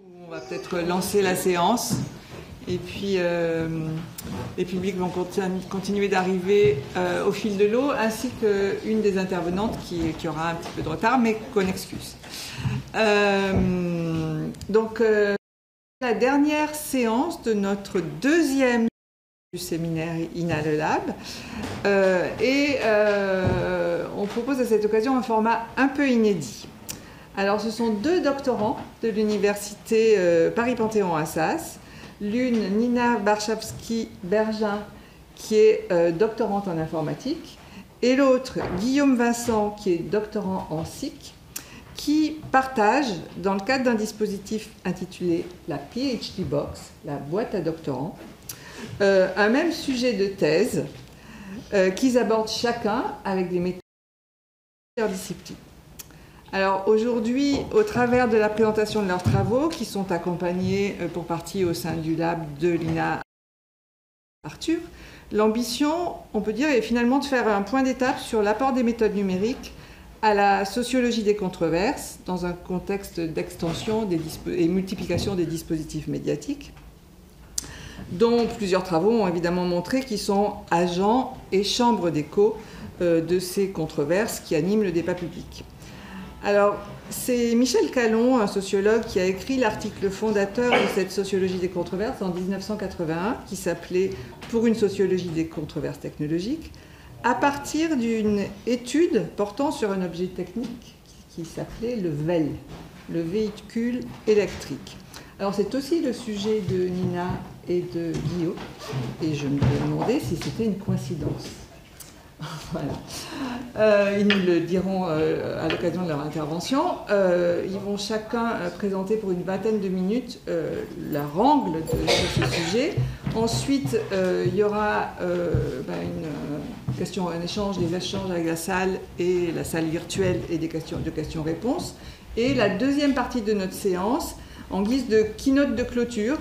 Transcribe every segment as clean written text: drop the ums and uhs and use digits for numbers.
On va peut-être lancer la séance et puis les publics vont continuer d'arriver au fil de l'eau, ainsi qu'une des intervenantes qui aura un petit peu de retard, mais qu'on excuse. Donc, la dernière séance de notre deuxième du séminaire INA Le Lab, on propose à cette occasion un format un peu inédit. Alors, ce sont deux doctorants de l'université Paris-Panthéon-Assas, l'une Nina Barchavski-Bergin, qui est doctorante en informatique, et l'autre Guillaume Vincent, qui est doctorant en SIC, qui partagent, dans le cadre d'un dispositif intitulé la PhD Box, la boîte à doctorants, un même sujet de thèse qu'ils abordent chacun avec des méthodes de leur discipline. Alors aujourd'hui, au travers de la présentation de leurs travaux, qui sont accompagnés pour partie au sein du lab de l'INA Arthur, l'ambition, on peut dire, est finalement de faire un point d'étape sur l'apport des méthodes numériques à la sociologie des controverses dans un contexte d'extension et multiplication des dispositifs médiatiques, dont plusieurs travaux ont évidemment montré qu'ils sont agents et chambres d'écho de ces controverses qui animent le débat public. Alors, c'est Michel Calon, un sociologue, qui a écrit l'article fondateur de cette sociologie des controverses en 1981, qui s'appelait « Pour une sociologie des controverses technologiques », à partir d'une étude portant sur un objet technique qui s'appelait le VEL, le véhicule électrique. Alors, c'est aussi le sujet de Nina et de Guillaume, et je me demandais si c'était une coïncidence. Voilà. Ils nous le diront à l'occasion de leur intervention. Ils vont chacun présenter pour une vingtaine de minutes leur angle sur ce sujet. Ensuite, il y aura un échange, des échanges avec la salle et la salle virtuelle et des questions-réponses. Et la deuxième partie de notre séance, en guise de keynote de clôture,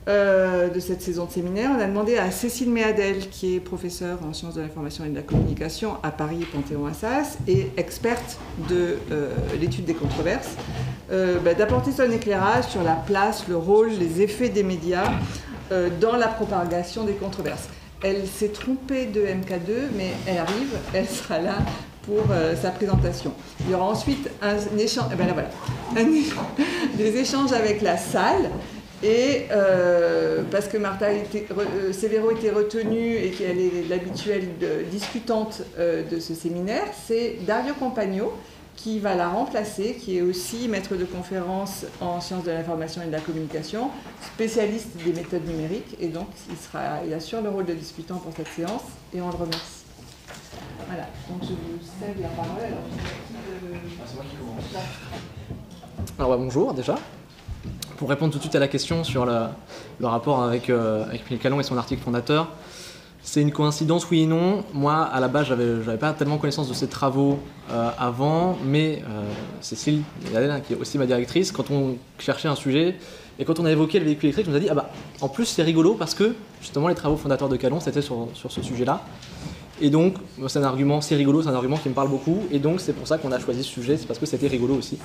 de cette saison de séminaire, on a demandé à Cécile Méadel, qui est professeure en sciences de l'information et de la communication à Paris-Panthéon-Assas et experte de l'étude des controverses, d'apporter son éclairage sur la place, le rôle, les effets des médias dans la propagation des controverses. Elle s'est trompée de MK2, mais elle arrive, elle sera là pour sa présentation. Il y aura ensuite des échanges avec la salle. Et parce que Martha Severo était retenue et qu'elle est l'habituelle discutante de ce séminaire, c'est Dario Compagno qui va la remplacer, qui est aussi maître de conférence en sciences de l'information et de la communication, spécialiste des méthodes numériques, et donc il assure le rôle de discutant pour cette séance, et on le remercie. Voilà, donc je vous cède la parole. C'est moi qui commence. Alors bonjour déjà. Pour répondre tout de suite à la question sur le rapport avec Michel Calon et son article fondateur, c'est une coïncidence, oui et non. Moi, à la base, j'avais pas tellement connaissance de ces travaux avant, mais Cécile, qui est aussi ma directrice, quand on cherchait un sujet et quand on a évoqué le véhicule électrique, on nous a dit en plus c'est rigolo parce que justement les travaux fondateurs de Calon c'était sur ce sujet-là. Et donc, c'est un argument, c'est rigolo, c'est un argument qui me parle beaucoup, et donc c'est pour ça qu'on a choisi ce sujet, c'est parce que c'était rigolo aussi.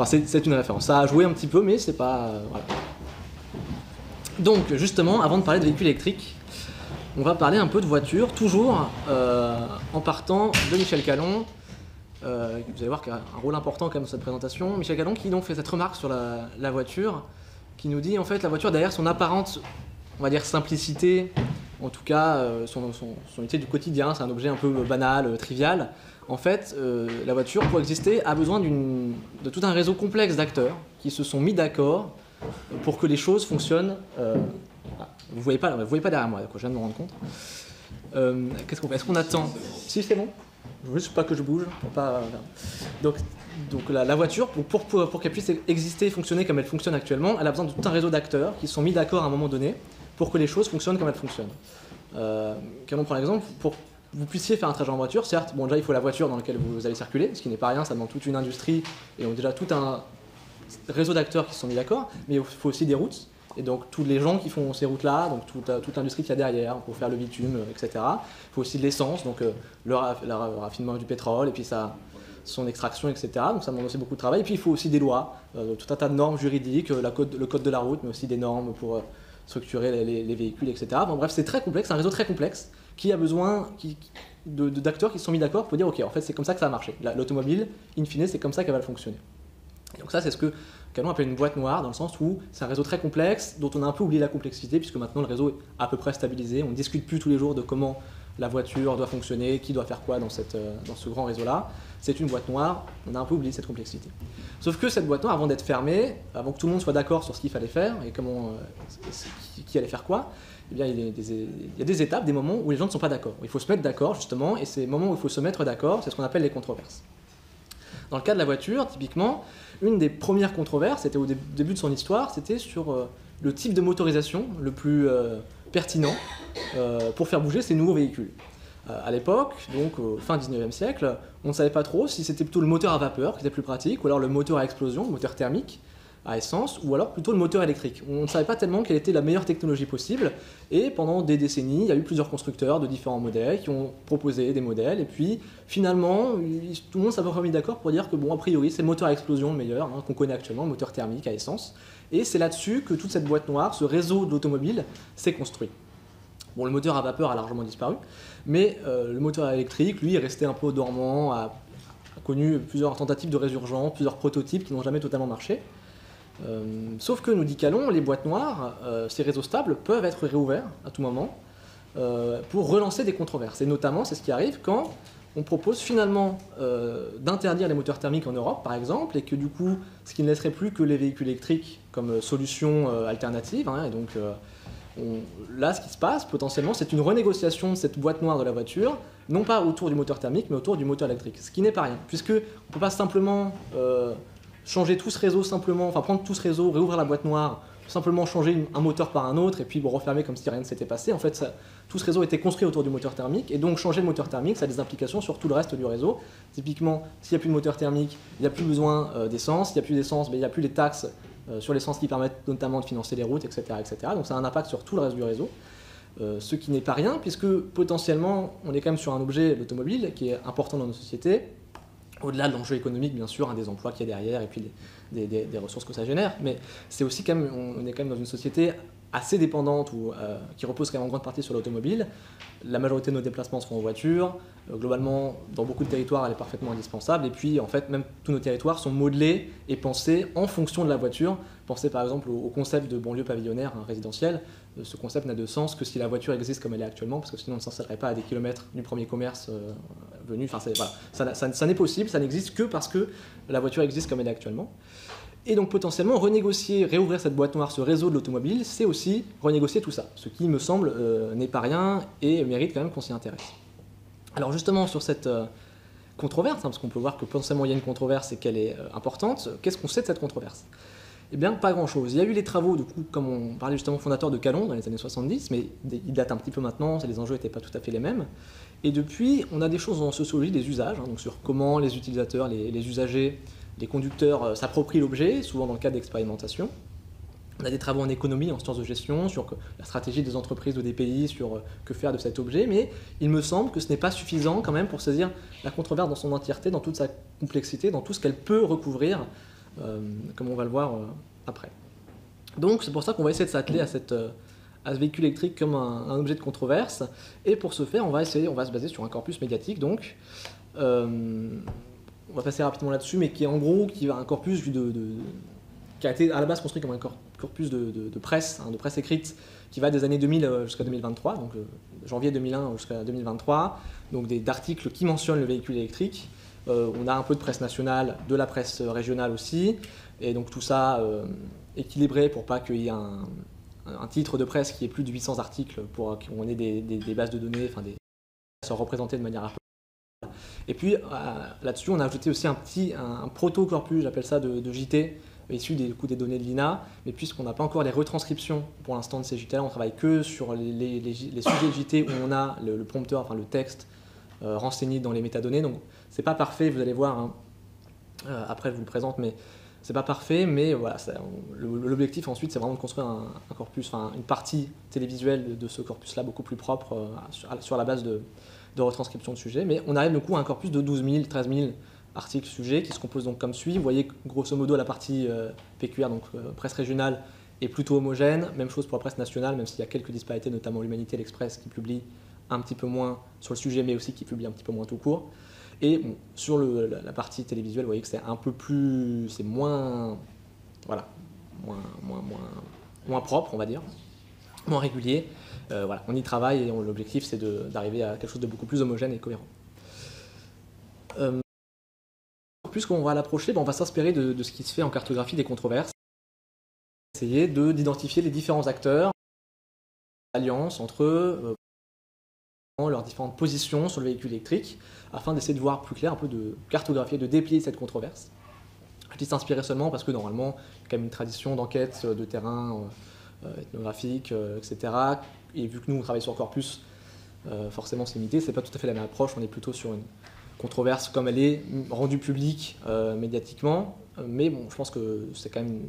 Enfin, c'est une référence. Ça a joué un petit peu, mais c'est pas... voilà. Donc, justement, avant de parler de véhicules électriques, on va parler un peu de voitures, toujours en partant de Michel Calon. Vous allez voir qu'il y a un rôle important quand même dans cette présentation. Michel Calon qui donc fait cette remarque sur la voiture, qui nous dit en fait la voiture derrière son apparente, on va dire simplicité, en tout cas son utilité du quotidien, c'est un objet un peu banal, trivial. En fait, la voiture, pour exister, a besoin de tout un réseau complexe d'acteurs qui se sont mis d'accord pour que les choses fonctionnent. Vous voyez pas derrière moi, je viens de me rendre compte. Qu'est-ce qu'on fait? Est-ce qu'on attend? Si, c'est bon. Je veux juste pas que je bouge. Pour pas... Donc la voiture, pour qu'elle puisse exister et fonctionner comme elle fonctionne actuellement, elle a besoin de tout un réseau d'acteurs qui se sont mis d'accord à un moment donné pour que les choses fonctionnent comme elles fonctionnent. Calon prend l'exemple, pour vous puissiez faire un trajet en voiture, certes, déjà il faut la voiture dans laquelle vous allez circuler, ce qui n'est pas rien, ça demande toute une industrie et donc déjà tout un réseau d'acteurs qui se sont mis d'accord, mais il faut aussi des routes, et donc tous les gens qui font ces routes-là, donc toute l'industrie qu'il y a derrière pour faire le bitume, etc. Il faut aussi de l'essence, donc le raffinement du pétrole, et puis ça son extraction, etc. Donc ça demande aussi beaucoup de travail. Et puis il faut aussi des lois, tout un tas de normes juridiques, le code de la route, mais aussi des normes pour structurer les véhicules, etc. Bon, bref, c'est très complexe, c'est un réseau très complexe qui a besoin d'acteurs qui se sont mis d'accord pour dire ok, en fait c'est comme ça que ça va marcher. L'automobile, in fine, c'est comme ça qu'elle va fonctionner. Et donc ça, c'est ce que Calon appelle une boîte noire, dans le sens où c'est un réseau très complexe, dont on a un peu oublié la complexité, puisque maintenant le réseau est à peu près stabilisé. On ne discute plus tous les jours de comment la voiture doit fonctionner, qui doit faire quoi dans ce grand réseau-là. C'est une boîte noire, on a un peu oublié cette complexité. Sauf que cette boîte noire, avant d'être fermée, avant que tout le monde soit d'accord sur ce qu'il fallait faire et qui allait faire quoi, eh bien, il y a des étapes, des moments où les gens ne sont pas d'accord. Il faut se mettre d'accord, justement, et ces moments où il faut se mettre d'accord, c'est ce qu'on appelle les controverses. Dans le cas de la voiture, typiquement, une des premières controverses, c'était au début de son histoire, c'était sur le type de motorisation le plus pertinent pour faire bouger ces nouveaux véhicules. À l'époque, donc fin 19e siècle, on ne savait pas trop si c'était plutôt le moteur à vapeur qui était plus pratique, ou alors le moteur à explosion, le moteur thermique, à essence, ou alors plutôt le moteur électrique. On ne savait pas tellement quelle était la meilleure technologie possible, et pendant des décennies, il y a eu plusieurs constructeurs de différents modèles qui ont proposé des modèles, et puis finalement, tout le monde s'est remis d'accord pour dire que bon, a priori, c'est le moteur à explosion le meilleur, qu'on connaît actuellement, le moteur thermique à essence, et c'est là-dessus que toute cette boîte noire, ce réseau de l'automobile, s'est construit. Bon, le moteur à vapeur a largement disparu, mais le moteur électrique, lui, est resté un peu dormant, a connu plusieurs tentatives de résurgence, plusieurs prototypes qui n'ont jamais totalement marché. Sauf que, nous dit Calon, les boîtes noires, ces réseaux stables, peuvent être réouverts à tout moment pour relancer des controverses. Et notamment, c'est ce qui arrive quand on propose finalement d'interdire les moteurs thermiques en Europe, par exemple, et que du coup, ce qui ne laisserait plus que les véhicules électriques comme solution alternative. Et donc, là, ce qui se passe, potentiellement, c'est une renégociation de cette boîte noire de la voiture, non pas autour du moteur thermique, mais autour du moteur électrique. Ce qui n'est pas rien, puisque on ne peut pas simplement changer tout ce réseau, prendre tout ce réseau, réouvrir la boîte noire, simplement changer un moteur par un autre, et puis refermer comme si rien ne s'était passé. En fait, tout ce réseau était construit autour du moteur thermique, et donc changer le moteur thermique, ça a des implications sur tout le reste du réseau. Typiquement, s'il n'y a plus de moteur thermique, il n'y a plus besoin d'essence, s'il n'y a plus d'essence, il n'y a plus les taxes sur l'essence qui permettent notamment de financer les routes, etc., etc. Donc ça a un impact sur tout le reste du réseau, ce qui n'est pas rien, puisque potentiellement, on est quand même sur un objet, l'automobile, qui est important dans nos sociétés, au-delà de l'enjeu économique, bien sûr, des emplois qu'il y a derrière, et puis des ressources que ça génère, mais c'est aussi quand même, on est quand même dans une société assez dépendante, qui repose quand même en grande partie sur l'automobile. La majorité de nos déplacements se font en voiture. Globalement, dans beaucoup de territoires, elle est parfaitement indispensable. Et puis, en fait, même tous nos territoires sont modelés et pensés en fonction de la voiture. Pensez par exemple au concept de banlieue pavillonnaire résidentielle. Ce concept n'a de sens que si la voiture existe comme elle est actuellement, parce que sinon on ne s'installerait pas à des kilomètres du premier commerce venu. Enfin, voilà. Ça n'est possible, ça n'existe que parce que la voiture existe comme elle est actuellement. Et donc potentiellement renégocier, réouvrir cette boîte noire, ce réseau de l'automobile, c'est aussi renégocier tout ça, ce qui me semble n'est pas rien et mérite quand même qu'on s'y intéresse. Alors justement sur cette controverse, parce qu'on peut voir que potentiellement il y a une controverse et qu'elle est importante, qu'est-ce qu'on sait de cette controverse ? Eh bien pas grand-chose. Il y a eu les travaux, du coup, comme on parlait justement fondateurs de Calon dans les années 70, mais ils datent un petit peu maintenant, les enjeux n'étaient pas tout à fait les mêmes. Et depuis, on a des choses en sociologie, des usages, donc sur comment les utilisateurs, les usagers, les conducteurs s'approprient l'objet, souvent dans le cadre d'expérimentation. On a des travaux en économie, en sciences de gestion, sur la stratégie des entreprises ou des pays, sur que faire de cet objet, mais il me semble que ce n'est pas suffisant quand même pour saisir la controverse dans son entièreté, dans toute sa complexité, dans tout ce qu'elle peut recouvrir, comme on va le voir après. Donc c'est pour ça qu'on va essayer de s'atteler à ce véhicule électrique comme un objet de controverse, et pour ce faire, on va se baser sur un corpus médiatique, donc on va passer rapidement là-dessus, mais qui est en gros un corpus qui a été à la base construit comme un corpus de presse, de presse écrite, qui va des années 2000 jusqu'à 2023, donc janvier 2001 jusqu'à 2023, donc d'articles qui mentionnent le véhicule électrique. On a un peu de presse nationale, de la presse régionale aussi, et donc tout ça équilibré pour pas qu'il y ait un titre de presse qui ait plus de 800 articles, pour qu'on ait des bases de données, soient représentées de manière un peu. Et puis là-dessus, on a ajouté aussi un proto-corpus, j'appelle ça, de JT, issu des données de l'INA, mais puisqu'on n'a pas encore les retranscriptions pour l'instant de ces JT-là, on travaille que sur les sujets de JT où on a le prompteur, enfin le texte renseigné dans les métadonnées. Donc c'est pas parfait, vous allez voir, après je vous le présente, mais c'est pas parfait, mais voilà, l'objectif ensuite c'est vraiment de construire un corpus, une partie télévisuelle de ce corpus-là beaucoup plus propre sur la base de retranscription de sujets, mais on arrive du coup à un corpus de 12 000, 13 000 article-sujet, qui se compose donc comme suit. Vous voyez grosso modo la partie PQR, donc presse régionale, est plutôt homogène. Même chose pour la presse nationale, même s'il y a quelques disparités, notamment l'Humanité et l'Express qui publie un petit peu moins sur le sujet, mais aussi qui publie un petit peu moins tout court. Et bon, sur la partie télévisuelle, vous voyez que c'est un peu plus, c'est moins, voilà, moins propre, on va dire, moins régulier. Voilà, on y travaille et l'objectif c'est d'arriver à quelque chose de beaucoup plus homogène et cohérent. Plus qu'on va l'approcher, on va s'inspirer de ce qui se fait en cartographie des controverses, essayer d'identifier les différents acteurs, l'alliance entre eux, leurs différentes positions sur le véhicule électrique, afin d'essayer de voir plus clair, un peu de cartographier, de déplier cette controverse. Je dis s'inspirer seulement parce que normalement, il y a quand même une tradition d'enquête de terrain ethnographique, etc. Et vu que nous, on travaille sur corpus, forcément c'est limité, c'est pas tout à fait la même approche, on est plutôt sur une controverse comme elle est rendue publique médiatiquement, mais bon, je pense que c'est quand même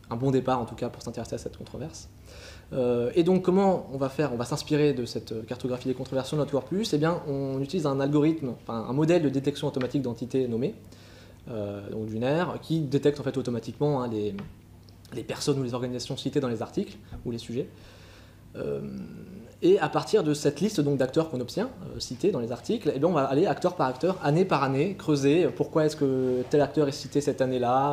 un bon départ en tout cas pour s'intéresser à cette controverse. Et donc comment on va faire? On va s'inspirer de cette cartographie des controverses sur notre corpus. Eh bien, on utilise un algorithme, enfin un modèle de détection automatique d'entités nommées, donc d'UNAIR, qui détecte en fait automatiquement les personnes ou les organisations citées dans les articles ou les sujets. Et à partir de cette liste donc d'acteurs qu'on obtient, cités dans les articles, eh bien, on va aller acteur par acteur, année par année, creuser pourquoi est-ce que tel acteur est cité cette année-là,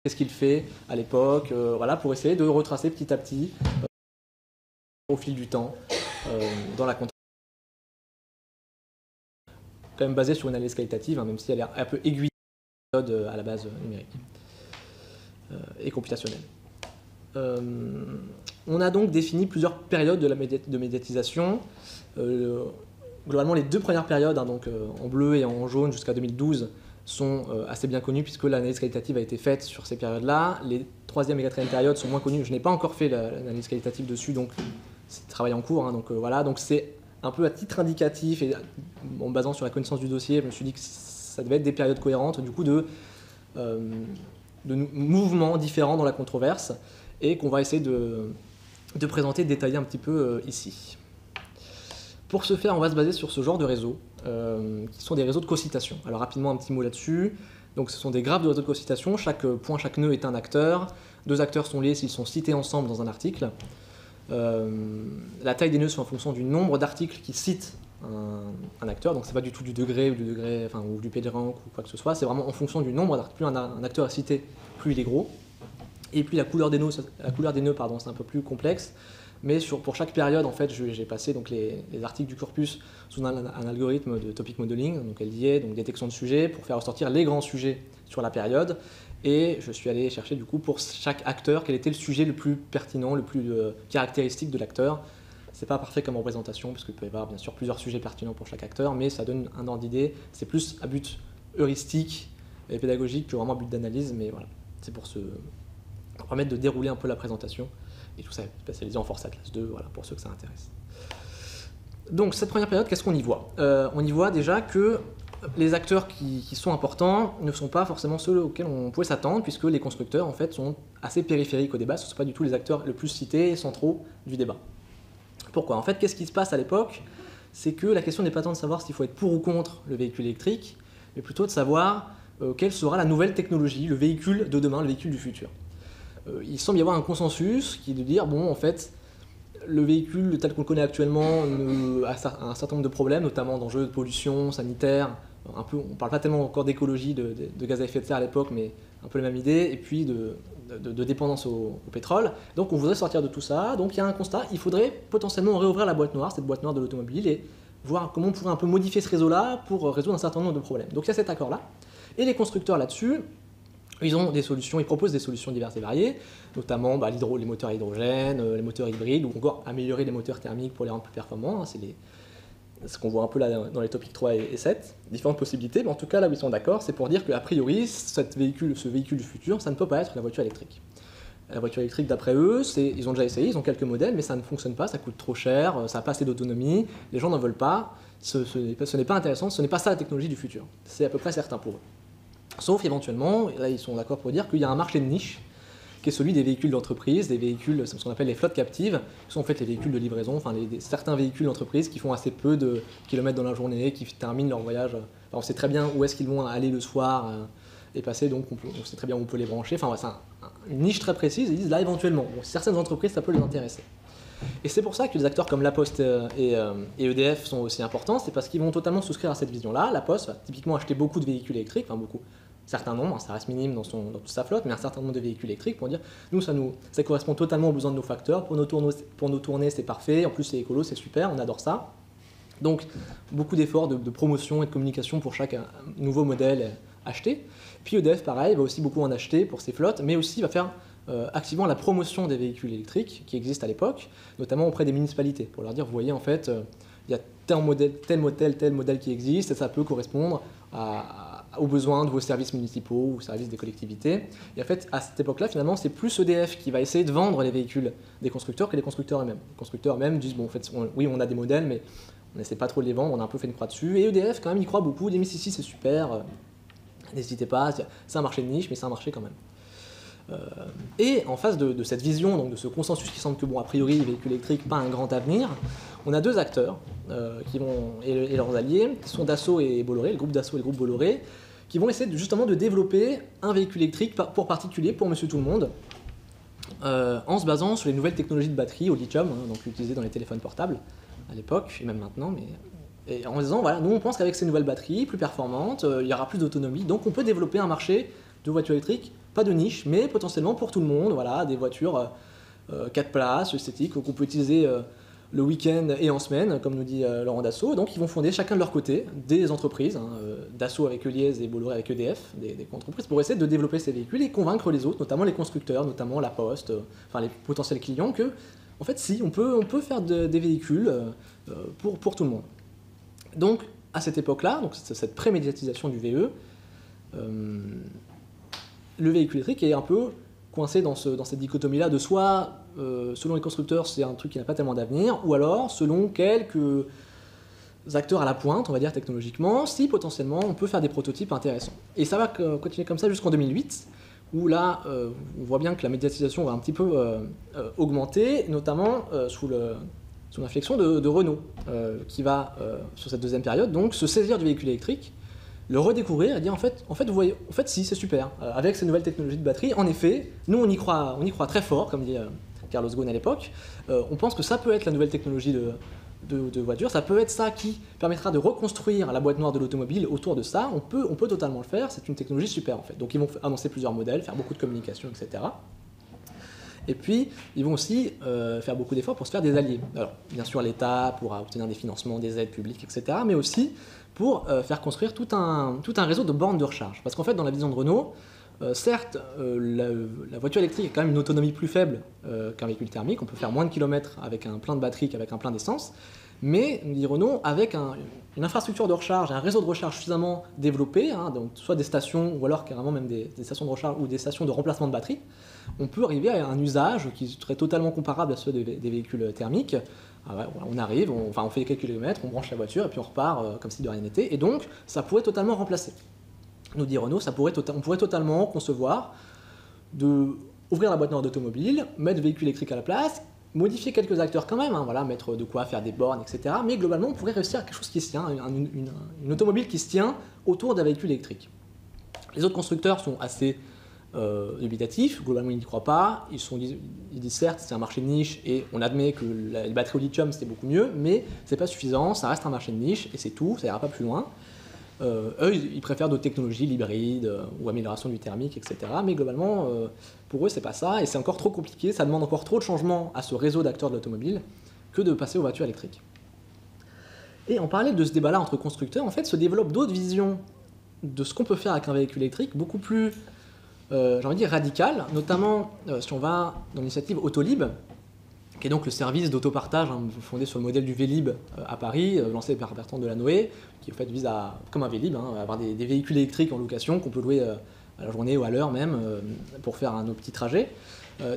qu'est-ce qu'il fait à l'époque, voilà, pour essayer de retracer petit à petit au fil du temps dans la controverse. Quand même basée sur une analyse qualitative, hein, même si elle est un peu aiguille à la base numérique et computationnelle. On a donc défini plusieurs périodes de médiatisation. Globalement, les deux premières périodes, hein, donc en bleu et en jaune jusqu'à 2012, sont assez bien connues puisque l'analyse qualitative a été faite sur ces périodes-là. Les troisième et quatrième périodes sont moins connues. Je n'ai pas encore fait l'analyse qualitative dessus, donc c'est travail en cours. Hein, donc voilà, donc c'est un peu à titre indicatif et en basant sur la connaissance du dossier, je me suis dit que ça devait être des périodes cohérentes, du coup de mouvements différents dans la controverse et qu'on va essayer de présenter, de détailler un petit peu ici. Pour ce faire, on va se baser sur ce genre de réseaux, qui sont des réseaux de co-citation. Alors rapidement, un petit mot là-dessus. Donc ce sont des graphes de réseaux de co-citation. Chaque point, chaque nœud est un acteur. Deux acteurs sont liés s'ils sont cités ensemble dans un article. La taille des nœuds, c'est en fonction du nombre d'articles qui citent un acteur. Donc c'est pas du tout du degré ou du PageRank ou quoi que ce soit. C'est vraiment en fonction du nombre d'articles. Plus un acteur est cité, plus il est gros. Et puis la couleur des nœuds, c'est un peu plus complexe. Mais pour chaque période, en fait, j'ai passé donc, les articles du corpus sous un algorithme de topic modeling, donc LDA, donc détection de sujets, pour faire ressortir les grands sujets sur la période. Et je suis allé chercher du coup pour chaque acteur quel était le sujet le plus pertinent, le plus caractéristique de l'acteur. C'est pas parfait comme représentation, parce qu'il peut y avoir bien sûr plusieurs sujets pertinents pour chaque acteur, mais ça donne un ordre d'idée. C'est plus à but heuristique et pédagogique que vraiment à but d'analyse, mais voilà, c'est pour permettre de dérouler un peu la présentation. Et tout ça est spécialisé en Force Atlas 2, voilà, pour ceux que ça intéresse. Donc, cette première période, qu'est-ce qu'on y voit? On y voit déjà que les acteurs qui sont importants ne sont pas forcément ceux auxquels on pouvait s'attendre, puisque les constructeurs, en fait, sont assez périphériques au débat. Ce ne sont pas du tout les acteurs les plus cités et centraux du débat. Pourquoi? En fait, qu'est-ce qui se passe à l'époque? C'est que la question n'est pas tant de savoir s'il faut être pour ou contre le véhicule électrique, mais plutôt de savoir quelle sera la nouvelle technologie, le véhicule de demain, le véhicule du futur. Il semble y avoir un consensus qui est de dire, bon, en fait, le véhicule tel qu'on le connaît actuellement a un certain nombre de problèmes, notamment d'enjeux de pollution, sanitaire, on ne parle pas tellement encore d'écologie, de gaz à effet de serre à l'époque, mais un peu la même idée, et puis de dépendance au pétrole. Donc on voudrait sortir de tout ça, donc il y a un constat, il faudrait potentiellement réouvrir la boîte noire, cette boîte noire de l'automobile, et voir comment on pourrait un peu modifier ce réseau-là pour résoudre un certain nombre de problèmes. Donc il y a cet accord-là, et les constructeurs là-dessus, ils ont des solutions, ils proposent des solutions diverses et variées, notamment les moteurs à hydrogène, les moteurs hybrides, ou encore améliorer les moteurs thermiques pour les rendre plus performants. C'est ce qu'on voit un peu là dans les topics 3 et 7, différentes possibilités, mais en tout cas là où ils sont d'accord, c'est pour dire qu'a priori, ce véhicule du futur, ça ne peut pas être la voiture électrique. La voiture électrique, d'après eux, ils ont déjà essayé, ils ont quelques modèles, mais ça ne fonctionne pas, ça coûte trop cher, ça n'a pas assez d'autonomie, les gens n'en veulent pas, ce n'est pas intéressant, ce n'est pas ça la technologie du futur. C'est à peu près certain pour eux. Sauf éventuellement, là ils sont d'accord pour dire qu'il y a un marché de niche qui est celui des véhicules d'entreprise, des véhicules, c'est ce qu'on appelle les flottes captives, qui sont en fait les véhicules de livraison, enfin certains véhicules d'entreprise qui font assez peu de kilomètres dans la journée, qui terminent leur voyage. Alors, on sait très bien où est-ce qu'ils vont aller le soir et passer, donc on sait très bien où on peut les brancher. Enfin, c'est une niche très précise, ils disent là éventuellement, bon, certaines entreprises ça peut les intéresser. Et c'est pour ça que des acteurs comme La Poste et EDF sont aussi importants, c'est parce qu'ils vont totalement souscrire à cette vision-là. La Poste va typiquement acheter beaucoup de véhicules électriques, enfin beaucoup, certain nombre, ça reste minime dans toute sa flotte, mais un certain nombre de véhicules électriques pour dire, ça correspond totalement aux besoins de nos facteurs, pour nos tournées c'est parfait, en plus c'est écolo, c'est super, on adore ça. Donc beaucoup d'efforts de promotion et de communication pour chaque nouveau modèle acheté. Puis EDF pareil, va aussi beaucoup en acheter pour ses flottes, mais aussi va faire activement la promotion des véhicules électriques qui existent à l'époque, notamment auprès des municipalités, pour leur dire, vous voyez en fait, il y a tel modèle qui existe, et ça peut correspondre aux besoins de vos services municipaux ou services des collectivités. Et en fait, à cette époque-là, finalement, c'est plus EDF qui va essayer de vendre les véhicules des constructeurs que les constructeurs eux-mêmes. Les constructeurs eux-mêmes disent, bon, en fait, oui, on a des modèles, mais on n'essaie pas trop de les vendre, on a un peu fait une croix dessus. Et EDF, quand même, y croit beaucoup, ils disent, si, c'est super, n'hésitez pas, c'est un marché de niche, mais c'est un marché quand même. Et en face de cette vision, donc de ce consensus qui semble que, bon, a priori, les véhicules électriques, pas un grand avenir, on a deux acteurs et leurs alliés, qui sont Dassault et Bolloré, le groupe Dassault et le groupe Bolloré, qui vont essayer justement de développer un véhicule électrique pour particulier, pour monsieur tout le monde, en se basant sur les nouvelles technologies de batterie au lithium, donc utilisées dans les téléphones portables à l'époque, et même maintenant, et en disant, voilà, nous on pense qu'avec ces nouvelles batteries plus performantes, il y aura plus d'autonomie, donc on peut développer un marché de voitures électriques, pas de niche, mais potentiellement pour tout le monde, voilà, des voitures 4 places, esthétiques, qu'on peut utiliser le week-end et en semaine, comme nous dit Laurent Dassault. Donc ils vont fonder chacun de leur côté des entreprises, Dassault avec Eliez et Bolloré avec EDF, des entreprises, pour essayer de développer ces véhicules et convaincre les autres, notamment les constructeurs, notamment La Poste, enfin les potentiels clients, que en fait si, on peut faire des véhicules pour tout le monde. Donc à cette époque-là, donc cette pré-médiatisation du VE, le véhicule électrique est un peu coincé dans cette dichotomie-là de soit, selon les constructeurs, c'est un truc qui n'a pas tellement d'avenir, ou alors, selon quelques acteurs à la pointe, on va dire technologiquement, si potentiellement on peut faire des prototypes intéressants. Et ça va continuer comme ça jusqu'en 2008, où là, on voit bien que la médiatisation va un petit peu augmenter, notamment sous l'inflexion de Renault, qui va, sur cette deuxième période, donc se saisir du véhicule électrique, le redécouvrir et dire en fait vous voyez, en fait si, c'est super. Avec ces nouvelles technologies de batterie, en effet, nous on y croit très fort, comme dit Carlos Ghosn à l'époque. On pense que ça peut être la nouvelle technologie de voiture, ça peut être ça qui permettra de reconstruire la boîte noire de l'automobile autour de ça. On peut totalement le faire, c'est une technologie super en fait. Donc ils vont annoncer plusieurs modèles, faire beaucoup de communication, etc. Et puis, ils vont aussi faire beaucoup d'efforts pour se faire des alliés. Alors, bien sûr, l'État pourra obtenir des financements, des aides publiques, etc., mais aussi pour faire construire tout un réseau de bornes de recharge. Parce qu'en fait, dans la vision de Renault, certes, la voiture électrique a quand même une autonomie plus faible qu'un véhicule thermique. On peut faire moins de kilomètres avec un plein de batterie qu'avec un plein d'essence. Mais, nous dit Renault, avec une infrastructure de recharge, un réseau de recharge suffisamment développé, donc soit des stations ou alors carrément même des stations de recharge ou des stations de remplacement de batterie, on peut arriver à un usage qui serait totalement comparable à ceux des véhicules thermiques. On arrive, on fait quelques kilomètres, on branche la voiture et puis on repart comme si de rien n'était. Et donc, ça pourrait totalement remplacer. Nous dit Renault, on pourrait totalement concevoir d'ouvrir la boîte noire d'automobile, mettre le véhicule électrique à la place, modifier quelques acteurs quand même, mettre de quoi faire des bornes, etc. Mais globalement, on pourrait réussir à quelque chose qui se tient, une automobile qui se tient autour d'un véhicule électrique. Les autres constructeurs sont assez dubitatifs, globalement ils n'y croient pas, ils disent certes c'est un marché de niche et on admet que les batteries au lithium c'est beaucoup mieux, mais c'est pas suffisant, ça reste un marché de niche et c'est tout, ça ira pas plus loin. Eux ils préfèrent d'autres technologies, l'hybride ou amélioration du thermique, etc. Mais globalement pour eux c'est pas ça et c'est encore trop compliqué, ça demande encore trop de changements à ce réseau d'acteurs de l'automobile que de passer aux voitures électriques. Et en parallèle de ce débat-là entre constructeurs, en fait se développent d'autres visions de ce qu'on peut faire avec un véhicule électrique beaucoup plus j'ai envie de dire radical, notamment si on va dans l'initiative Autolib, qui est donc le service d'autopartage fondé sur le modèle du Vélib à Paris, lancé par Bertrand Delanoë, qui en fait vise comme un Vélib, à avoir des véhicules électriques en location qu'on peut louer à la journée ou à l'heure même pour faire nos petits trajets.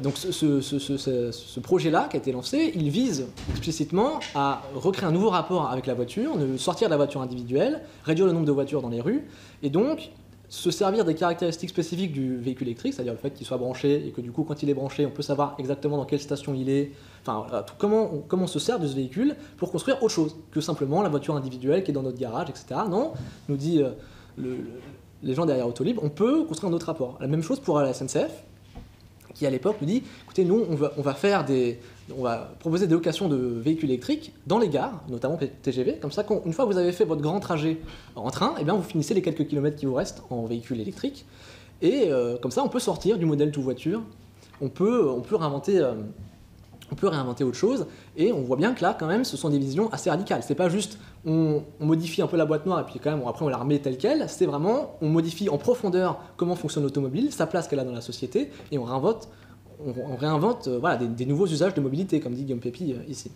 Donc ce projet-là qui a été lancé, il vise explicitement à recréer un nouveau rapport avec la voiture, sortir de la voiture individuelle, réduire le nombre de voitures dans les rues, et donc se servir des caractéristiques spécifiques du véhicule électrique, c'est-à-dire le fait qu'il soit branché et que du coup quand il est branché on peut savoir exactement dans quelle station il est, enfin comment on se sert de ce véhicule pour construire autre chose que simplement la voiture individuelle qui est dans notre garage, etc. Non, nous dit les gens derrière Autolib, on peut construire un autre rapport. La même chose pour la SNCF, qui à l'époque nous dit, écoutez, nous on va proposer des locations de véhicules électriques dans les gares, notamment TGV, comme ça une fois que vous avez fait votre grand trajet en train, eh bien, vous finissez les quelques kilomètres qui vous restent en véhicule électrique, et comme ça on peut sortir du modèle tout voiture, on peut réinventer autre chose, et on voit bien que là quand même ce sont des visions assez radicales. C'est pas juste on modifie un peu la boîte noire et puis quand même après on la remet telle quelle, c'est vraiment on modifie en profondeur comment fonctionne l'automobile, sa place qu'elle a dans la société, et on réinvente voilà, des nouveaux usages de mobilité, comme dit Guillaume Pépi ici.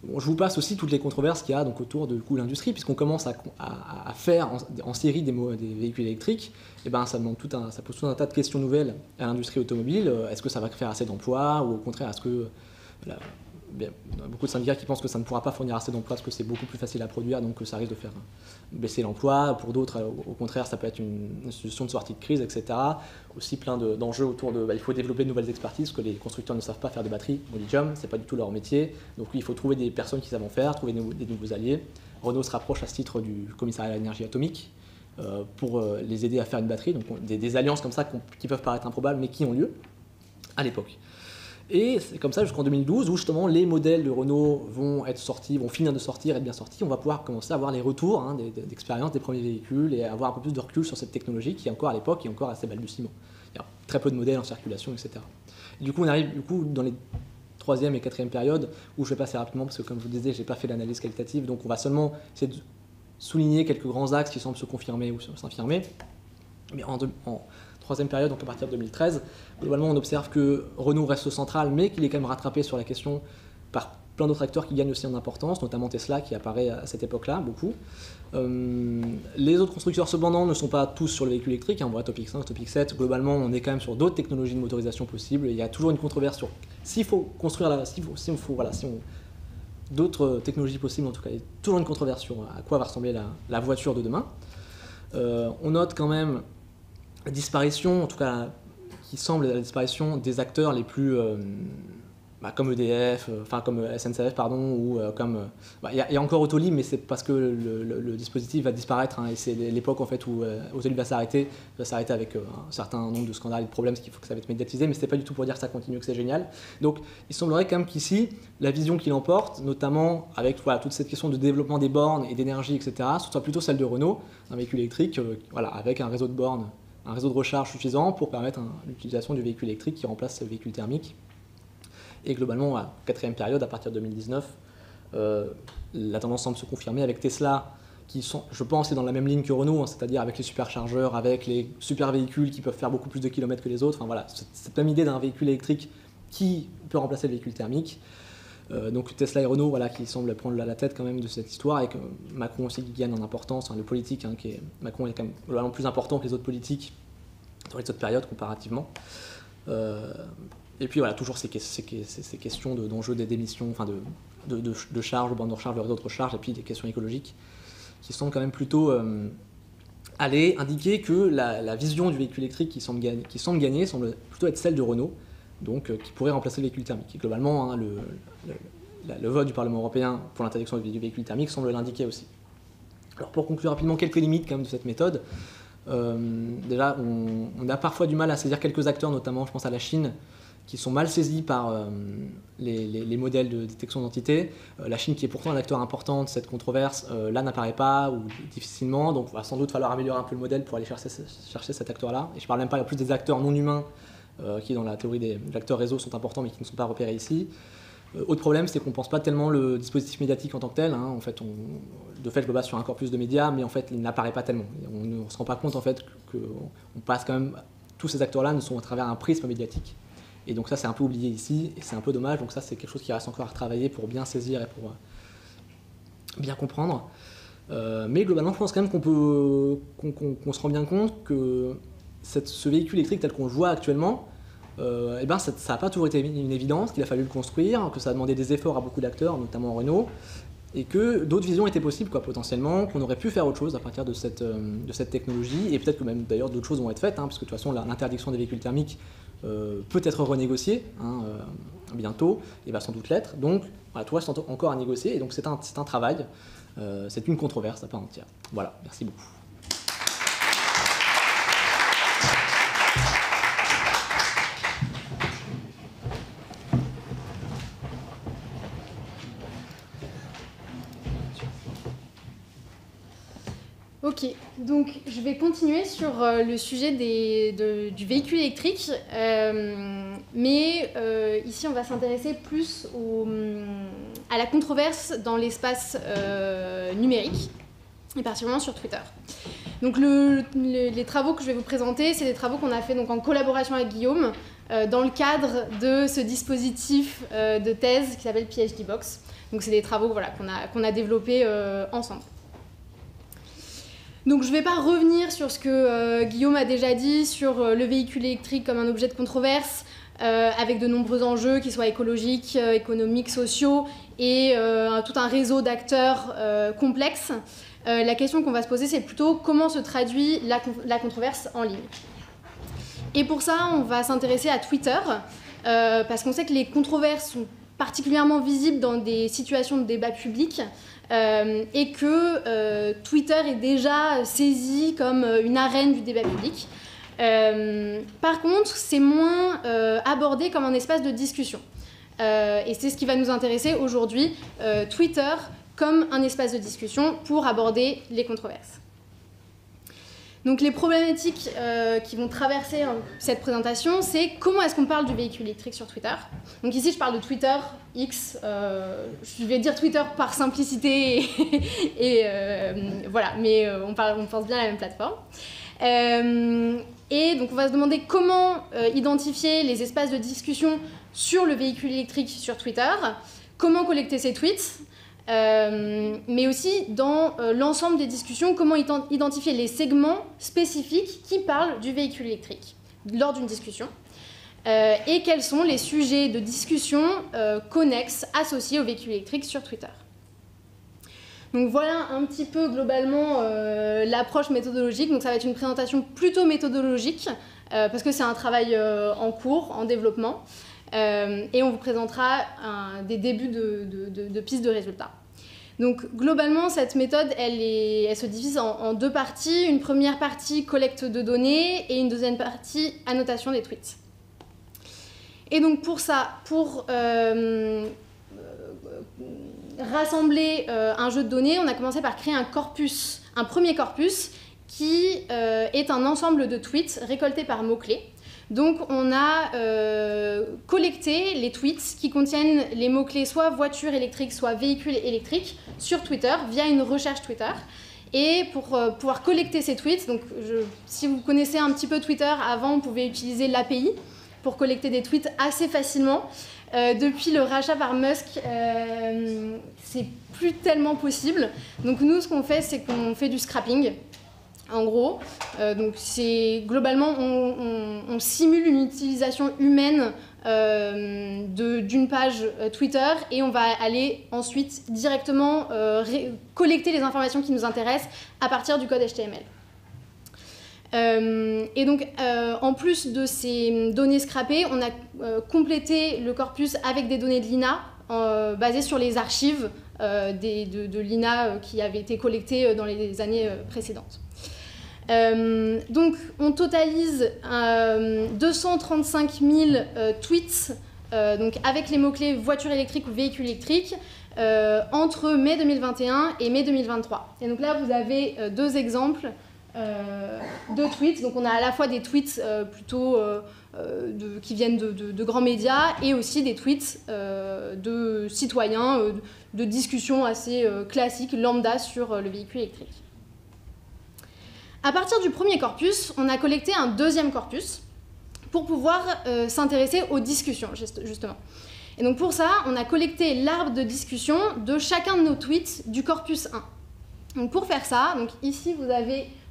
Bon, je vous passe aussi toutes les controverses qu'il y a donc, autour de l'industrie, puisqu'on commence à faire en série des véhicules électriques, et ben, ça pose tout un tas de questions nouvelles à l'industrie automobile. Est-ce que ça va faire assez d'emplois, ou au contraire, est-ce que... il y a beaucoup de syndicats qui pensent que ça ne pourra pas fournir assez d'emplois parce que c'est beaucoup plus facile à produire, donc ça risque de faire baisser l'emploi. Pour d'autres, au contraire, ça peut être une solution de sortie de crise, etc. Aussi plein d'enjeux autour de... il faut développer de nouvelles expertises, parce que les constructeurs ne savent pas faire des batteries au lithium, c'est pas du tout leur métier. Donc oui, il faut trouver des personnes qui savent en faire, trouver des nouveaux alliés. Renault se rapproche à ce titre du commissariat à l'énergie atomique pour les aider à faire une batterie. Donc des alliances comme ça qui peuvent paraître improbables, mais qui ont lieu à l'époque. Et c'est comme ça jusqu'en 2012 où justement les modèles de Renault vont finir de sortir, être bien sortis. On va pouvoir commencer à avoir les retours d'expérience des premiers véhicules et avoir un peu plus de recul sur cette technologie qui encore à l'époque est encore assez balbutiement. Il y a très peu de modèles en circulation, etc. Et du coup on arrive dans les troisième et quatrième périodes où je vais passer rapidement parce que comme je vous le disais, j'ai pas fait l'analyse qualitative, donc on va seulement essayer de souligner quelques grands axes qui semblent se confirmer ou s'infirmer. Mais en troisième période, donc à partir de 2013, globalement on observe que Renault reste central, mais qu'il est quand même rattrapé sur la question par plein d'autres acteurs qui gagnent aussi en importance, notamment Tesla qui apparaît à cette époque-là, beaucoup. Les autres constructeurs cependant ne sont pas tous sur le véhicule électrique, on voit Topic 5, Topic 7, globalement on est quand même sur d'autres technologies de motorisation possibles, il y a toujours une controverse sur s'il faut construire d'autres technologies possibles, en tout cas il y a toujours une controverse sur à quoi va ressembler la voiture de demain. On note quand même la disparition, en tout cas qui semble la disparition des acteurs les plus comme EDF, comme SNCF pardon, ou comme il y a encore Autolib, mais c'est parce que le dispositif va disparaître et c'est l'époque en fait où Autolib va s'arrêter avec un certain nombre de scandales et de problèmes, ce qui faut que ça va être médiatisé, mais c'est pas du tout pour dire que ça continue, que c'est génial. Donc il semblerait quand même qu'ici la vision qui l'emporte, notamment avec toute cette question de développement des bornes et d'énergie, etc., ce soit plutôt celle de Renault, un véhicule électrique, avec un réseau de bornes, un réseau de recharge suffisant pour permettre l'utilisation du véhicule électrique qui remplace le véhicule thermique. Et globalement, à quatrième période, à partir de 2019, la tendance semble se confirmer avec Tesla, qui sont, je pense, est dans la même ligne que Renault, c'est-à-dire avec les superchargeurs, avec les super véhicules qui peuvent faire beaucoup plus de kilomètres que les autres. Enfin voilà, cette même idée d'un véhicule électrique qui peut remplacer le véhicule thermique. Donc Tesla et Renault, qui semblent prendre la tête quand même de cette histoire, et que Macron aussi qui gagne en importance, le politique, Macron est quand même globalement plus important que les autres politiques dans les autres périodes comparativement. Et puis toujours ces questions d'enjeux d'émissions, de charges, bornes de recharge, de réseaux de recharge, et puis des questions écologiques qui sont quand même plutôt aller indiquer que la vision du véhicule électrique qui semble gagner semble plutôt être celle de Renault, donc qui pourrait remplacer le véhicule thermique. Et globalement, le vote du Parlement européen pour l'interdiction du véhicule thermique semble l'indiquer aussi. Alors pour conclure rapidement, quelques limites quand même de cette méthode. Déjà, on a parfois du mal à saisir quelques acteurs, notamment je pense à la Chine, qui sont mal saisis par les modèles de détection d'identité. La Chine, qui est pourtant un acteur important de cette controverse, là n'apparaît pas ou difficilement, donc il va sans doute falloir améliorer un peu le modèle pour aller chercher cet acteur-là. Et je ne parle même pas plus des acteurs non humains qui, dans la théorie des acteurs réseau, sont importants mais qui ne sont pas repérés ici. Autre problème, c'est qu'on ne pense pas tellement le dispositif médiatique en tant que tel. En fait, de fait, je me base sur un corpus de médias, mais en fait, il n'apparaît pas tellement. On ne se rend pas compte en fait qu'on passe quand même. Tous ces acteurs-là ne sont à travers un prisme médiatique. Et donc ça, c'est un peu oublié ici, et c'est un peu dommage. Donc ça, c'est quelque chose qui reste encore à travailler pour bien saisir et pour bien comprendre. Mais globalement, je pense quand même qu'on se rend bien compte que ce véhicule électrique tel qu'on le voit actuellement, ça n'a pas toujours été une évidence, qu'il a fallu le construire, que ça a demandé des efforts à beaucoup d'acteurs, notamment Renault, et que d'autres visions étaient possibles, quoi, potentiellement, qu'on aurait pu faire autre chose à partir de cette technologie, et peut-être que même d'ailleurs d'autres choses vont être faites, parce que de toute façon l'interdiction des véhicules thermiques peut être renégociée bientôt, et va sans doute l'être, donc voilà, tout reste encore à négocier, et donc c'est un travail, c'est une controverse à part entière. Voilà, merci beaucoup. Ok, donc je vais continuer sur le sujet du véhicule électrique, mais ici on va s'intéresser plus à la controverse dans l'espace numérique, et particulièrement sur Twitter. Donc les travaux que je vais vous présenter, c'est des travaux qu'on a fait donc, en collaboration avec Guillaume, dans le cadre de ce dispositif de thèse qui s'appelle PhD Box. Donc c'est des travaux voilà, qu'on a développés ensemble. Donc je ne vais pas revenir sur ce que Guillaume a déjà dit sur le véhicule électrique comme un objet de controverse, avec de nombreux enjeux, qu'ils soient écologiques, économiques, sociaux, et tout un réseau d'acteurs complexes. La question qu'on va se poser, c'est plutôt comment se traduit la controverse en ligne. Et pour ça, on va s'intéresser à Twitter, parce qu'on sait que les controverses sont particulièrement visibles dans des situations de débat public, et que Twitter est déjà saisi comme une arène du débat public. Par contre, c'est moins abordé comme un espace de discussion. Et c'est ce qui va nous intéresser aujourd'hui, Twitter comme un espace de discussion pour aborder les controverses. Donc les problématiques qui vont traverser cette présentation, c'est comment est-ce qu'on parle du véhicule électrique sur Twitter. Donc ici, je parle de Twitter, X, je vais dire Twitter par simplicité, et voilà, mais on pense bien à la même plateforme. Et donc on va se demander comment identifier les espaces de discussion sur le véhicule électrique sur Twitter, comment collecter ces tweets, mais aussi dans l'ensemble des discussions, comment identifier les segments spécifiques qui parlent du véhicule électrique lors d'une discussion, et quels sont les sujets de discussion connexes associés au véhicule électrique sur Twitter. Donc voilà un petit peu globalement l'approche méthodologique. Donc ça va être une présentation plutôt méthodologique, parce que c'est un travail en cours, en développement. Et on vous présentera des débuts de pistes de résultats. Donc globalement, cette méthode, elle se divise en deux parties. Une première partie, collecte de données, et une deuxième partie, annotation des tweets. Et donc pour ça, pour rassembler un jeu de données, on a commencé par créer un premier corpus, qui est un ensemble de tweets récoltés par mots-clés. Donc on a collecté les tweets qui contiennent les mots-clés soit voiture électrique, soit véhicule électrique sur Twitter via une recherche Twitter. Et pour pouvoir collecter ces tweets, donc si vous connaissez un petit peu Twitter, avant on pouvait utiliser l'API pour collecter des tweets assez facilement. Depuis le rachat par Musk, c'est plus tellement possible. Donc nous, ce qu'on fait, c'est qu'on fait du scrapping. En gros, donc globalement, on simule une utilisation humaine d'une page Twitter, et on va aller ensuite directement collecter les informations qui nous intéressent à partir du code HTML. Et donc, en plus de ces données scrappées, on a complété le corpus avec des données de l'INA basées sur les archives de l'INA qui avaient été collectées dans les années précédentes. Donc on totalise 235 000 tweets donc avec les mots-clés voiture électrique ou véhicule électrique entre mai 2021 et mai 2023. Et donc là vous avez deux exemples de tweets. Donc on a à la fois des tweets plutôt qui viennent de grands médias, et aussi des tweets de citoyens, de discussions assez classiques, lambda sur le véhicule électrique. À partir du premier corpus, on a collecté un deuxième corpus pour pouvoir s'intéresser aux discussions, justement. Et donc pour ça, on a collecté l'arbre de discussion de chacun de nos tweets du corpus 1. Donc pour faire ça, donc ici vous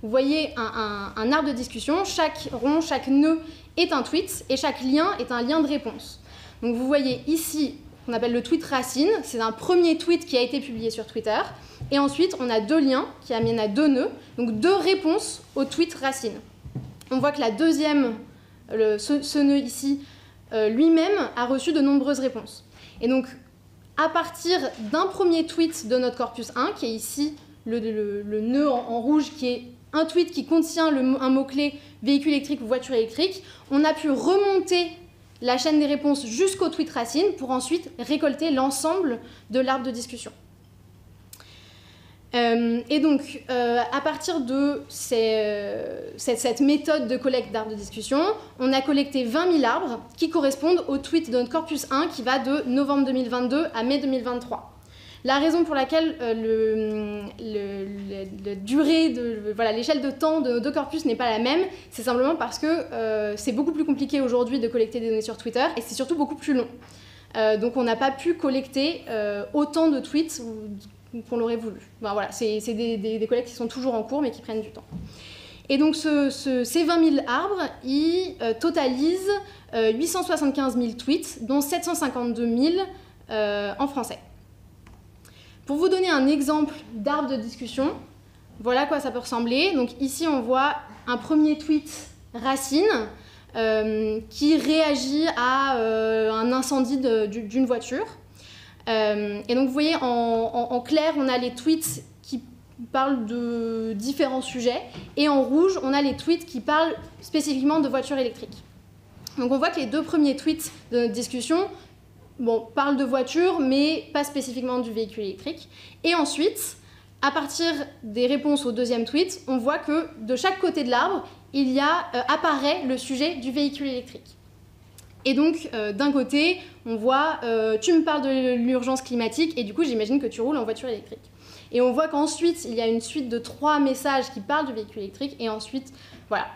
voyez un arbre de discussion, chaque rond, chaque nœud est un tweet, et chaque lien est un lien de réponse. Donc vous voyez ici qu'on appelle le tweet racine. C'est un premier tweet qui a été publié sur Twitter. Et ensuite, on a 2 liens qui amènent à 2 nœuds, donc 2 réponses au tweet racine. On voit que la deuxième, ce nœud ici, lui-même a reçu de nombreuses réponses. Et donc, à partir d'un premier tweet de notre corpus 1, qui est ici le nœud en rouge, qui est un tweet qui contient un mot-clé véhicule électrique ou voiture électrique, on a pu remonter la chaîne des réponses jusqu'au tweet racine pour ensuite récolter l'ensemble de l'arbre de discussion. Et donc, à partir de cette méthode de collecte d'arbres de discussion, on a collecté 20 000 arbres qui correspondent au tweet de notre corpus 1 qui va de novembre 2022 à mai 2023. La raison pour laquelle la durée, l'échelle de temps de nos 2 corpus n'est pas la même, c'est simplement parce que c'est beaucoup plus compliqué aujourd'hui de collecter des données sur Twitter et c'est surtout beaucoup plus long. Donc on n'a pas pu collecter autant de tweets qu'on l'aurait voulu. Ben voilà, c'est des collectes qui sont toujours en cours mais qui prennent du temps. Et donc ces 20 000 arbres, ils totalisent 875 000 tweets, dont 752 000 en français. Pour vous donner un exemple d'arbre de discussion, voilà à quoi ça peut ressembler. Donc ici, on voit un premier tweet racine qui réagit à un incendie d'une voiture. Et donc vous voyez, en clair, on a les tweets qui parlent de différents sujets, et en rouge, on a les tweets qui parlent spécifiquement de voitures électriques. Donc on voit que les 2 premiers tweets de notre discussion parlent de voitures, mais pas spécifiquement du véhicule électrique. Et ensuite, à partir des réponses au 2e tweet, on voit que de chaque côté de l'arbre, apparaît le sujet du véhicule électrique. Et donc, d'un côté, on voit tu me parles de l'urgence climatique, et du coup, j'imagine que tu roules en voiture électrique. Et on voit qu'ensuite, il y a une suite de 3 messages qui parlent du véhicule électrique, et ensuite, voilà,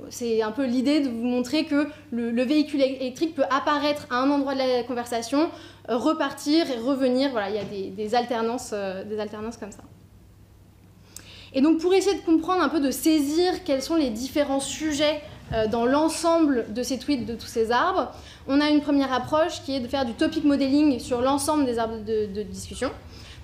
c'est un peu l'idée de vous montrer que le véhicule électrique peut apparaître à un endroit de la conversation, repartir et revenir. Voilà, il y a des alternances comme ça. Et donc, pour essayer de comprendre un peu, de saisir quels sont les différents sujets dans l'ensemble de ces tweets, de tous ces arbres, on a une première approche qui est de faire du topic modeling sur l'ensemble des arbres de discussion.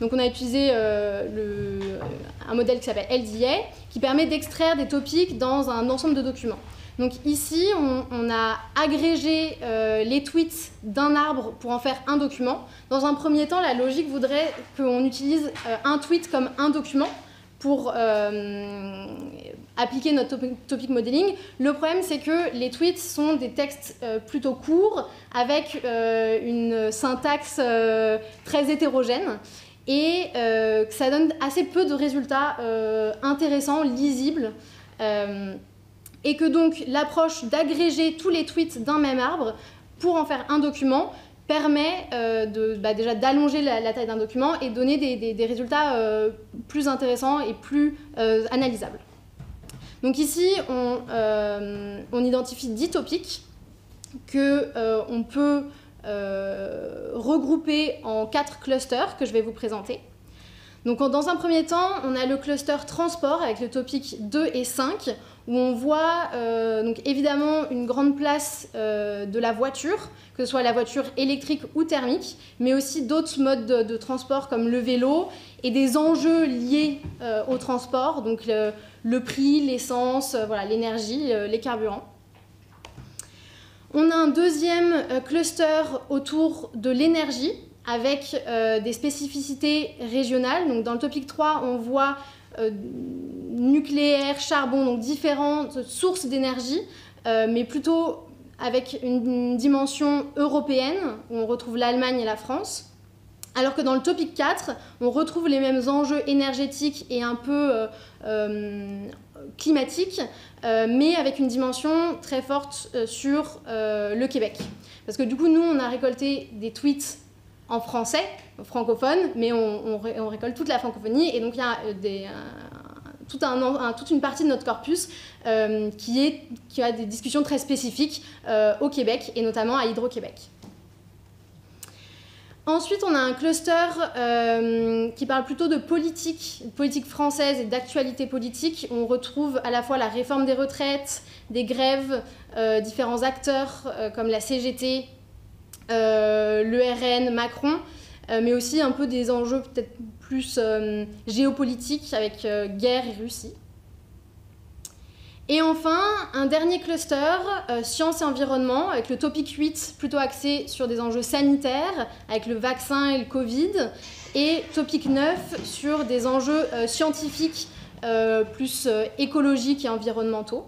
Donc on a utilisé un modèle qui s'appelle LDA, qui permet d'extraire des topics dans un ensemble de documents. Donc ici, on a agrégé les tweets d'un arbre pour en faire un document. Dans un premier temps, la logique voudrait qu'on utilise un tweet comme un document pour appliquer notre topic modeling. Le problème, c'est que les tweets sont des textes plutôt courts, avec une syntaxe très hétérogène, et que ça donne assez peu de résultats intéressants, lisibles, et que donc l'approche d'agréger tous les tweets d'un même arbre pour en faire un document permet déjà d'allonger la taille d'un document et donner des résultats plus intéressants et plus analysables. Donc ici, on identifie 10 topics qu'on peut regrouper en 4 clusters que je vais vous présenter. Donc dans un premier temps, on a le cluster transport avec le topic 2 et 5, où on voit donc évidemment une grande place de la voiture, que ce soit la voiture électrique ou thermique, mais aussi d'autres modes de transport comme le vélo, et des enjeux liés au transport, donc le prix, l'essence, voilà, l'énergie, les carburants. On a un deuxième cluster autour de l'énergie, avec des spécificités régionales. Donc dans le topic 3, on voit nucléaire, charbon, donc différentes sources d'énergie, mais plutôt avec une dimension européenne, où on retrouve l'Allemagne et la France. Alors que dans le topic 4, on retrouve les mêmes enjeux énergétiques et un peu climatiques, mais avec une dimension très forte sur le Québec. Parce que du coup, nous, on a récolté des tweets en français, francophone, mais on récolte toute la francophonie, et donc il y a toute une partie de notre corpus qui a des discussions très spécifiques au Québec, et notamment à Hydro-Québec. Ensuite, on a un cluster qui parle plutôt de politique française et d'actualité politique. On retrouve à la fois la réforme des retraites, des grèves, différents acteurs comme la CGT, le RN, Macron, mais aussi un peu des enjeux peut-être plus géopolitiques avec guerre et Russie. Et enfin, un dernier cluster, sciences et environnement, avec le topic 8 plutôt axé sur des enjeux sanitaires, avec le vaccin et le Covid, et topic 9 sur des enjeux scientifiques plus écologiques et environnementaux.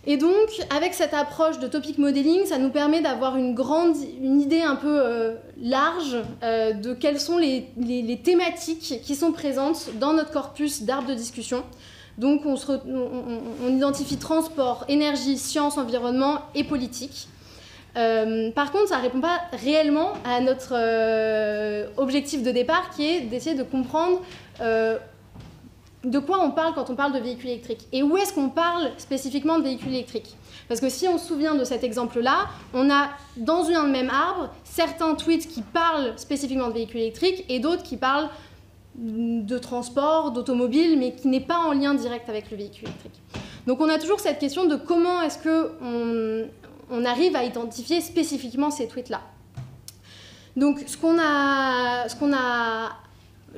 Et donc, avec cette approche de topic modeling, ça nous permet d'avoir une idée un peu large de quelles sont les thématiques qui sont présentes dans notre corpus d'arbres de discussion. Donc, on identifie transport, énergie, sciences, environnement et politique. Par contre, ça ne répond pas réellement à notre objectif de départ, qui est d'essayer de comprendre de quoi on parle quand on parle de véhicules électriques et où est-ce qu'on parle spécifiquement de véhicules électriques. Parce que si on se souvient de cet exemple-là, on a dans un même arbre certains tweets qui parlent spécifiquement de véhicules électriques et d'autres qui parlent de transport, d'automobile, mais qui n'est pas en lien direct avec le véhicule électrique. Donc on a toujours cette question de comment est-ce qu'on arrive à identifier spécifiquement ces tweets-là. Donc ce qu'on a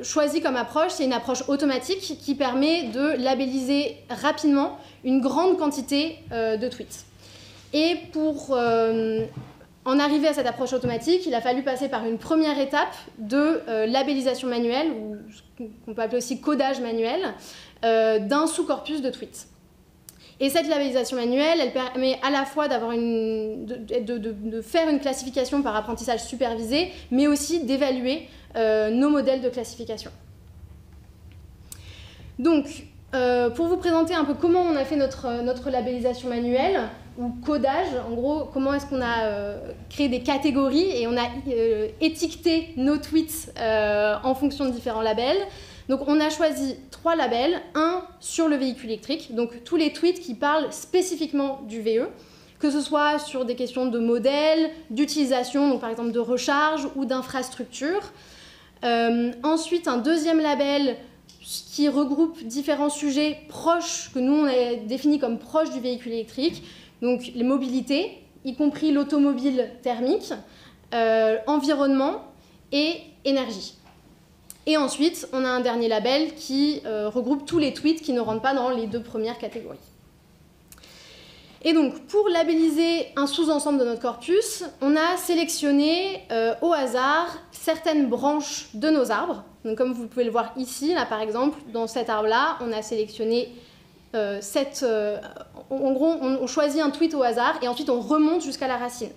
choisi comme approche, c'est une approche automatique qui permet de labelliser rapidement une grande quantité de tweets. Et pour en arriver à cette approche automatique, il a fallu passer par une première étape de labellisation manuelle, ou ce qu'on peut appeler aussi codage manuel, d'un sous-corpus de tweets. Et cette labellisation manuelle, elle permet à la fois d'avoir de faire une classification par apprentissage supervisé, mais aussi d'évaluer nos modèles de classification. Donc, pour vous présenter un peu comment on a fait notre labellisation manuelle, ou codage, en gros, comment est-ce qu'on a créé des catégories et on a étiqueté nos tweets en fonction de différents labels. Donc on a choisi 3 labels, un sur le véhicule électrique, donc tous les tweets qui parlent spécifiquement du VE, que ce soit sur des questions de modèle, d'utilisation, donc par exemple de recharge ou d'infrastructure. Ensuite, un deuxième label qui regroupe différents sujets proches, que nous on a définis comme proches du véhicule électrique, donc les mobilités, y compris l'automobile thermique, environnement et énergie. Et ensuite, on a un dernier label qui regroupe tous les tweets qui ne rentrent pas dans les 2 premières catégories. Et donc, pour labelliser un sous-ensemble de notre corpus, on a sélectionné au hasard certaines branches de nos arbres. Donc, comme vous pouvez le voir ici, là par exemple, dans cet arbre-là, on a sélectionné en gros, on choisit un tweet au hasard et ensuite on remonte jusqu'à la racine.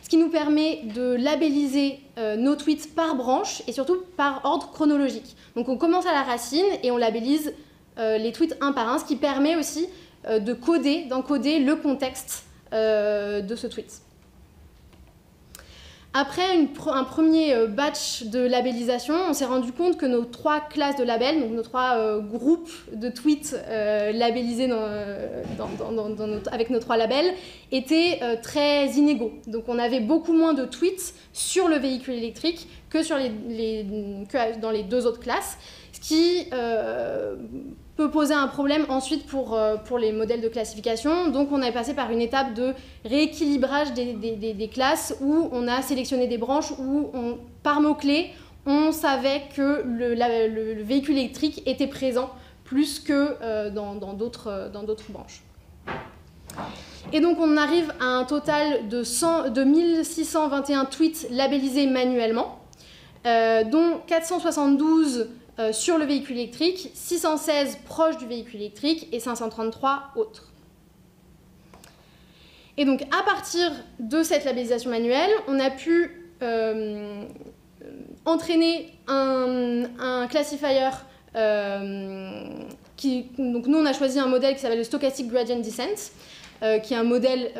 Ce qui nous permet de labelliser nos tweets par branche et surtout par ordre chronologique. Donc on commence à la racine et on labellise les tweets un par un, ce qui permet aussi d'encoder le contexte de ce tweet. Après un premier batch de labellisation, on s'est rendu compte que nos 3 classes de labels, donc nos 3 groupes de tweets labellisés avec nos 3 labels, étaient très inégaux. Donc on avait beaucoup moins de tweets sur le véhicule électrique que dans les 2 autres classes, ce qui peut poser un problème ensuite pour les modèles de classification. Donc on est passé par une étape de rééquilibrage des classes où on a sélectionné des branches où, par mots-clés, on savait que le véhicule électrique était présent plus que dans d'autres branches. Et donc on arrive à un total de 1621 tweets labellisés manuellement, dont 472 sur le véhicule électrique, 616 proches du véhicule électrique et 533 autres. Et donc à partir de cette labellisation manuelle, on a pu entraîner un classifier donc nous on a choisi un modèle qui s'appelle le Stochastic Gradient Descent, qui est un modèle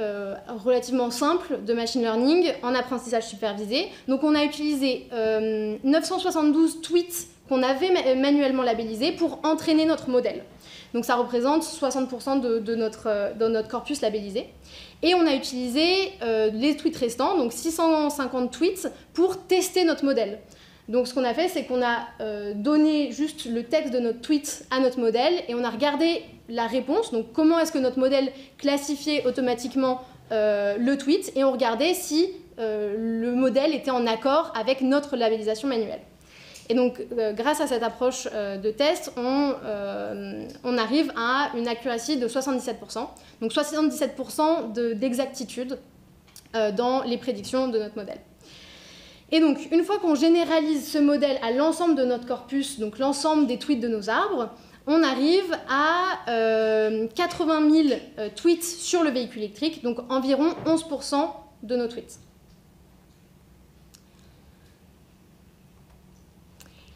relativement simple de machine learning en apprentissage supervisé. Donc on a utilisé 972 tweets qu'on avait manuellement labellisés pour entraîner notre modèle. Donc ça représente 60% de notre corpus labellisé. Et on a utilisé les tweets restants, donc 650 tweets, pour tester notre modèle. Donc ce qu'on a fait, c'est qu'on a donné juste le texte de notre tweet à notre modèle et on a regardé la réponse, donc comment est-ce que notre modèle classifiait automatiquement le tweet et on regardait si le modèle était en accord avec notre labellisation manuelle. Et donc, grâce à cette approche de test, on arrive à une accuracy de 77%. Donc 77% d'exactitude dans les prédictions de notre modèle. Et donc, une fois qu'on généralise ce modèle à l'ensemble de notre corpus, donc l'ensemble des tweets de nos arbres, on arrive à 80 000 tweets sur le véhicule électrique, donc environ 11% de nos tweets.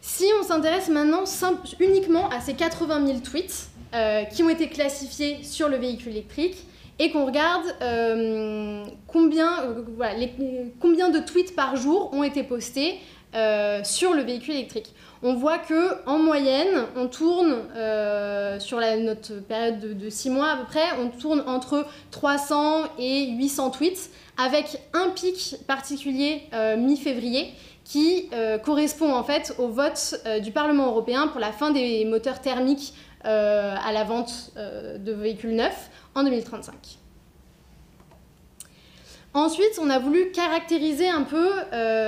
Si on s'intéresse maintenant uniquement à ces 80 000 tweets qui ont été classifiés sur le véhicule électrique et qu'on regarde combien de tweets par jour ont été postés sur le véhicule électrique, on voit qu'en moyenne, on tourne, sur notre période de 6 mois à peu près, on tourne entre 300 et 800 tweets avec un pic particulier mi-février qui correspond en fait au vote du Parlement européen pour la fin des moteurs thermiques à la vente de véhicules neufs en 2035. Ensuite, on a voulu caractériser un peu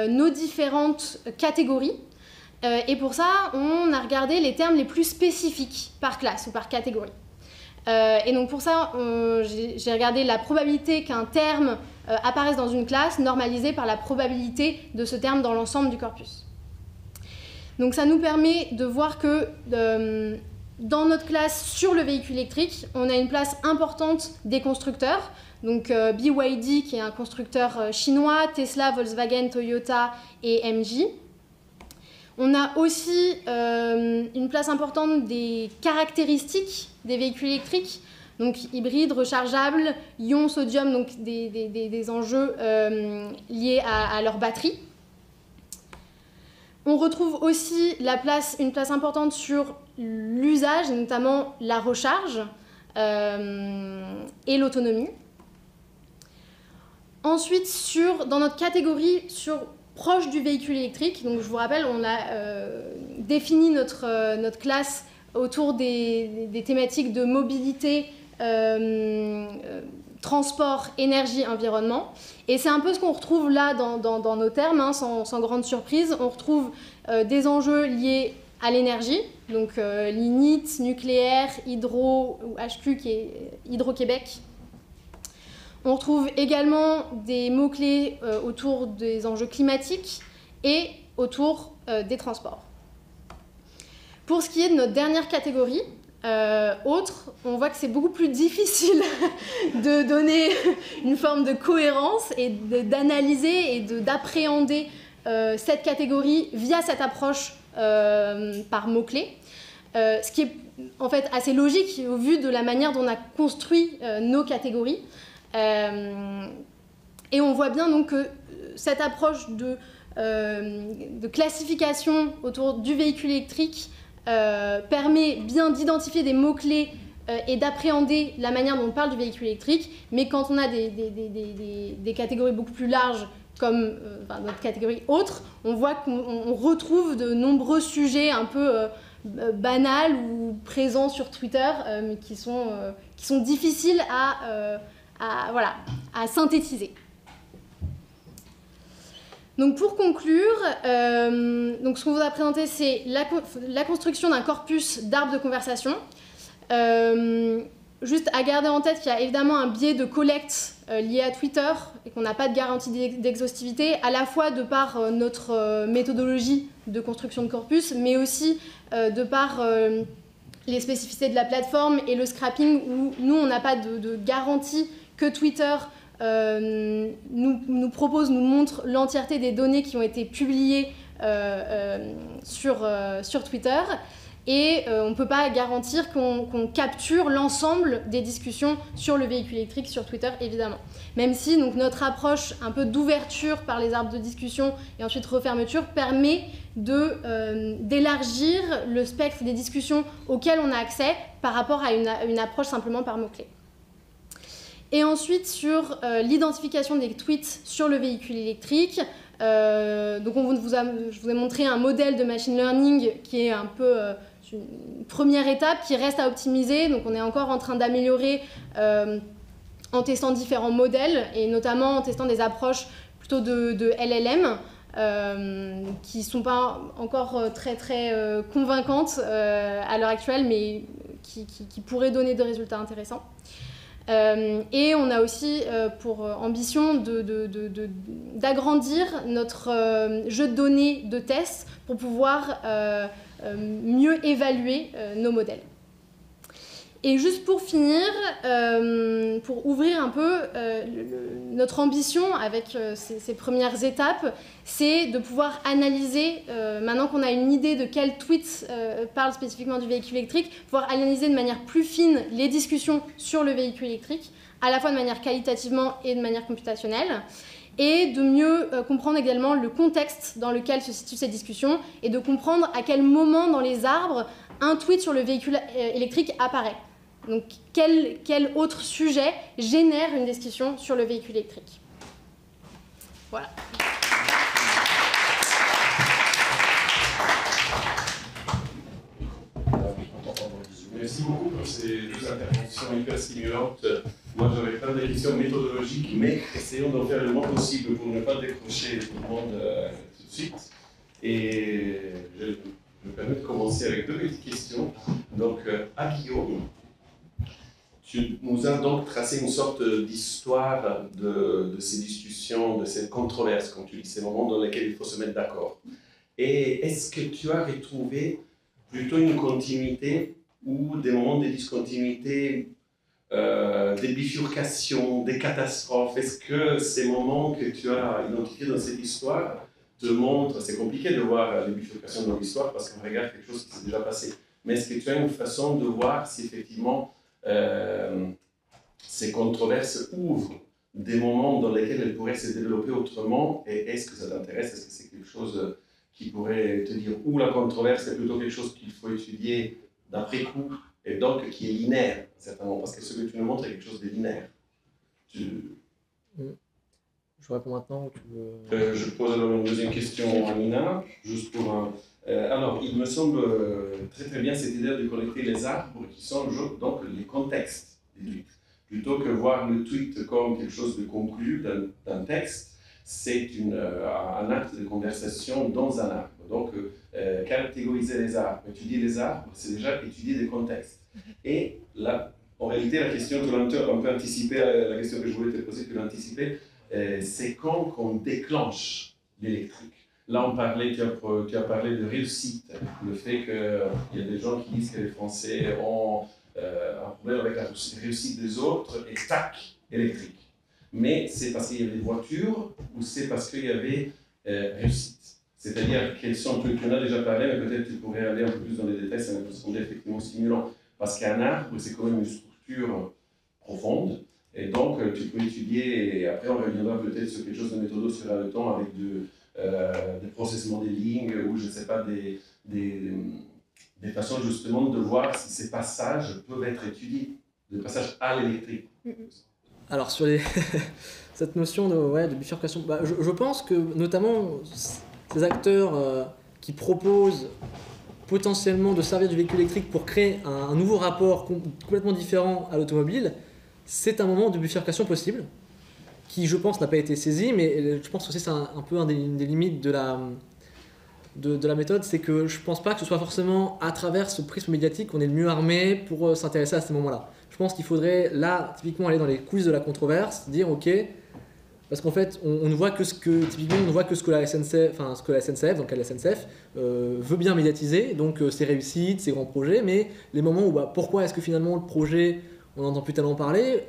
nos différentes catégories et pour ça, on a regardé les termes les plus spécifiques par classe ou par catégorie. Et donc pour ça, j'ai regardé la probabilité qu'un terme apparaissent dans une classe normalisée par la probabilité de ce terme dans l'ensemble du corpus. Donc ça nous permet de voir que dans notre classe sur le véhicule électrique, on a une place importante des constructeurs, donc BYD qui est un constructeur chinois, Tesla, Volkswagen, Toyota et MG. On a aussi une place importante des caractéristiques des véhicules électriques, donc hybrides, rechargeables, ion, sodium, donc des enjeux liés à leur batterie. On retrouve aussi une place importante sur l'usage, notamment la recharge et l'autonomie. Ensuite, dans notre catégorie proche du véhicule électrique, donc je vous rappelle, on a défini notre classe autour des thématiques de mobilité, transport, énergie, environnement. Et c'est un peu ce qu'on retrouve là dans nos termes, hein, sans grande surprise. On retrouve des enjeux liés à l'énergie, donc lignite, nucléaire, hydro, ou HQ qui est Hydro-Québec. On retrouve également des mots-clés autour des enjeux climatiques et autour des transports. Pour ce qui est de notre dernière catégorie, autre, on voit que c'est beaucoup plus difficile de donner une forme de cohérence et d'analyser et d'appréhender cette catégorie via cette approche par mots-clés. Ce qui est en fait assez logique au vu de la manière dont on a construit nos catégories. Et on voit bien donc que cette approche de classification autour du véhicule électrique permet bien d'identifier des mots-clés et d'appréhender la manière dont on parle du véhicule électrique, mais quand on a des catégories beaucoup plus larges comme notre catégorie autre, on voit qu'on retrouve de nombreux sujets un peu banals ou présents sur Twitter, mais qui sont difficiles à synthétiser. Donc pour conclure, donc ce qu'on vous a présenté, c'est la construction d'un corpus d'arbres de conversation. Juste à garder en tête qu'il y a évidemment un biais de collecte lié à Twitter et qu'on n'a pas de garantie d'exhaustivité, à la fois de par notre méthodologie de construction de corpus, mais aussi de par les spécificités de la plateforme et le scrapping où nous, on n'a pas de garantie que Twitter nous montre l'entièreté des données qui ont été publiées sur Twitter. Et on ne peut pas garantir qu'on capture l'ensemble des discussions sur le véhicule électrique sur Twitter, évidemment. Même si donc, notre approche un peu d'ouverture par les arbres de discussion et ensuite refermeture permet d'élargir le spectre des discussions auxquelles on a accès par rapport à une approche simplement par mots-clés. Et ensuite, sur l'identification des tweets sur le véhicule électrique, donc je vous ai montré un modèle de machine learning qui est un peu une première étape qui reste à optimiser. Donc on est encore en train d'améliorer en testant différents modèles, et notamment en testant des approches plutôt de LLM, qui ne sont pas encore très convaincantes à l'heure actuelle, mais qui pourraient donner des résultats intéressants. Et on a aussi pour ambition d'agrandir notre jeu de données de tests pour pouvoir mieux évaluer nos modèles. Et juste pour finir, pour ouvrir un peu notre ambition avec ces premières étapes, c'est de pouvoir analyser, maintenant qu'on a une idée de quel tweet parle spécifiquement du véhicule électrique, pouvoir analyser de manière plus fine les discussions sur le véhicule électrique, à la fois de manière qualitativement et de manière computationnelle, et de mieux comprendre également le contexte dans lequel se situent ces discussions, et de comprendre à quel moment dans les arbres un tweet sur le véhicule électrique apparaît. Donc, quel autre sujet génère une discussion sur le véhicule électrique? Voilà. Merci beaucoup pour ces deux interventions hyper stimulantes. Moi, j'aurais plein de questions méthodologiques, mais essayons d'en faire le moins possible pour ne pas décrocher tout le monde tout de suite. Et je me permets de commencer avec deux petites questions. Donc, à Guillaume, tu nous as donc tracé une sorte d'histoire de ces discussions, de ces controverses, comme tu dis, ces moments dans lesquels il faut se mettre d'accord. Et est-ce que tu as retrouvé plutôt une continuité ou des moments de discontinuité, des bifurcations, des catastrophes? Est-ce que ces moments que tu as identifiés dans cette histoire te montrent, c'est compliqué de voir les bifurcations dans l'histoire parce qu'on regarde quelque chose qui s'est déjà passé, mais est-ce que tu as une façon de voir si effectivement ces controverses ouvrent des moments dans lesquels elles pourraient se développer autrement, et est-ce que ça t'intéresse? Est-ce que c'est quelque chose qui pourrait te dire où la controverse est plutôt quelque chose qu'il faut étudier d'après coup, et donc qui est linéaire, certainement, parce que ce que tu nous montres est quelque chose de linéaire. Je réponds maintenant ou tu veux... Je pose alors une deuxième question à Nina, juste pour... alors, il me semble très bien cette idée de connecter les arbres qui sont donc les contextes des tweets. Plutôt que voir le tweet comme quelque chose de conclu d'un texte, c'est un acte de conversation dans un arbre. Donc, catégoriser les arbres, étudier les arbres, c'est déjà étudier des contextes. Et là, en réalité, la question, tu l'as un peu anticipée, la question que je voulais te poser, tu l'as anticipée, c'est quand qu'on déclenche l'électrique. Là, tu as parlé de réussite, le fait qu'il y a des gens qui disent que les Français ont un problème avec la réussite des autres et tac, électrique. Mais c'est parce qu'il y avait des voitures ou c'est parce qu'il y avait réussite? C'est-à-dire, quels sont, tu en as déjà parlé, mais peut-être tu pourrais aller un peu plus dans les détails, ça me semble effectivement stimulant. Parce qu'un arbre, c'est quand même une structure profonde, et donc tu peux étudier, et après on reviendra peut-être sur quelque chose de méthodo sur le temps avec des processements des lignes, ou je ne sais pas, des façons justement de voir si ces passages peuvent être étudiés, des passages à l'électrique. Alors sur cette notion de bifurcation, je pense que notamment ces acteurs qui proposent potentiellement de servir du véhicule électrique pour créer un nouveau rapport complètement différent à l'automobile, c'est un moment de bifurcation possible, qui je pense n'a pas été saisi, mais je pense que c'est un peu une des limites de la méthode, c'est que je pense pas que ce soit forcément à travers ce prisme médiatique qu'on est le mieux armé pour s'intéresser à ces moments-là. Je pense qu'il faudrait là typiquement aller dans les coulisses de la controverse, dire ok, parce qu'en fait on ne voit que ce que la SNCF, donc la SNCF veut bien médiatiser, donc ses réussites, ses grands projets, mais les moments où pourquoi est-ce que finalement le projet on n'entend plus tellement parler,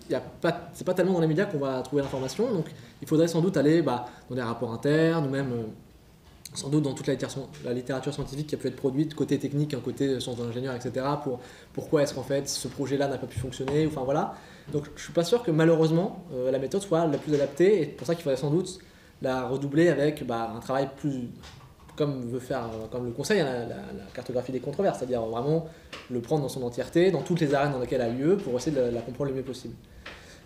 c'est pas tellement dans les médias qu'on va trouver l'information, donc il faudrait sans doute aller dans des rapports internes ou même sans doute dans toute la littérature scientifique qui a pu être produite, côté technique, côté sciences d'ingénieur, etc. pour pourquoi est-ce qu'en fait ce projet-là n'a pas pu fonctionner, enfin voilà. Donc je suis pas sûr que malheureusement la méthode soit la plus adaptée, et c'est pour ça qu'il faudrait sans doute la redoubler avec un travail plus, comme le conseil, la cartographie des controverses, c'est-à-dire vraiment le prendre dans son entièreté, dans toutes les arènes dans lesquelles elle a lieu, pour essayer de la comprendre le mieux possible.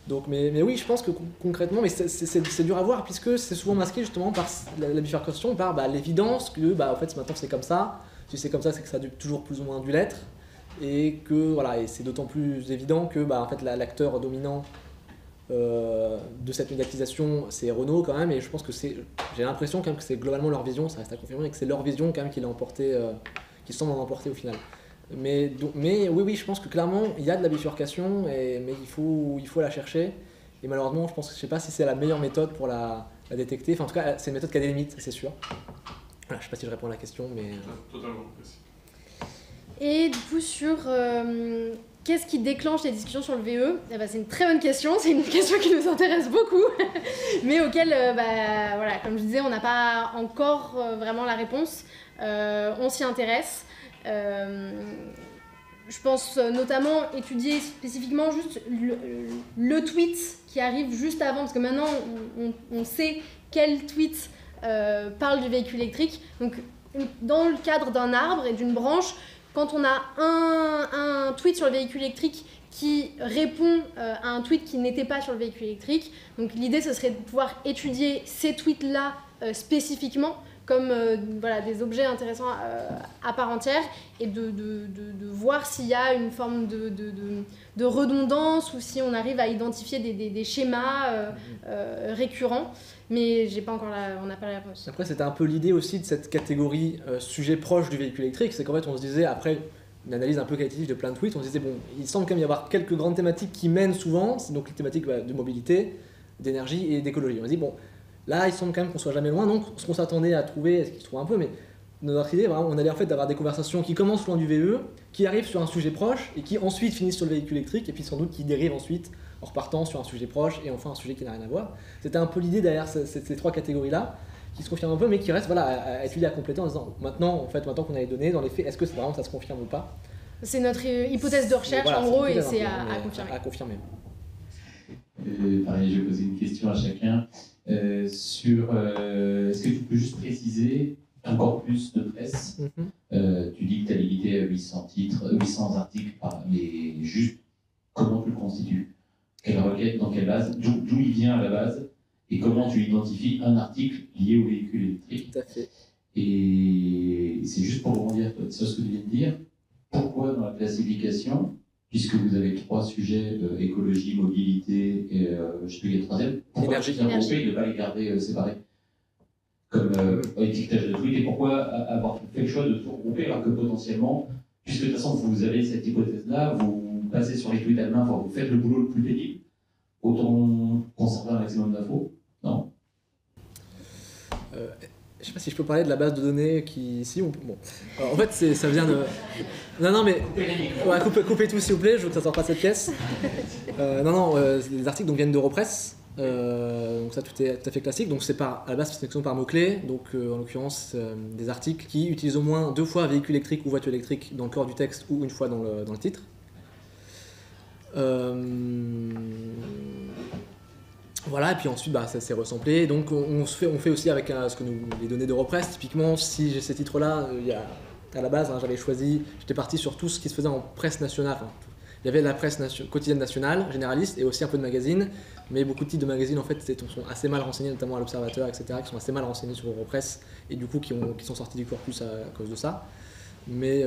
Donc, mais oui, je pense que concrètement, mais c'est dur à voir, puisque c'est souvent masqué justement par la bifurcation, par l'évidence que en fait maintenant c'est comme ça, si c'est comme ça c'est que ça a toujours plus ou moins dû l'être, et que voilà, et c'est d'autant plus évident que en fait l'acteur dominant de cette médiatisation, c'est Renault quand même, et je pense que j'ai l'impression quand même que c'est globalement leur vision, ça reste à confirmer, et que c'est leur vision quand même qui l'a emporté, qui semble en emporter au final. Mais oui, je pense que clairement il y a de la bifurcation, mais il faut la chercher. Et malheureusement, je sais pas si c'est la meilleure méthode pour la détecter. Enfin, en tout cas, c'est une méthode qui a des limites, c'est sûr. Voilà, je sais pas si je réponds à la question, mais Totalement. Merci. Et du coup, sur qu'est-ce qui déclenche les discussions sur le VE, c'est une très bonne question, c'est une question qui nous intéresse beaucoup, mais auquel, voilà, comme je disais, on n'a pas encore vraiment la réponse. On s'y intéresse. Je pense notamment étudier spécifiquement juste le tweet qui arrive juste avant, parce que maintenant on sait quel tweet parle du véhicule électrique. Donc dans le cadre d'un arbre et d'une branche, quand on a un tweet sur le véhicule électrique qui répond à un tweet qui n'était pas sur le véhicule électrique, donc l'idée ce serait de pouvoir étudier ces tweets-là spécifiquement comme voilà, des objets intéressants à part entière, et de voir s'il y a une forme de redondance ou si on arrive à identifier des schémas récurrents. Mais on n'a pas la réponse. après, c'était un peu l'idée aussi de cette catégorie sujet proche du véhicule électrique, c'est qu'en fait on se disait, après une analyse un peu qualitative de plein de tweets, on se disait bon, il semble quand même y avoir quelques grandes thématiques qui mènent souvent, c'est donc les thématiques de mobilité, d'énergie et d'écologie. On se dit bon, là il semble quand même qu'on soit jamais loin, donc ce qu'on s'attendait à trouver, ce qui se trouve un peu, mais notre idée, vraiment, on allait en fait d'avoir des conversations qui commencent loin du VE, qui arrivent sur un sujet proche et qui ensuite finissent sur le véhicule électrique, et puis sans doute qui dérivent ensuite en repartant sur un sujet proche et enfin un sujet qui n'a rien à voir. C'était un peu l'idée derrière ces trois catégories-là, qui se confirment un peu, mais qui restent voilà, à étudier, à compléter en disant maintenant qu'on a les données, dans les faits, est-ce que vraiment ça se confirme ou pas? C'est notre hypothèse de recherche voilà, en gros, et c'est à confirmer. À confirmer. Pareil, je vais poser une question à chacun sur est-ce que tu peux juste préciser un corpus de presse? Tu dis que tu as limité à 800 titres, 800 articles, mais juste comment tu le constitues? Quelle requête, dans quelle base, d'où il vient à la base, et comment tu identifies un article lié au véhicule électrique? Tout à fait. Et c'est juste pour rebondir sur ce que tu viens de dire, pourquoi dans la classification, puisque vous avez 3 sujets, écologie, mobilité et je sais plus, il y a le troisième, pourquoi Énergie. les regrouper et ne pas les garder séparés comme étiquetage de tweet, et pourquoi avoir fait le choix de tout regrouper alors que potentiellement, puisque de toute façon vous avez cette hypothèse-là, vous passez sur les tweets à main, enfin, vous faites le boulot le plus pénible, autant conserver un maximum d'infos, non? Je sais pas si je peux parler de la base de données qui ici. Bon. Alors, en fait, ça vient de. Non, mais. Ouais, coupez tout s'il vous plaît, je veux que ça sorte pas de cette pièce. Les articles donc, viennent d'Europress. Donc ça, tout est tout à fait classique. Donc c'est à la base, c'est sélection par mots-clés. Donc en l'occurrence, des articles qui utilisent au moins 2 fois véhicule électrique ou voiture électrique dans le corps du texte ou une fois dans le titre. Voilà, et puis ensuite ça s'est resamplé. Donc on fait aussi avec les données d'Europress. Typiquement, si j'ai ces titres-là, à la base, j'étais parti sur tout ce qui se faisait en presse nationale. Enfin, il y avait la presse quotidienne nationale, généraliste, et aussi un peu de magazines. Mais beaucoup de titres de magazines en fait sont assez mal renseignés, notamment à l'Observateur, etc., qui sont assez mal renseignés sur Europress, et du coup qui sont sortis du corpus à cause de ça. Mais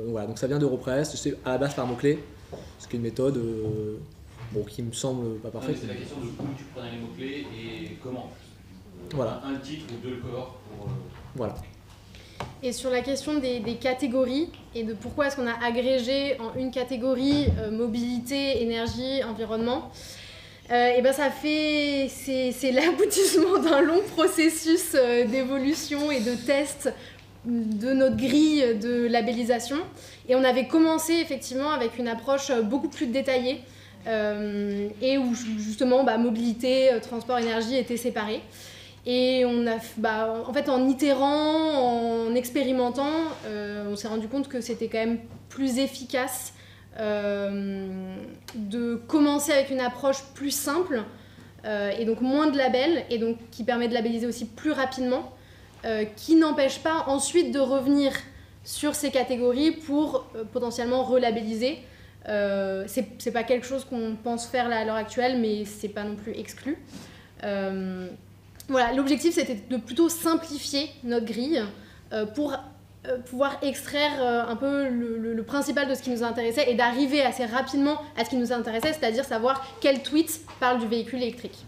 voilà, donc ça vient d'Europress, c'est à la base par mots-clés, ce qui est une méthode qui me semble pas parfaite. C'est la question de où tu prenais les mots-clés et comment. Voilà. Un titre ou 2 corps pour. Voilà. Et sur la question des catégories et de pourquoi est-ce qu'on a agrégé en une catégorie mobilité, énergie, environnement, c'est l'aboutissement d'un long processus d'évolution et de test de notre grille de labellisation. Et on avait commencé effectivement avec une approche beaucoup plus détaillée et où justement mobilité, transport, énergie étaient séparés. Et on a, en fait, en itérant, en expérimentant, on s'est rendu compte que c'était quand même plus efficace de commencer avec une approche plus simple et donc moins de labels, et donc qui permet de labelliser aussi plus rapidement, qui n'empêche pas ensuite de revenir sur ces catégories pour potentiellement relabelliser. C'est pas quelque chose qu'on pense faire là, à l'heure actuelle, mais c'est pas non plus exclu. Voilà, l'objectif c'était de plutôt simplifier notre grille pour pouvoir extraire un peu le principal de ce qui nous intéressait et d'arriver assez rapidement à ce qui nous intéressait, c'est-à-dire savoir quel tweet parle du véhicule électrique.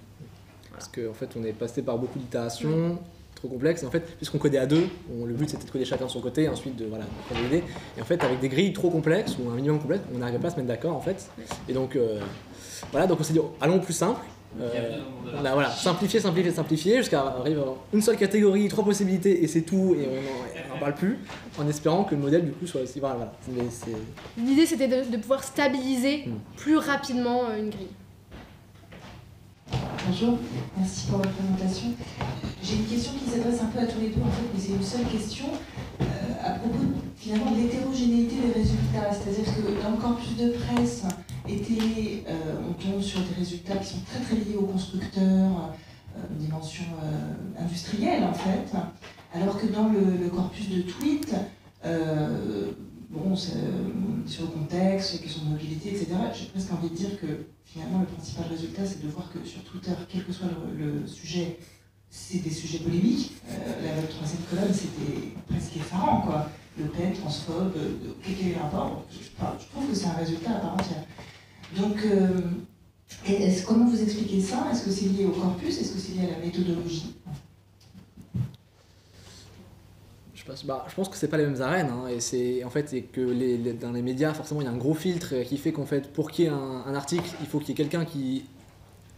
Parce qu'en fait, on est passé par beaucoup d'itérations trop complexes. Et en fait, puisqu'on codait à deux, le but c'était de coder chacun de son côté, et ensuite de prendre l'idée. Et en fait, avec des grilles trop complexes ou un minimum complexe, on n'arrivait pas à se mettre d'accord en fait. Et donc, donc on s'est dit, allons au plus simple. On a simplifié jusqu'à arriver à une seule catégorie, 3 possibilités et c'est tout, et on n'en parle plus, en espérant que le modèle du coup soit aussi. L'idée c'était de pouvoir stabiliser plus rapidement une grille. Bonjour, merci pour votre présentation. J'ai une question qui s'adresse un peu à tous les deux en fait, mais c'est une seule question à propos finalement de l'hétérogénéité des résultats. C'est-à-dire que dans le corpus de presse, on tombe sur des résultats qui sont très très liés aux constructeurs, une dimension industrielle en fait, alors que dans le corpus de tweets, sur le contexte, les questions de mobilité, etc., j'ai presque envie de dire que finalement le principal résultat c'est de voir que sur Twitter, quel que soit le sujet, c'est des sujets polémiques. La troisième colonne c'était presque effarant quoi. Le Pen, transphobe, quel est le rapport? Je trouve que c'est un résultat à part entière. Donc, comment vous expliquez ça? Est-ce que c'est lié au corpus? Est-ce que c'est lié à la méthodologie? Je pense que c'est pas les mêmes arènes, et c'est que dans les médias forcément il y a un gros filtre qui fait qu'en fait pour qu'il y ait un article, il faut qu'il y ait quelqu'un qui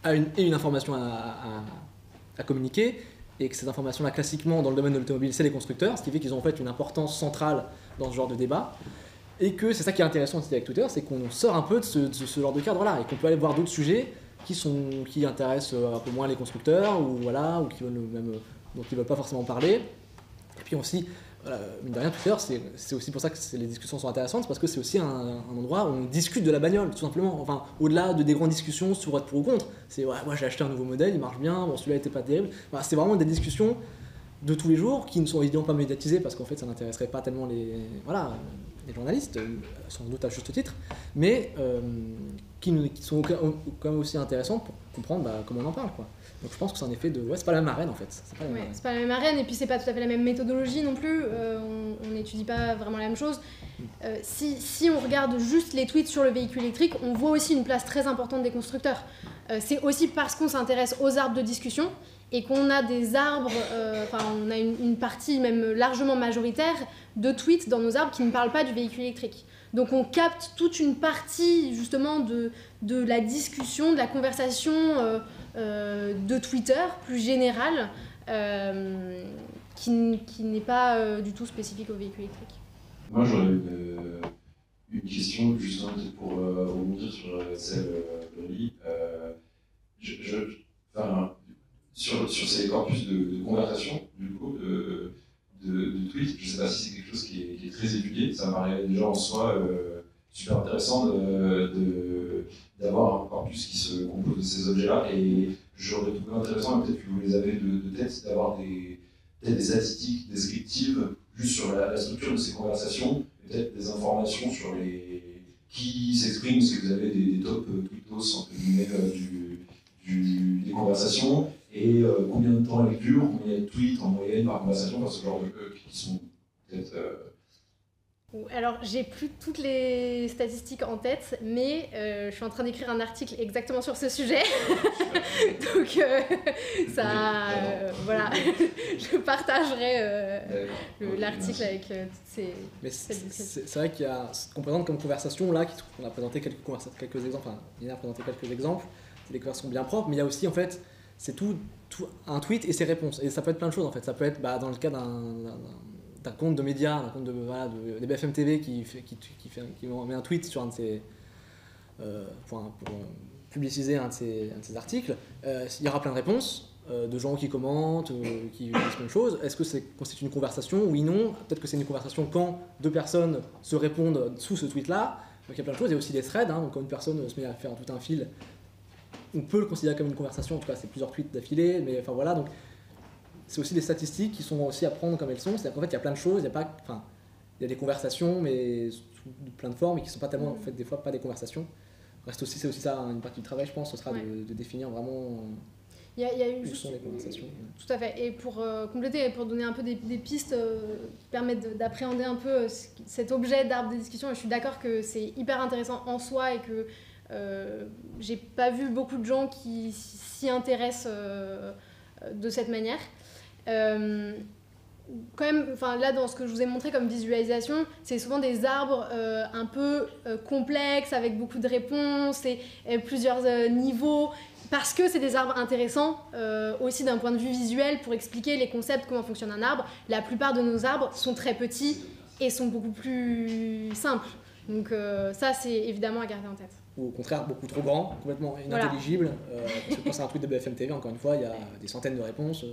ait une information à communiquer, et que cette information-là classiquement dans le domaine de l'automobile c'est les constructeurs, ce qui fait qu'ils ont en fait une importance centrale dans ce genre de débat. Et que c'est ça qui est intéressant aussi avec Twitter, c'est qu'on sort un peu de ce genre de cadre-là et qu'on peut aller voir d'autres sujets qui intéressent un peu moins les constructeurs ou qui veulent même dont ils veulent pas forcément parler. Et puis aussi, mine de rien, Twitter, c'est aussi pour ça que les discussions sont intéressantes, parce que c'est aussi un endroit où on discute de la bagnole, tout simplement. Enfin, au-delà des grandes discussions sur être pour ou contre, c'est moi j'ai acheté un nouveau modèle, il marche bien, bon celui-là était pas terrible. C'est vraiment des discussions de tous les jours qui ne sont évidemment pas médiatisées parce qu'en fait ça n'intéresserait pas tellement les journalistes, sans doute à juste titre, mais qui sont quand même aussi intéressantes pour comprendre comment on en parle, quoi. Donc je pense que c'est un effet de... c'est pas la même arène en fait. C'est pas la même arène, et puis c'est pas tout à fait la même méthodologie non plus, on n'étudie pas vraiment la même chose. Si on regarde juste les tweets sur le véhicule électrique, on voit aussi une place très importante des constructeurs. C'est aussi parce qu'on s'intéresse aux arbres de discussion et qu'on a des arbres, on a une partie même largement majoritaire de tweets dans nos arbres qui ne parlent pas du véhicule électrique. Donc on capte toute une partie justement de la discussion, de la conversation de Twitter plus générale, qui n'est pas du tout spécifique au véhicule électrique. Moi j'aurais une question justement pour rebondir sur celle de Lily. Sur ces corpus de conversation, du coup, de tweets, je ne sais pas si c'est quelque chose qui est très étudié. Ça me paraît déjà en soi super intéressant d'avoir un corpus qui se compose de ces objets-là. Et j'aurais trouvé intéressant, et peut-être que vous les avez de tête, d'avoir peut-être des statistiques descriptives juste sur la structure de ces conversations, et peut-être des informations sur qui s'exprime, si vous avez des top tweetos entre guillemets des conversations, et combien de temps elles durent, combien de tweets en moyenne par conversation, ce genre de qui sont peut-être... Alors, j'ai plus toutes les statistiques en tête, mais je suis en train d'écrire un article exactement sur ce sujet. Donc, voilà, je partagerai l'article avec toutes ces... Mais c'est vrai qu'il y a ce qu'on présente comme conversation, là, on a présenté quelques exemples, Nina a présenté quelques exemples, c'est des conversations bien propres, mais il y a aussi, en fait, c'est tout un tweet et ses réponses. Et ça peut être plein de choses, en fait. Ça peut être, dans le cas d'un compte de médias, d'un compte de BFM TV qui met un tweet sur un de ses... pour publiciser un de ses articles, il y aura plein de réponses de gens qui commentent, qui disent plein de choses. Est-ce que c'est constitue une conversation? Oui, non. Peut-être que c'est une conversation quand deux personnes se répondent sous ce tweet-là. Donc il y a plein de choses. Il y a aussi des threads, donc quand une personne se met à faire tout un fil, on peut le considérer comme une conversation. En tout cas, c'est plusieurs tweets d'affilée, mais enfin voilà. Donc c'est aussi des statistiques qui sont aussi à prendre comme elles sont. C'est-à-dire qu'en fait, il y a plein de choses. Il y a des conversations, mais sous plein de formes, et qui ne sont pas tellement, en fait, des fois, pas des conversations. C'est aussi ça, une partie du travail, je pense, ce sera de définir vraiment... Il y a eu Où juste... sont les conversations? Tout à fait. Et pour compléter et pour donner un peu des pistes qui permettent d'appréhender un peu cet objet d'arbre des discussions, je suis d'accord que c'est hyper intéressant en soi et que j'ai pas vu beaucoup de gens qui s'y intéressent de cette manière. Quand même, là dans ce que je vous ai montré comme visualisation, c'est souvent des arbres un peu complexes avec beaucoup de réponses et plusieurs niveaux, parce que c'est des arbres intéressants aussi d'un point de vue visuel pour expliquer les concepts, comment fonctionne un arbre. La plupart de nos arbres sont très petits et sont beaucoup plus simples. Donc ça, c'est évidemment à garder en tête. Ou au contraire, beaucoup trop grand, complètement inintelligible. Parce que quand c'est un tweet de BFM TV, encore une fois, il y a des centaines de réponses.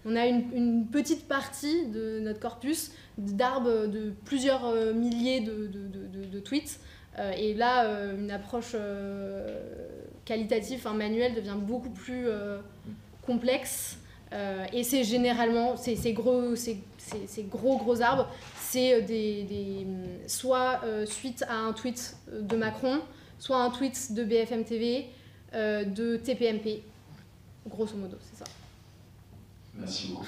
On a une petite partie de notre corpus d'arbres de plusieurs milliers de tweets. Et là, une approche qualitative, manuelle, devient beaucoup plus complexe. Et c'est généralement, ces gros arbres, c'est soit suite à un tweet de Macron, soit un tweet de BFM TV, de TPMP. Grosso modo, c'est ça. Merci beaucoup.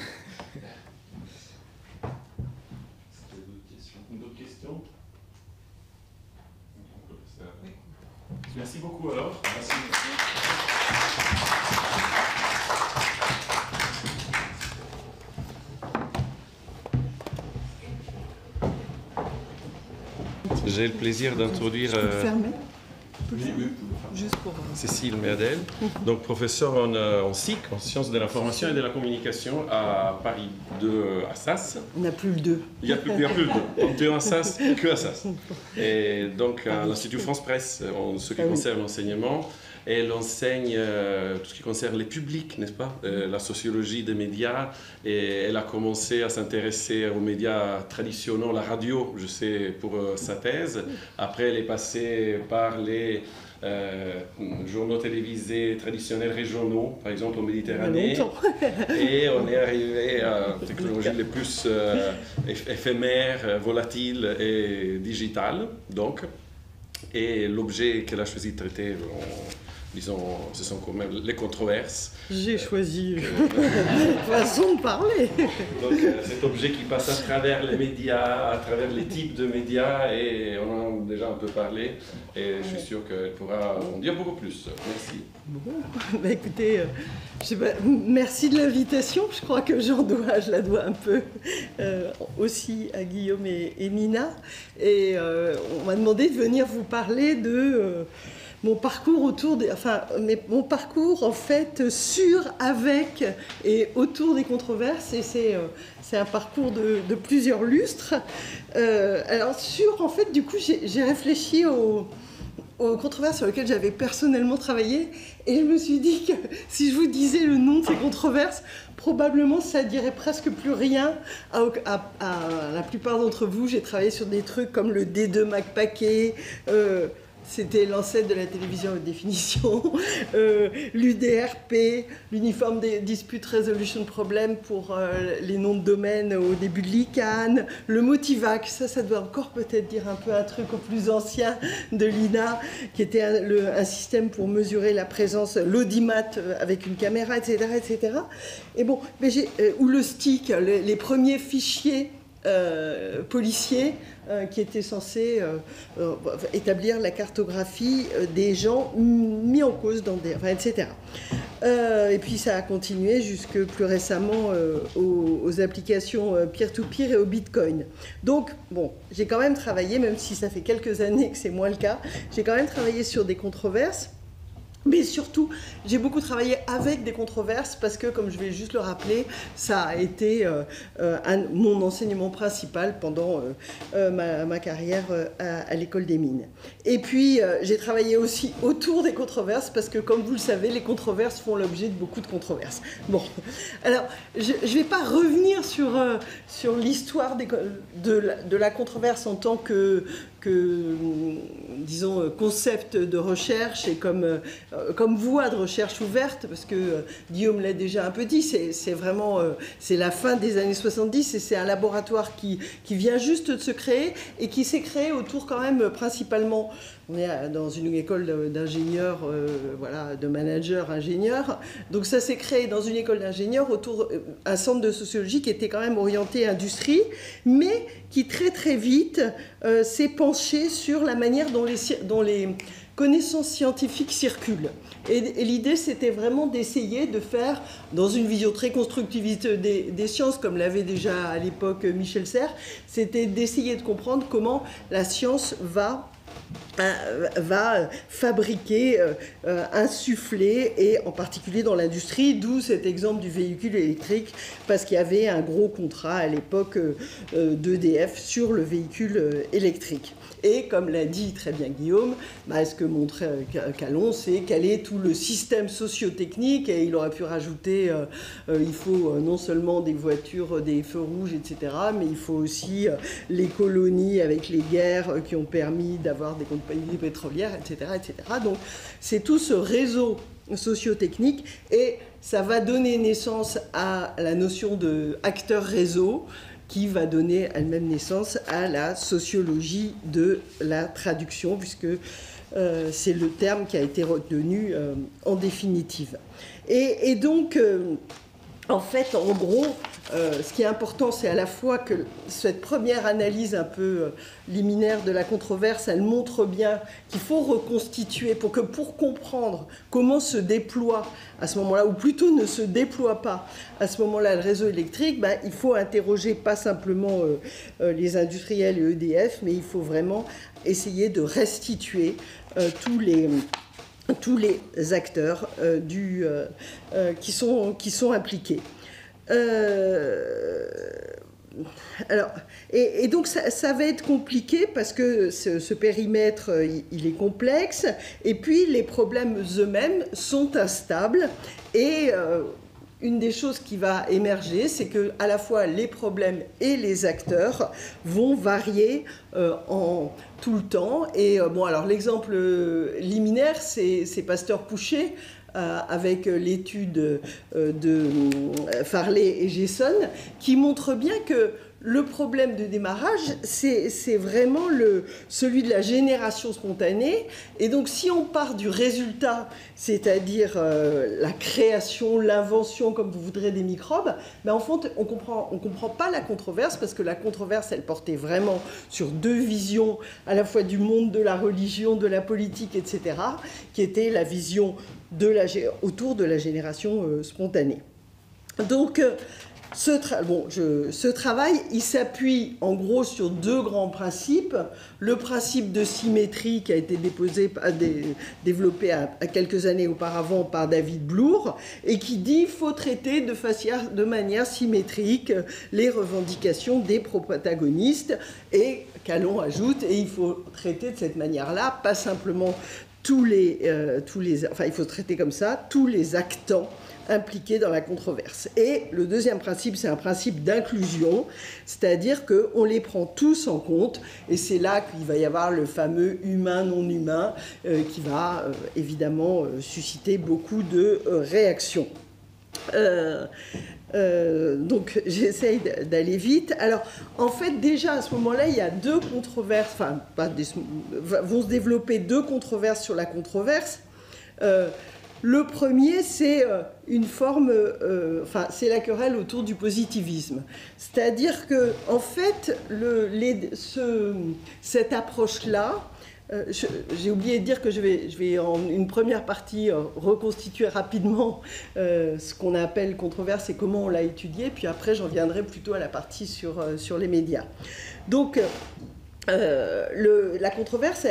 D'autres questions? Merci beaucoup alors. Merci. J'ai le plaisir d'introduire Juste pour... Cécile Merdel, donc professeure en SIC, en sciences de l'information et de la communication à Paris 2 Assas. On n'a plus le 2. Il n'y a plus le 2. Panthéon Assas, que Assas. Et donc à l'Institut France Presse, en ce qui concerne l'enseignement, elle enseigne tout ce qui concerne les publics, n'est-ce pas, la sociologie des médias, et elle a commencé à s'intéresser aux médias traditionnels, la radio, je sais, pour sa thèse. Après, elle est passée par les journaux télévisés traditionnels régionaux, par exemple en Méditerranée, et on est arrivé à la technologie les plus éphémères, volatiles et digitales, donc. Et l'objet qu'elle a choisi de traiter, disons, ce sont quand même les controverses. J'ai choisi façon de parler. Donc cet objet qui passe à travers les médias, à travers les types de médias, et on en a déjà un peu parlé, et je suis sûr qu'elle pourra en dire beaucoup plus. Merci. Bon, écoutez, je sais pas, merci de l'invitation. Je crois que je la dois un peu aussi à Guillaume et Nina. Et on m'a demandé de venir vous parler de mon parcours mon parcours en fait sur, avec et autour des controverses. Et c'est un parcours de plusieurs lustres. Alors en fait, du coup, j'ai réfléchi aux controverses sur lesquelles j'avais personnellement travaillé, et je me suis dit que si je vous disais le nom de ces controverses, probablement ça dirait presque plus rien à la plupart d'entre vous. J'ai travaillé sur des trucs comme le D2 Mac Paquet, c'était l'ancêtre de la télévision haute définition, l'UDRP, l'Uniform Dispute Resolution Problem pour les noms de domaine au début de l'ICANN, le Motivac, ça doit encore peut-être dire un peu un truc au plus ancien de l'INA, qui était un système pour mesurer la présence, l'audimat avec une caméra, etc. etc. Et bon, ou le STIC, les premiers fichiers policiers qui étaient censés établir la cartographie des gens mis en cause etc. Et puis ça a continué jusque plus récemment aux applications peer-to-peer et au Bitcoin. Donc, bon, j'ai quand même travaillé, même si ça fait quelques années que c'est moins le cas, j'ai quand même travaillé sur des controverses. Mais surtout, j'ai beaucoup travaillé avec des controverses parce que, comme je vais juste le rappeler, ça a été mon enseignement principal pendant ma carrière à l'école des mines. Et puis, j'ai travaillé aussi autour des controverses parce que, comme vous le savez, les controverses font l'objet de beaucoup de controverses. Bon, alors, je ne vais pas revenir sur l'histoire de la controverse en tant que disons, concept de recherche et comme comme voie de recherche ouverte, parce que Guillaume l'a déjà un peu dit, c'est vraiment c'est la fin des années 70 et c'est un laboratoire qui vient juste de se créer et qui s'est créé autour quand même principalement. On est dans une école d'ingénieurs, voilà, de managers ingénieurs. Donc ça s'est créé dans une école d'ingénieurs autour un centre de sociologie qui était quand même orienté industrie, mais qui très très vite s'est penché sur la manière dont les connaissances scientifiques circulent. Et l'idée, c'était vraiment d'essayer de faire, dans une vision très constructiviste des sciences, comme l'avait déjà à l'époque Michel Serres, c'était d'essayer de comprendre comment la science va fabriquer, insuffler, et en particulier dans l'industrie, d'où cet exemple du véhicule électrique, parce qu'il y avait un gros contrat à l'époque d'EDF sur le véhicule électrique. Et comme l'a dit très bien Guillaume, ce que montrait Calon, c'est quel est tout le système socio-technique, et il aurait pu rajouter, il faut non seulement des voitures, des feux rouges, etc., mais il faut aussi les colonies avec les guerres qui ont permis d'avoir des compagnies pétrolières, etc., etc. Donc c'est tout ce réseau socio-technique, et ça va donner naissance à la notion d'acteur réseau, qui va donner elle-même naissance à la sociologie de la traduction, puisque c'est le terme qui a été retenu en définitive. Et donc, en fait, en gros, ce qui est important, c'est à la fois que cette première analyse un peu liminaire de la controverse, elle montre bien qu'il faut reconstituer pour comprendre comment se déploie à ce moment-là, ou plutôt ne se déploie pas à ce moment-là le réseau électrique, il faut interroger pas simplement les industriels et EDF, mais il faut vraiment essayer de restituer tous les acteurs qui sont impliqués. Alors, et donc ça va être compliqué parce que ce périmètre, il est complexe, et puis les problèmes eux-mêmes sont instables, et une des choses qui va émerger, c'est que à la fois les problèmes et les acteurs vont varier en tout le temps. Et bon, alors l'exemple liminaire, c'est Pasteur-Pouchet, avec l'étude de Farley et Gesson, qui montre bien que le problème de démarrage, c'est vraiment celui de la génération spontanée. Et donc, si on part du résultat, c'est-à-dire la création, l'invention, comme vous voudrez, des microbes, en fait, on comprend pas la controverse, parce que la controverse, elle portait vraiment sur deux visions, à la fois du monde, de la religion, de la politique, etc., qui était la vision autour de la génération spontanée. Donc, ce travail, il s'appuie en gros sur deux grands principes. Le principe de symétrie qui a été développé à quelques années auparavant par David Bloor, et qui dit qu'il faut traiter de manière symétrique les revendications des protagonistes. Et Calon ajoute, et il faut traiter de cette manière-là, pas simplement il faut traiter comme ça tous les actants impliqués dans la controverse. Et le deuxième principe, c'est un principe d'inclusion, c'est-à-dire qu'on les prend tous en compte, et c'est là qu'il va y avoir le fameux humain-non-humain qui va évidemment susciter beaucoup de réactions. Donc j'essaye d'aller vite. Alors en fait déjà à ce moment-là il y a deux controverses, vont se développer deux controverses sur la controverse. Le premier, c'est une forme, c'est la querelle autour du positivisme. C'est-à-dire que en fait cette approche-là, j'ai oublié de dire que je vais en une première partie reconstituer rapidement ce qu'on appelle controverse et comment on l'a étudié, puis après j'en viendrai plutôt à la partie sur les médias. Donc la controverse,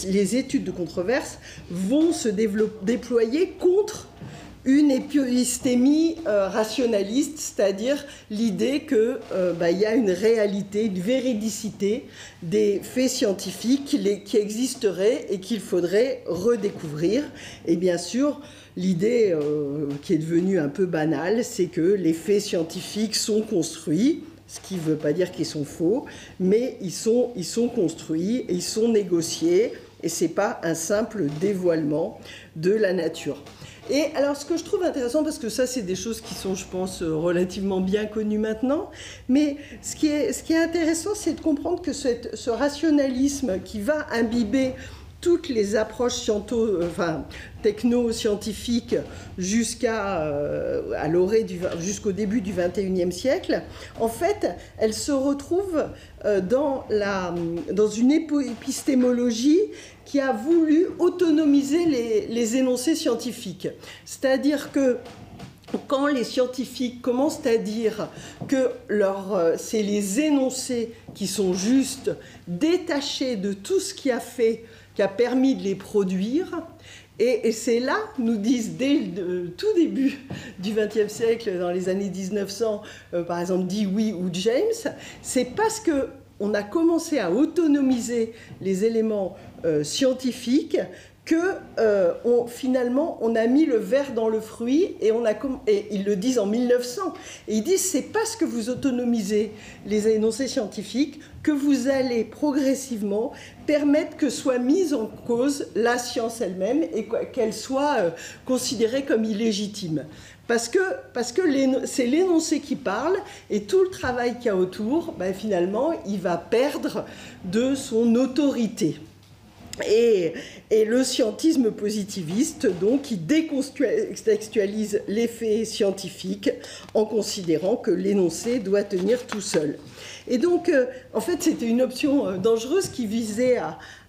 les études de controverse vont se déployer contre une épistémie rationaliste, c'est-à-dire l'idée qu'il y a une réalité, une véridicité des faits scientifiques qui existeraient et qu'il faudrait redécouvrir. Et bien sûr, l'idée qui est devenue un peu banale, c'est que les faits scientifiques sont construits, ce qui ne veut pas dire qu'ils sont faux, mais ils sont construits, ils sont négociés. et ce n'est pas un simple dévoilement de la nature. Et alors, ce que je trouve intéressant, parce que ça, c'est des choses qui sont, je pense, relativement bien connues maintenant, mais ce qui est intéressant, c'est de comprendre que ce rationalisme qui va imbiber toutes les approches techno-scientifiques jusqu'au début du XXIe siècle, en fait, elle se retrouve dans une épistémologie qui a voulu autonomiser les énoncés scientifiques. C'est-à-dire que quand les scientifiques commencent à dire que c'est les énoncés qui sont justes, détachés de tout ce qui a permis de les produire, et c'est là, nous disent dès le tout début du XXe siècle, dans les années 1900, par exemple Dewey ou James, c'est parce qu'on a commencé à autonomiser les éléments scientifiques que finalement on a mis le ver dans le fruit, et ils le disent en 1900, et ils disent c'est parce que vous autonomisez les énoncés scientifiques que vous allez progressivement permettre que soit mise en cause la science elle-même et qu'elle soit considérée comme illégitime. Parce que c'est l'énoncé qui parle, et tout le travail qu'il y a autour, finalement, il va perdre de son autorité. Et le scientisme positiviste, donc, qui décontextualise les faits scientifiques en considérant que l'énoncé doit tenir tout seul. Et donc, en fait, c'était une option dangereuse qui visait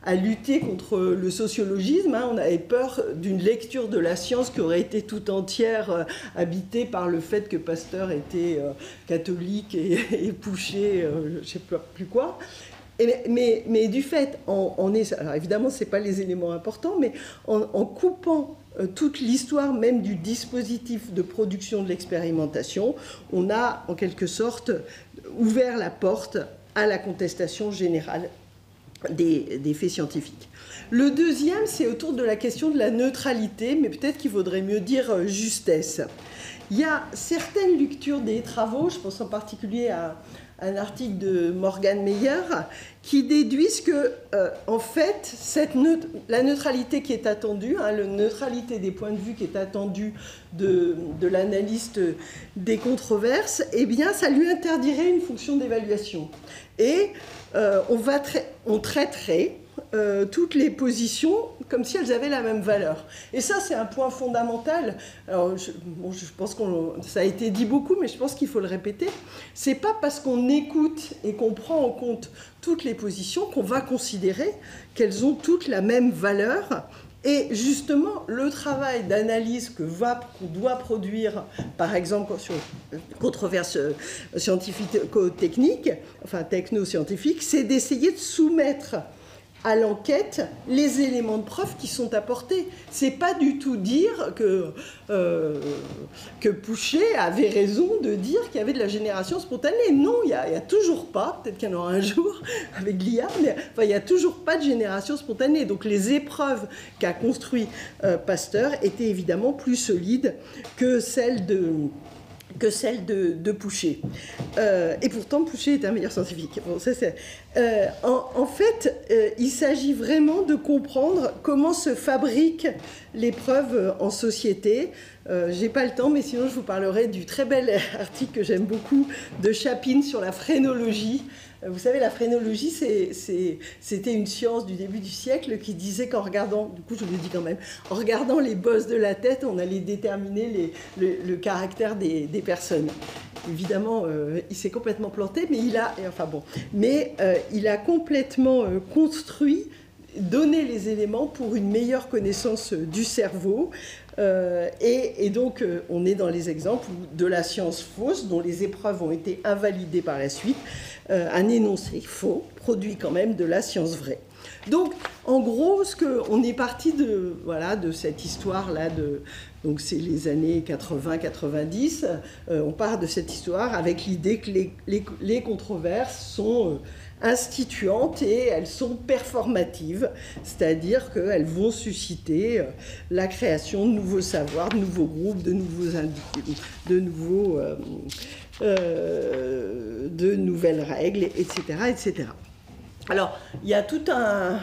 à lutter contre le sociologisme. On avait peur d'une lecture de la science qui aurait été tout entière habitée par le fait que Pasteur était catholique et Pouchet, je ne sais plus quoi. Mais du fait, alors évidemment, ce n'est pas les éléments importants, mais en coupant toute l'histoire même du dispositif de production de l'expérimentation, on a en quelque sorte ouvert la porte à la contestation générale des faits scientifiques. Le deuxième, c'est autour de la question de la neutralité, mais peut-être qu'il vaudrait mieux dire justesse. Il y a certaines lectures des travaux, je pense en particulier à un article de Morgan Meyer, qui déduisent que, en fait, la neutralité qui est attendue, la neutralité des points de vue qui est attendue de l'analyste des controverses, eh bien, ça lui interdirait une fonction d'évaluation. Et on traiterait toutes les positions comme si elles avaient la même valeur. Et ça, c'est un point fondamental. Alors, je pense que ça a été dit beaucoup, mais je pense qu'il faut le répéter. C'est pas parce qu'on écoute et qu'on prend en compte toutes les positions qu'on va considérer qu'elles ont toutes la même valeur. Et justement, le travail d'analyse qu'on doit produire, par exemple sur controverses scientifico-techniques, enfin techno-scientifiques, c'est d'essayer de soumettre à l'enquête les éléments de preuve qui sont apportés. C'est pas du tout dire que Pouchet avait raison de dire qu'il y avait de la génération spontanée. Non, il n'y a toujours pas, peut-être qu'il y en aura un jour avec l'IA, mais il n'y a toujours pas de génération spontanée. Donc les épreuves qu'a construit Pasteur étaient évidemment plus solides que celles de Pouchet. Et pourtant, Pouchet est un meilleur scientifique. Bon, en fait, il s'agit vraiment de comprendre comment se fabriquent les preuves en société. J'ai pas le temps, mais sinon je vous parlerai du très bel article que j'aime beaucoup de Chapin sur la phrénologie. Vous savez, la phrénologie, c'était une science du début du siècle qui disait qu'en regardant, du coup je le dis quand même, en regardant les bosses de la tête, on allait déterminer le caractère des personnes. Évidemment, il s'est complètement planté, mais il a complètement construit, donné les éléments pour une meilleure connaissance du cerveau. Et donc, on est dans les exemples de la science fausse, dont les épreuves ont été invalidées par la suite. Un énoncé faux produit quand même de la science vraie. Donc, en gros, on est parti de cette histoire-là, donc c'est les années 80-90, on part de cette histoire avec l'idée que les controverses sont instituantes et elles sont performatives, c'est-à-dire qu'elles vont susciter la création de nouveaux savoirs, de nouveaux groupes, de nouveaux individus, de nouvelles règles, etc., etc. Alors, il y a tout un...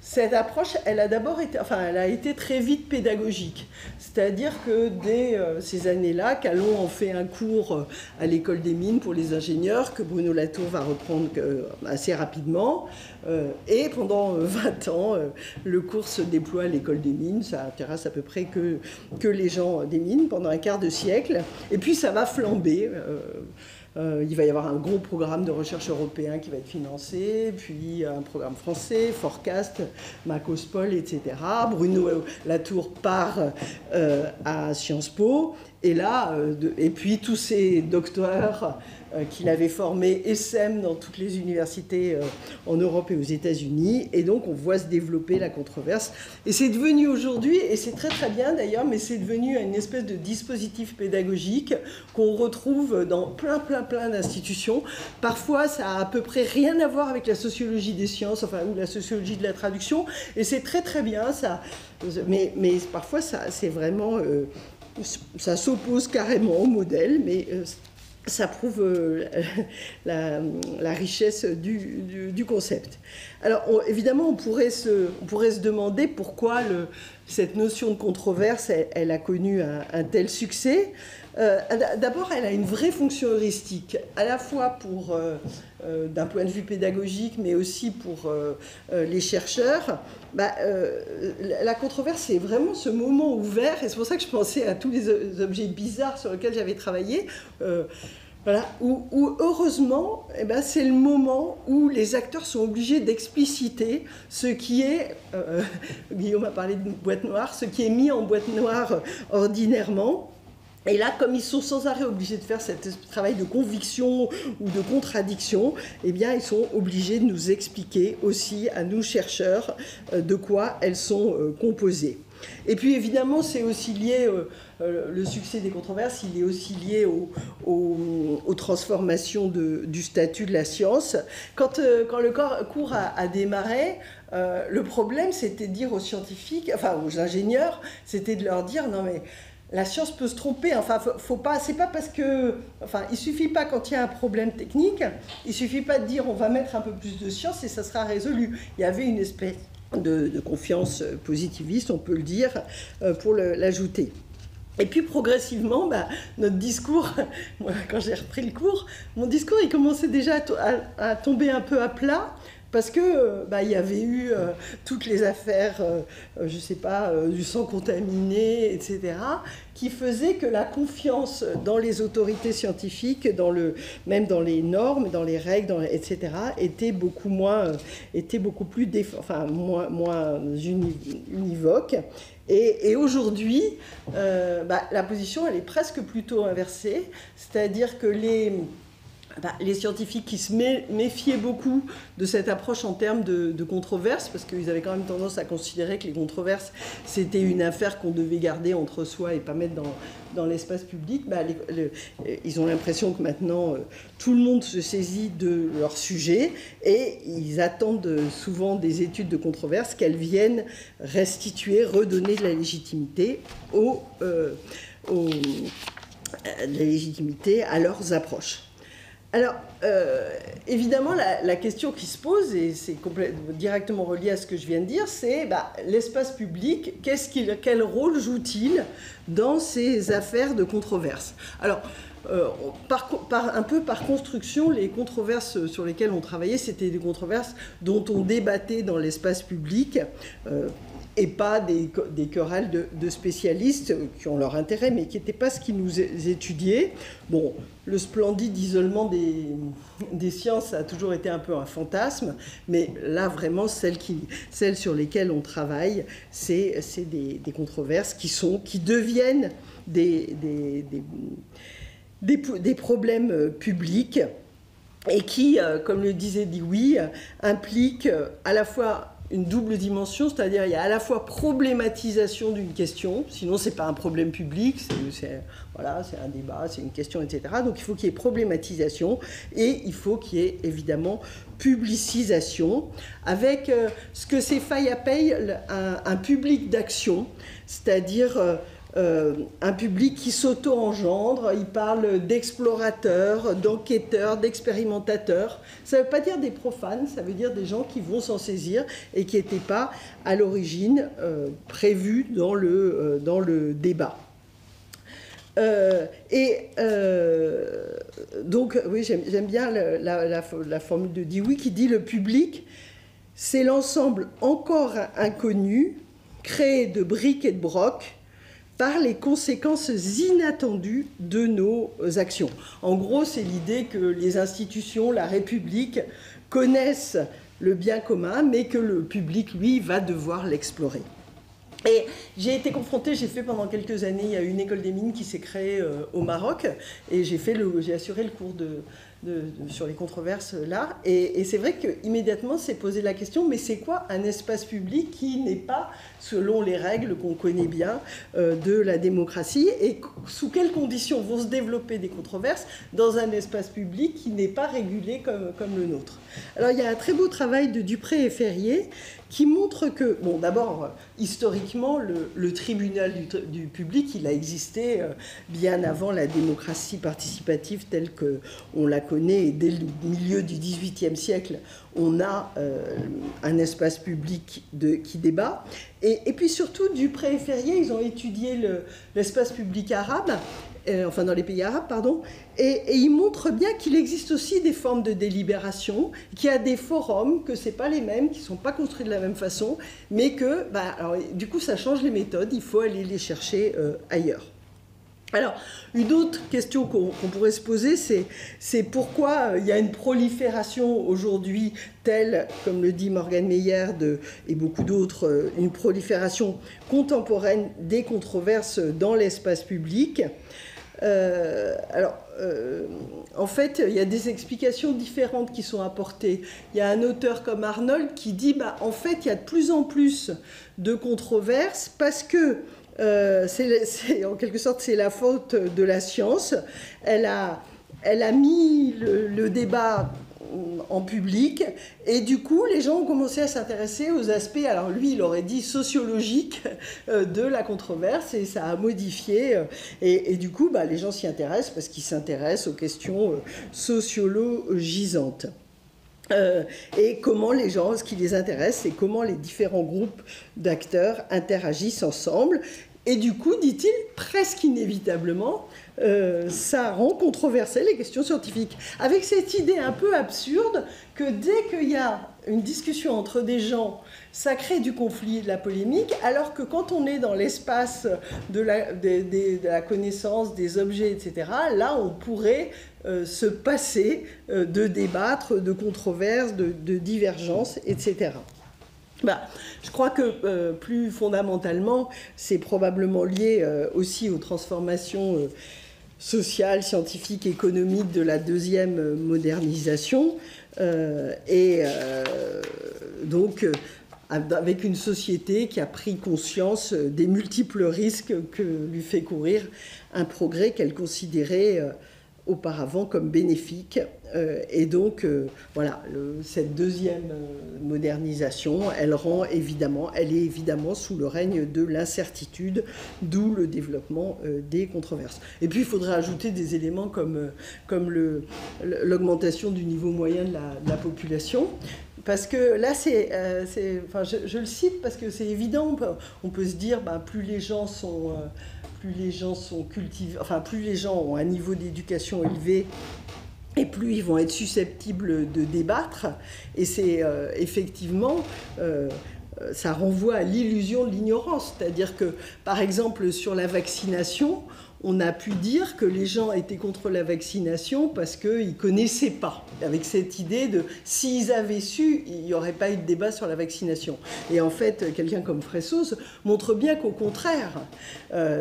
Cette approche, elle a été très vite pédagogique. C'est-à-dire que dès ces années-là, Calon en fait un cours à l'école des mines pour les ingénieurs, que Bruno Latour va reprendre assez rapidement. Et pendant 20 ans, le cours se déploie à l'école des mines. Ça intéresse à peu près que les gens des mines pendant un quart de siècle. Et puis ça va flamber. Il va y avoir un gros programme de recherche européen qui va être financé, puis un programme français, Forecast, Macospol, etc. Bruno Latour part à Sciences Po, et là, et puis tous ces docteurs qu'il avait formés essaiment dans toutes les universités en Europe et aux États-Unis, et donc on voit se développer la controverse. Et c'est devenu aujourd'hui, et c'est très très bien d'ailleurs, mais c'est devenu une espèce de dispositif pédagogique qu'on retrouve dans plein d'institutions. Parfois, ça a à peu près rien à voir avec la sociologie des sciences, enfin, ou la sociologie de la traduction, et c'est très très bien, ça. Mais parfois, c'est vraiment... ça s'oppose carrément au modèle, mais ça prouve la richesse du concept. Alors, évidemment, on pourrait se demander pourquoi cette notion de controverse, elle a connu un tel succès. D'abord, elle a une vraie fonction heuristique, à la fois d'un point de vue pédagogique, mais aussi pour les chercheurs. La controverse, c'est vraiment ce moment ouvert, et c'est pour ça que je pensais à tous les objets bizarres sur lesquels j'avais travaillé, où heureusement, c'est le moment où les acteurs sont obligés d'expliciter ce qui est, Guillaume a parlé de boîte noire, ce qui est mis en boîte noire ordinairement. Et là, comme ils sont sans arrêt obligés de faire ce travail de conviction ou de contradiction, eh bien, ils sont obligés de nous expliquer aussi, à nous chercheurs, de quoi elles sont composées. Et puis, évidemment, c'est aussi lié, le succès des controverses, il est aussi lié aux transformations du statut de la science. Quand le cours a démarré, le problème, c'était de dire aux scientifiques, enfin aux ingénieurs, c'était de leur dire, non mais... La science peut se tromper, enfin, c'est pas parce que... Enfin, il suffit pas quand il y a un problème technique, il suffit pas de dire on va mettre un peu plus de science et ça sera résolu. Il y avait une espèce de confiance positiviste, on peut le dire, pour l'ajouter. Et puis progressivement, notre discours, moi, quand j'ai repris le cours, mon discours il commençait déjà à tomber un peu à plat, parce que il y avait eu toutes les affaires, je sais pas, du sang contaminé, etc., qui faisaient que la confiance dans les autorités scientifiques, même dans les normes, dans les règles, etc., était beaucoup plus moins univoque. Et aujourd'hui, la position, elle est presque plutôt inversée, c'est-à-dire que les scientifiques qui se méfiaient beaucoup de cette approche en termes de controverses, parce qu'ils avaient quand même tendance à considérer que les controverses, c'était une affaire qu'on devait garder entre soi et pas mettre dans l'espace public, ils ont l'impression que maintenant, tout le monde se saisit de leur sujet et ils attendent souvent des études de controverses qu'elles viennent restituer, redonner de la légitimité à leurs approches. Alors, évidemment, la question qui se pose, et c'est directement relié à ce que je viens de dire, c'est l'espace public, quel rôle joue-t-il dans ces affaires de controverses ? Alors, un peu par construction, les controverses sur lesquelles on travaillait, c'était des controverses dont on débattait dans l'espace public, et pas des querelles de spécialistes qui ont leur intérêt, mais qui n'étaient pas ce qui nous étudiait. Bon, le splendide isolement des sciences a toujours été un peu un fantasme, mais là, vraiment, celles sur lesquelles on travaille, c'est des controverses qui deviennent des problèmes publics et qui, comme le disait Dewey, impliquent à la fois une double dimension, c'est-à-dire il y a à la fois problématisation d'une question, sinon c'est pas un problème public, c'est un débat, c'est une question, etc. Donc il faut qu'il y ait problématisation et il faut qu'il y ait évidemment publicisation avec ce que ces failles appellent un public d'action, c'est-à-dire un public qui s'auto-engendre. Il parle d'explorateurs, d'enquêteurs, d'expérimentateurs. Ça ne veut pas dire des profanes, ça veut dire des gens qui vont s'en saisir et qui n'étaient pas à l'origine prévus dans le débat. Donc, oui, j'aime bien la formule de Dewey qui dit « Le public, c'est l'ensemble encore inconnu, créé de briques et de brocs, par les conséquences inattendues de nos actions. » En gros, c'est l'idée que les institutions, la République, connaissent le bien commun, mais que le public, lui, va devoir l'explorer. Et j'ai été confrontée, j'ai fait pendant quelques années, il y a une école des mines qui s'est créée au Maroc, et j'ai assuré le cours sur les controverses là, et c'est vrai qu'immédiatement s'est posé la question, mais c'est quoi un espace public qui n'est pas selon les règles qu'on connaît bien de la démocratie, et sous quelles conditions vont se développer des controverses dans un espace public qui n'est pas régulé comme le nôtre. Alors il y a un très beau travail de Dupré et Ferrier qui montre que, bon, d'abord, historiquement, le tribunal du public, il a existé bien avant la démocratie participative telle qu'on la connaît, et dès le milieu du XVIIIe siècle, on a un espace public qui débat. Et puis surtout, Dupré et Ferrier, ils ont étudié l'espace public arabe, enfin dans les pays arabes, pardon, et ils montrent bien qu'il existe aussi des formes de délibération, qu'il y a des forums, que ce n'est pas les mêmes, qui ne sont pas construits de la même façon, mais que, alors, du coup, ça change les méthodes, il faut aller les chercher ailleurs. Alors, une autre question qu'on pourrait se poser, c'est pourquoi il y a une prolifération aujourd'hui telle, comme le dit Morgan Meyer et beaucoup d'autres, une prolifération contemporaine des controverses dans l'espace public. En fait, il y a des explications différentes qui sont apportées. Il y a un auteur comme Arnold qui dit, en fait, il y a de plus en plus de controverses parce que en quelque sorte, c'est la faute de la science. Elle a mis le débat en public, et du coup, les gens ont commencé à s'intéresser aux aspects, alors lui, il aurait dit sociologiques de la controverse, et ça a modifié, et du coup, les gens s'y intéressent parce qu'ils s'intéressent aux questions sociologisantes. Et comment les gens, ce qui les intéresse, c'est comment les différents groupes d'acteurs interagissent ensemble. Et du coup, dit-il, presque inévitablement, ça rend controversées les questions scientifiques. Avec cette idée un peu absurde que dès qu'il y a une discussion entre des gens, ça crée du conflit et de la polémique, alors que quand on est dans l'espace de la connaissance, des objets, etc., là, on pourrait se passer de débattre, de controverses, de divergences, etc. Je crois que plus fondamentalement, c'est probablement lié aussi aux transformations sociales, scientifiques, économiques de la deuxième modernisation. Donc, avec une société qui a pris conscience des multiples risques que lui fait courir un progrès qu'elle considérait auparavant comme bénéfique. Et donc, voilà, cette deuxième modernisation, elle est évidemment sous le règne de l'incertitude, d'où le développement des controverses. Et puis, il faudrait ajouter des éléments comme l'augmentation du niveau moyen de la population. Parce que là, je le cite parce que c'est évident, on peut se dire, plus les gens sont cultivés, enfin, plus les gens ont un niveau d'éducation élevé, et plus ils vont être susceptibles de débattre. Et c'est effectivement, ça renvoie à l'illusion de l'ignorance. C'est-à-dire que, par exemple, sur la vaccination, on a pu dire que les gens étaient contre la vaccination parce qu'ils ne connaissaient pas. Avec cette idée de s'ils avaient su, il n'y aurait pas eu de débat sur la vaccination. Et en fait, quelqu'un comme Fressos montre bien qu'au contraire,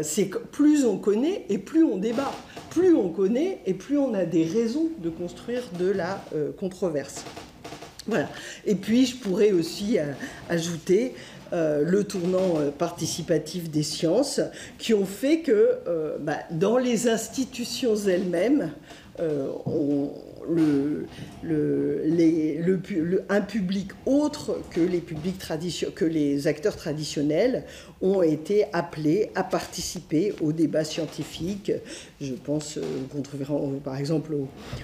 c'est que plus on connaît et plus on débat. Plus on connaît et plus on a des raisons de construire de la controverse. Voilà. Et puis, je pourrais aussi ajouter le tournant participatif des sciences, qui ont fait que dans les institutions elles-mêmes, un public autre que les acteurs traditionnels ont été appelés à participer aux débats scientifiques. Je pense par exemple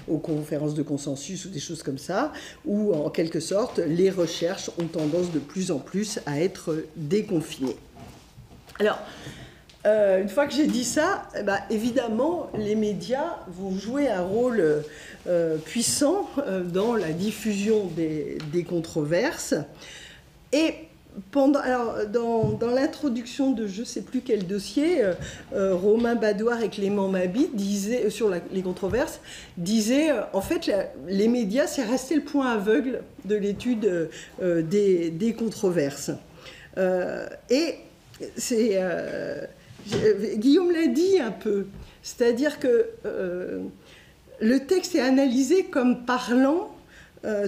aux conférences de consensus ou des choses comme ça, où en quelque sorte les recherches ont tendance de plus en plus à être déconfinées. Alors, une fois que j'ai dit ça, évidemment, les médias vont jouer un rôle puissant dans la diffusion des controverses. Et dans l'introduction de je ne sais plus quel dossier, Romain Badoir et Clément Mabit disaient, sur les controverses, disaient en fait les médias, c'est resté le point aveugle de l'étude des controverses. Et c'est... Guillaume l'a dit un peu, c'est-à-dire que le texte est analysé comme parlant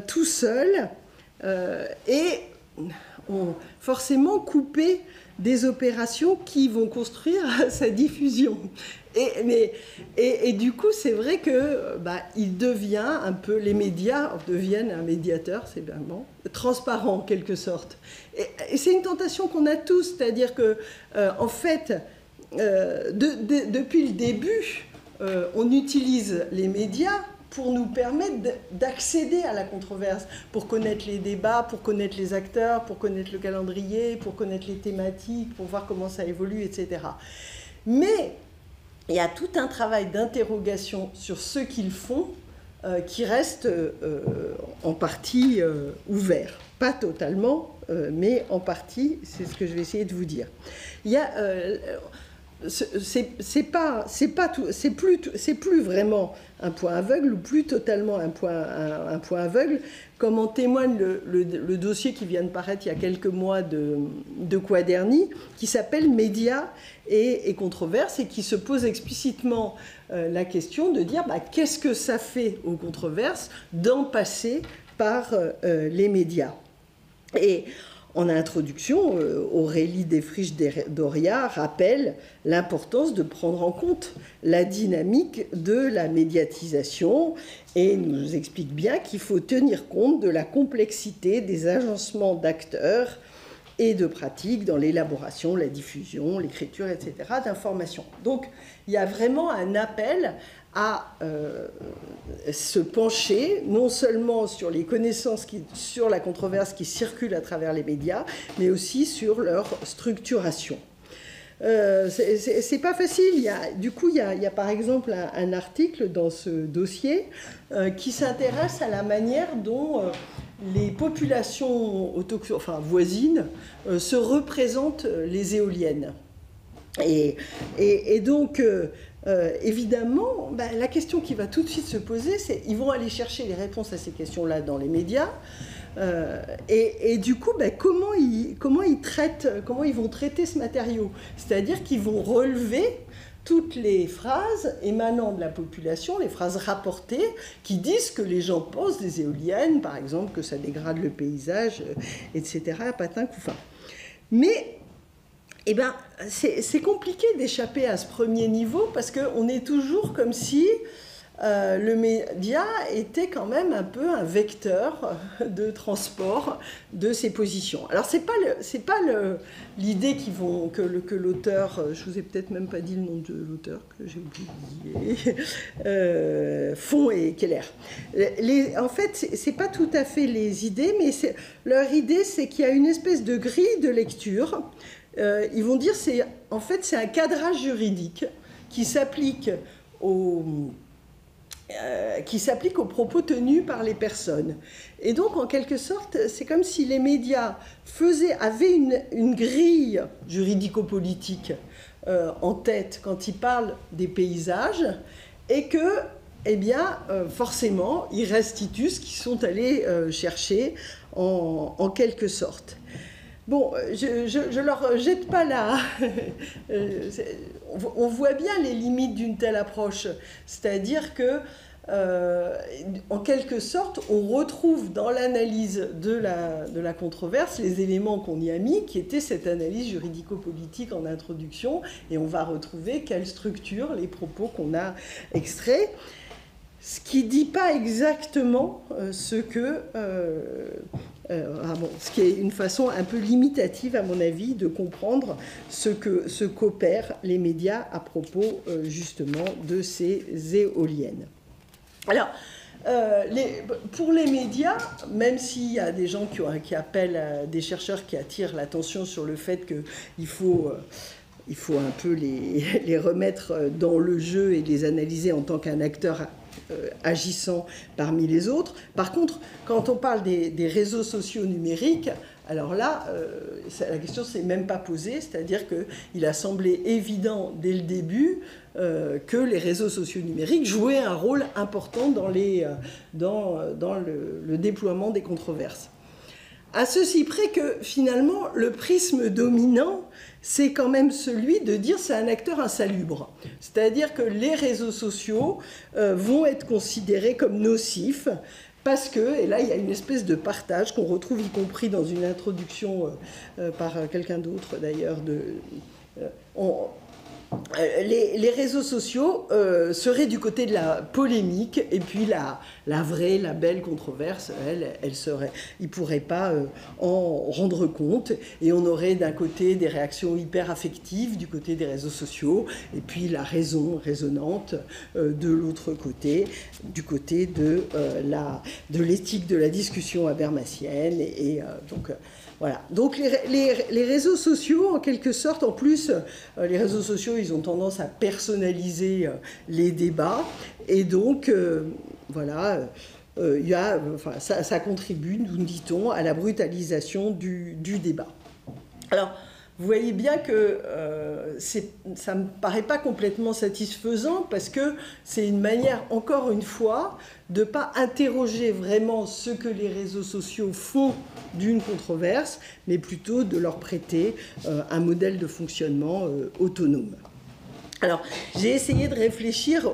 tout seul et forcément coupé des opérations qui vont construire sa diffusion. Et du coup, c'est vrai que il devient un peu, les médias deviennent un médiateur, c'est vraiment transparent en quelque sorte. Et c'est une tentation qu'on a tous, c'est-à-dire que en fait, depuis le début, on utilise les médias pour nous permettre d'accéder à la controverse, pour connaître les débats, pour connaître les acteurs, pour connaître le calendrier, pour connaître les thématiques, pour voir comment ça évolue, etc. Mais il y a tout un travail d'interrogation sur ce qu'ils font qui reste en partie ouvert. Pas totalement, mais en partie, c'est ce que je vais essayer de vous dire. Il y a... c'est plus vraiment un point aveugle ou plus totalement un point aveugle, comme en témoigne le dossier qui vient de paraître il y a quelques mois de Quaderni, qui s'appelle Médias et controverses, et qui se pose explicitement la question de dire qu'est-ce que ça fait aux controverses d'en passer par les médias. Et en introduction, Aurélie Desfriches-Doria rappelle l'importance de prendre en compte la dynamique de la médiatisation et nous explique bien qu'il faut tenir compte de la complexité des agencements d'acteurs et de pratiques dans l'élaboration, la diffusion, l'écriture, etc. d'informations. Donc, il y a vraiment un appel à se pencher non seulement sur les connaissances, sur la controverse qui circule à travers les médias, mais aussi sur leur structuration. C'est pas facile. Il y a par exemple un article dans ce dossier qui s'intéresse à la manière dont les populations voisines se représentent les éoliennes. Et donc... évidemment, la question qui va tout de suite se poser, c'est ils vont aller chercher les réponses à ces questions-là dans les médias. Et du coup, comment ils vont traiter ce matériau? C'est-à-dire qu'ils vont relever toutes les phrases émanant de la population, les phrases rapportées, qui disent que les gens pensent des éoliennes, par exemple, que ça dégrade le paysage, etc., patin couffin. Mais... c'est compliqué d'échapper à ce premier niveau parce qu'on est toujours comme si le média était quand même un peu un vecteur de transport de ses positions. Alors, c'est pas l'idée que l'auteur, je vous ai peut-être même pas dit le nom de l'auteur que j'ai oublié, Font et Keller. En fait, c'est pas tout à fait les idées, mais leur idée, c'est qu'il y a une espèce de grille de lecture. Ils vont dire c'est un cadrage juridique qui s'applique aux propos tenus par les personnes. Et donc, en quelque sorte, c'est comme si les médias avaient une grille juridico-politique en tête quand ils parlent des paysages et que, forcément, ils restituent ce qu'ils sont allés chercher en quelque sorte. Bon, je leur jette pas là. On voit bien les limites d'une telle approche. C'est-à-dire que, en quelque sorte, on retrouve dans l'analyse de la controverse les éléments qu'on y a mis, qui étaient cette analyse juridico-politique en introduction, et on va retrouver quelle structure les propos qu'on a extraits. ce qui ne dit pas exactement ce qui est une façon un peu limitative, à mon avis, de comprendre ce qu'opèrent les médias à propos, justement, de ces éoliennes. Alors, pour les médias, même s'il y a des gens qui appellent, des chercheurs qui attirent l'attention sur le fait qu'il faut un peu les remettre dans le jeu et les analyser en tant qu'un acteur agissant parmi les autres. Par contre, quand on parle des réseaux sociaux numériques, alors là, la question ne s'est même pas posée, c'est-à-dire qu'il a semblé évident dès le début que les réseaux sociaux numériques jouaient un rôle important dans le déploiement des controverses. À ceci près que finalement, le prisme dominant, c'est quand même celui de dire c'est un acteur insalubre. C'est-à-dire que les réseaux sociaux vont être considérés comme nocifs parce que, et là il y a une espèce de partage qu'on retrouve y compris dans une introduction par quelqu'un d'autre d'ailleurs, les réseaux sociaux seraient du côté de la polémique, et puis la vraie, la belle controverse, elle serait, ils ne pourraient pas en rendre compte, et on aurait d'un côté des réactions hyper affectives du côté des réseaux sociaux, et puis la raison résonante de l'autre côté, du côté de l'éthique de la discussion habermasienne, donc... Voilà. Donc les réseaux sociaux, en quelque sorte, en plus, les réseaux sociaux, ils ont tendance à personnaliser les débats. Et donc, voilà, ça contribue, nous dit-on, à la brutalisation du débat. Alors, vous voyez bien que ça ne me paraît pas complètement satisfaisant, parce que c'est une manière, encore une fois, de ne pas interroger vraiment ce que les réseaux sociaux font d'une controverse, mais plutôt de leur prêter un modèle de fonctionnement autonome. Alors, j'ai essayé de réfléchir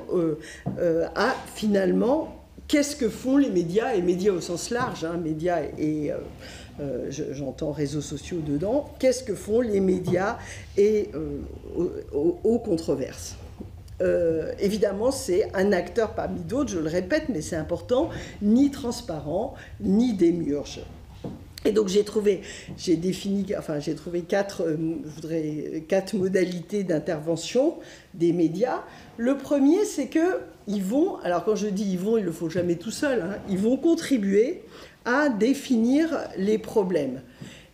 à, finalement, qu'est-ce que font les médias, et médias au sens large, hein, médias et... j'entends réseaux sociaux dedans, qu'est-ce que font les médias et aux controverses. Évidemment, c'est un acteur parmi d'autres, je le répète, mais c'est important, ni transparent, ni démiurge. Et donc j'ai trouvé quatre modalités d'intervention des médias. Le premier, c'est qu'ils vont, alors quand je dis ils vont, ils ne le font jamais tout seuls, hein, ils vont contribuer à définir les problèmes.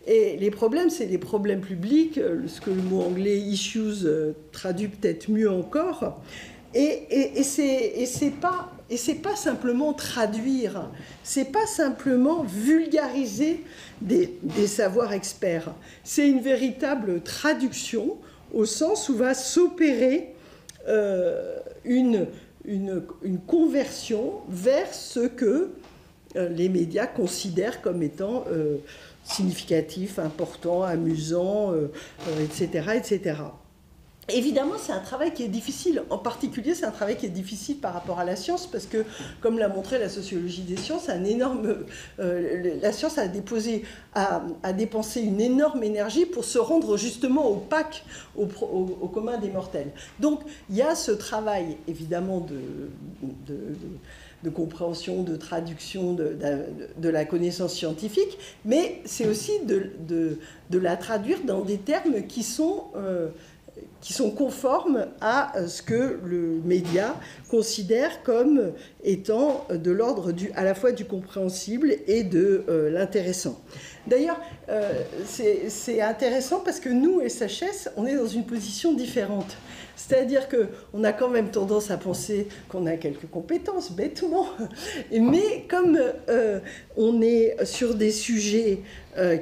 Et les problèmes, c'est les problèmes publics, ce que le mot anglais « issues » traduit peut-être mieux encore. Et c'est pas simplement traduire, c'est pas simplement vulgariser des savoirs experts. C'est une véritable traduction, au sens où va s'opérer une conversion vers ce que les médias considèrent comme étant significatif, important, amusant, etc., etc. Évidemment, c'est un travail qui est difficile. En particulier, c'est un travail qui est difficile par rapport à la science, parce que, comme l'a montré la sociologie des sciences, la science a dépensé une énorme énergie pour se rendre justement opaque au commun des mortels. Donc, il y a ce travail, évidemment, de compréhension, de traduction de la connaissance scientifique, mais c'est aussi de la traduire dans des termes qui sont conformes à ce que le média considère comme étant de l'ordre à la fois du compréhensible et de l'intéressant. D'ailleurs, c'est intéressant parce que nous, SHS, on est dans une position différente. C'est-à-dire qu'on a quand même tendance à penser qu'on a quelques compétences, bêtement. Mais comme on est sur des sujets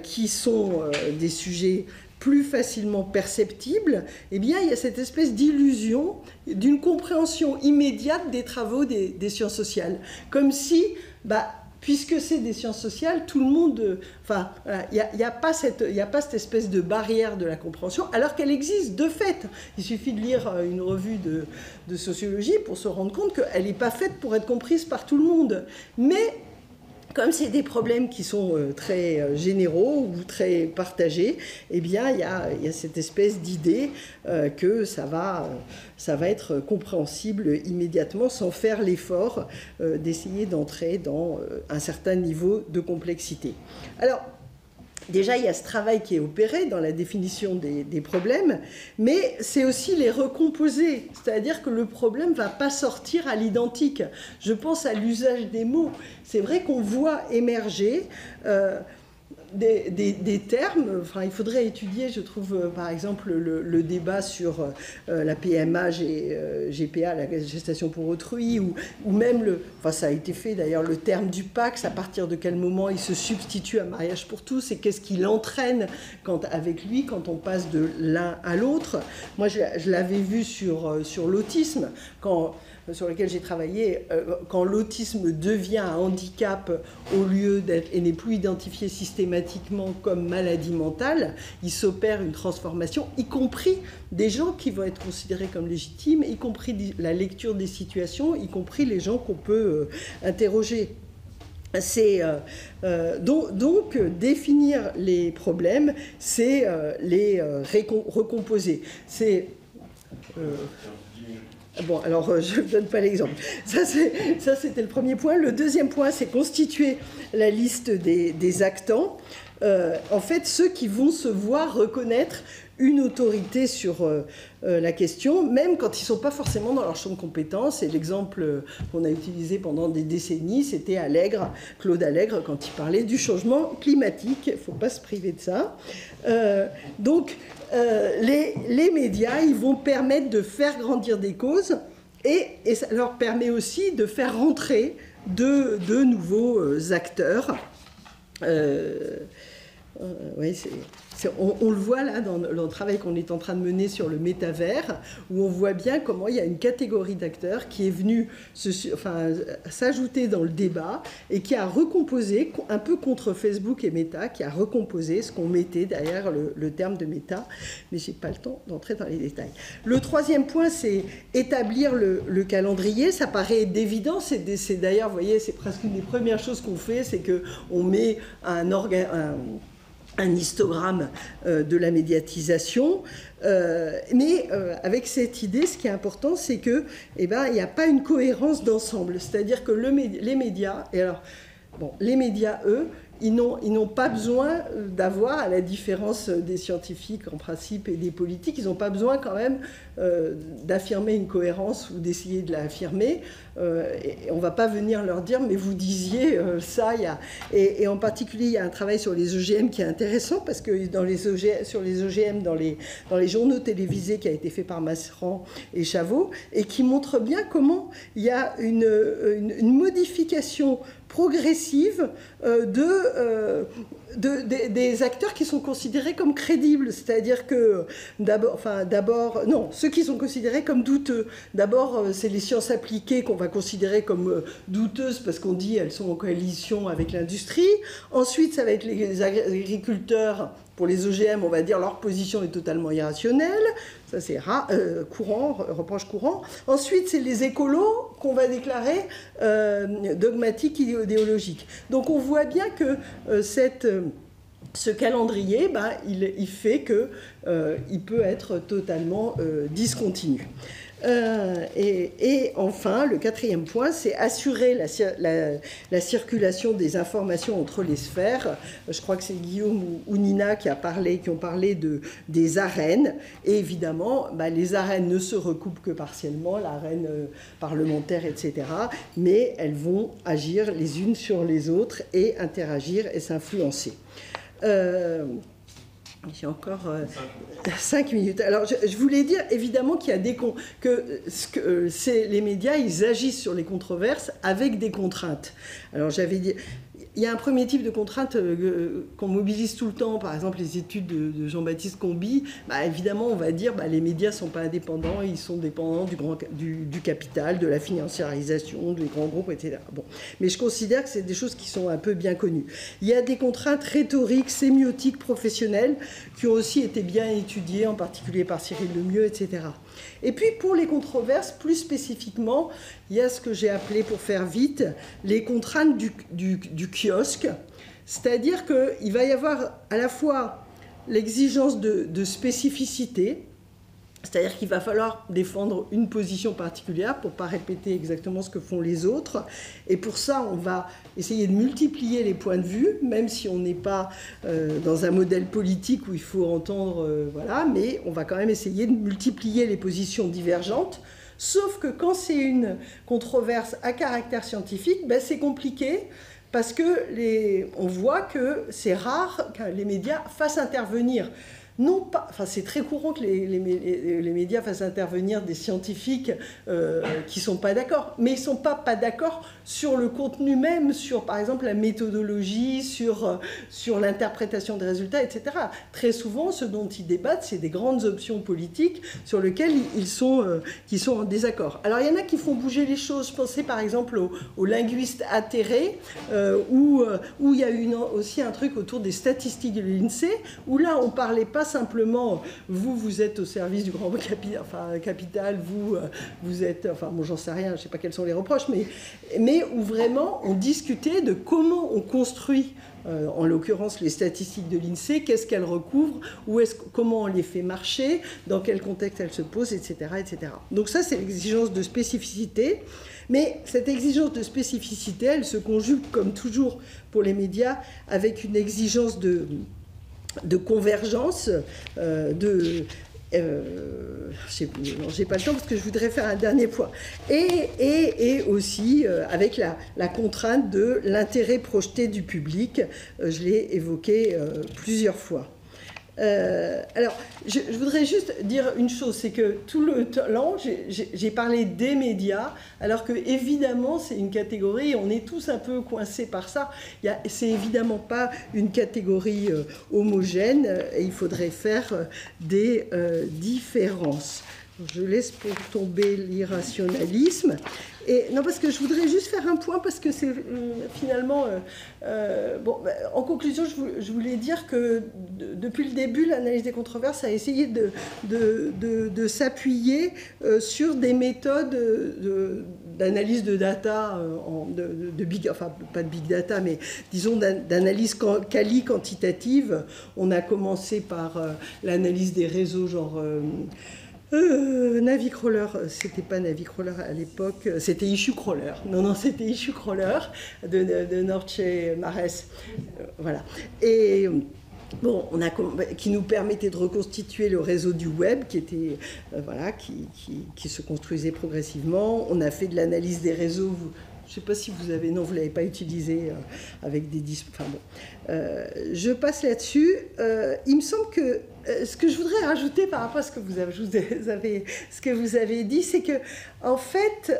qui sont des sujets plus facilement perceptibles, eh bien, il y a cette espèce d'illusion d'une compréhension immédiate des travaux des sciences sociales. Comme si, puisque c'est des sciences sociales, tout le monde... Enfin, il n'y a pas cette espèce de barrière de la compréhension, alors qu'elle existe de fait. Il suffit de lire une revue de sociologie pour se rendre compte qu'elle n'est pas faite pour être comprise par tout le monde. Mais comme c'est des problèmes qui sont très généraux ou très partagés, eh bien, il y a cette espèce d'idée que ça va être compréhensible immédiatement sans faire l'effort d'essayer d'entrer dans un certain niveau de complexité. Alors, déjà, il y a ce travail qui est opéré dans la définition des problèmes, mais c'est aussi les recomposer. C'est-à-dire que le problème ne va pas sortir à l'identique. Je pense à l'usage des mots. C'est vrai qu'on voit émerger des termes. Enfin, il faudrait étudier, je trouve, par exemple, le débat sur la PMA, GPA, la gestation pour autrui, ou même, enfin, ça a été fait d'ailleurs, le terme du Pax, à partir de quel moment il se substitue à mariage pour tous, et qu'est-ce qu'il entraîne avec lui quand on passe de l'un à l'autre. Moi, je l'avais vu sur l'autisme, sur lequel j'ai travaillé, quand l'autisme devient un handicap au lieu d'être et n'est plus identifié systématiquement comme maladie mentale, il s'opère une transformation, y compris des gens qui vont être considérés comme légitimes, y compris la lecture des situations, y compris les gens qu'on peut interroger. C'est donc définir les problèmes, c'est les recomposer. C'est bon, alors je ne donne pas l'exemple. Ça, c'était le premier point. Le deuxième point, c'est constituer la liste des actants. En fait, ceux qui vont se voir reconnaître une autorité sur la question, même quand ils ne sont pas forcément dans leur champ de compétences. Et l'exemple qu'on a utilisé pendant des décennies, c'était Claude Allègre, quand il parlait du changement climatique. Il ne faut pas se priver de ça. Donc, les médias, ils vont permettre de faire grandir des causes et ça leur permet aussi de faire rentrer de nouveaux acteurs. Oui, on le voit là dans le travail qu'on est en train de mener sur le métavers, où on voit bien comment il y a une catégorie d'acteurs qui est venue s'ajouter dans le débat et qui a recomposé, un peu contre Facebook et Meta, qui a recomposé ce qu'on mettait derrière le terme de Meta, mais je n'ai pas le temps d'entrer dans les détails. Le troisième point, c'est établir le calendrier. Ça paraît d'évidence, c'est d'ailleurs, vous voyez, c'est presque une des premières choses qu'on fait, c'est qu'on met un histogramme de la médiatisation, mais avec cette idée, ce qui est important, c'est que, il n'y a pas une cohérence d'ensemble. C'est-à-dire que les médias, et alors, bon, les médias, eux, ils n'ont pas besoin d'avoir, à la différence des scientifiques en principe et des politiques, ils n'ont pas besoin quand même d'affirmer une cohérence ou d'essayer de l'affirmer. Et on ne va pas venir leur dire, mais vous disiez ça. Et en particulier, il y a un travail sur les OGM qui est intéressant, parce que sur les OGM, dans les journaux télévisés, qui a été fait par Masseran et Chavot, et qui montre bien comment il y a une modification progressive des acteurs qui sont considérés comme crédibles. C'est-à-dire que ceux qui sont considérés comme douteux. D'abord, c'est les sciences appliquées qu'on va considérer comme douteuses parce qu'on dit qu'elles sont en coalition avec l'industrie. Ensuite, ça va être les agriculteurs. Pour les OGM, on va dire leur position est totalement irrationnelle. Ça, c'est reproche courant. Ensuite, c'est les écolos qu'on va déclarer dogmatiques idéologiques. Donc, on voit bien que ce calendrier, il fait qu'il peut être totalement discontinu. Et enfin, le quatrième point, c'est assurer la circulation des informations entre les sphères. Je crois que c'est Guillaume ou Nina qui ont parlé des arènes. Et évidemment, les arènes ne se recoupent que partiellement, l'arène parlementaire, etc. Mais elles vont agir les unes sur les autres et interagir et s'influencer. J'ai encore 5 minutes. Alors, je voulais dire, évidemment, qu'il y a les médias, ils agissent sur les controverses avec des contraintes. Alors, j'avais dit... Il y a un premier type de contrainte qu'on mobilise tout le temps, par exemple les études de Jean-Baptiste Combi. Évidemment, on va dire les médias ne sont pas indépendants, ils sont dépendants du capital, de la financiarisation, des grands groupes, etc. Bon. Mais je considère que c'est des choses qui sont un peu bien connues. Il y a des contraintes rhétoriques, sémiotiques, professionnelles, qui ont aussi été bien étudiées, en particulier par Cyril Lemieux, etc. Et puis pour les controverses, plus spécifiquement, il y a ce que j'ai appelé, pour faire vite, les contraintes du kiosque. C'est-à-dire qu'il va y avoir à la fois l'exigence de spécificité, c'est-à-dire qu'il va falloir défendre une position particulière pour ne pas répéter exactement ce que font les autres. Et pour ça, on va essayer de multiplier les points de vue, même si on n'est pas dans un modèle politique où il faut entendre... voilà, mais on va quand même essayer de multiplier les positions divergentes. Sauf que quand c'est une controverse à caractère scientifique, ben c'est compliqué. Parce que on voit que c'est rare que les médias fassent intervenir. Non pas, enfin c'est très courant que les médias fassent intervenir des scientifiques qui ne sont pas d'accord, mais ils ne sont pas d'accord sur le contenu même, sur par exemple la méthodologie, sur l'interprétation des résultats, etc. Très souvent, ce dont ils débattent, c'est des grandes options politiques sur lesquelles qui sont en désaccord. Alors il y en a qui font bouger les choses. Je pensais par exemple aux linguistes atterrés, où il y a eu aussi un truc autour des statistiques de l'INSEE, où là on ne parlait pas simplement, vous êtes au service du grand capital, vous êtes, enfin bon, j'en sais rien, je ne sais pas quels sont les reproches, mais où vraiment on discutait de comment on construit, en l'occurrence les statistiques de l'INSEE, qu'est-ce qu'elles recouvrent, comment on les fait marcher, dans quel contexte elles se posent, etc. etc. Donc ça, c'est l'exigence de spécificité. Mais cette exigence de spécificité, elle se conjugue, comme toujours pour les médias, avec une exigence de convergence, j'ai pas le temps parce que je voudrais faire un dernier point. Et aussi avec la contrainte de l'intérêt projeté du public. Je l'ai évoqué plusieurs fois. Alors, je voudrais juste dire une chose, c'est que tout le temps, j'ai parlé des médias, alors que évidemment, c'est une catégorie, on est tous un peu coincés par ça. C'est évidemment pas une catégorie homogène, et il faudrait faire des différences. Je laisse pour tomber l'irrationalisme. Et non, parce que je voudrais juste faire un point, parce que c'est finalement... en conclusion, je voulais dire que depuis le début, l'analyse des controverses a essayé de s'appuyer sur des méthodes d'analyse de data, enfin pas de big data, mais disons d'analyse quali-quantitative. On a commencé par l'analyse des réseaux, genre... Navicrawler, c'était pas Navicrawler à l'époque, c'était IssueCrawler. Non, c'était IssueCrawler de Norche Mares. Voilà. Et bon, qui nous permettait de reconstituer le réseau du web, qui était qui se construisait progressivement. On a fait de l'analyse des réseaux. Je ne sais pas si vous avez... Non, vous ne l'avez pas utilisé avec des... Enfin bon. Je passe là-dessus. Il me semble que ce que je voudrais rajouter par rapport à ce que vous avez dit, c'est que, en fait,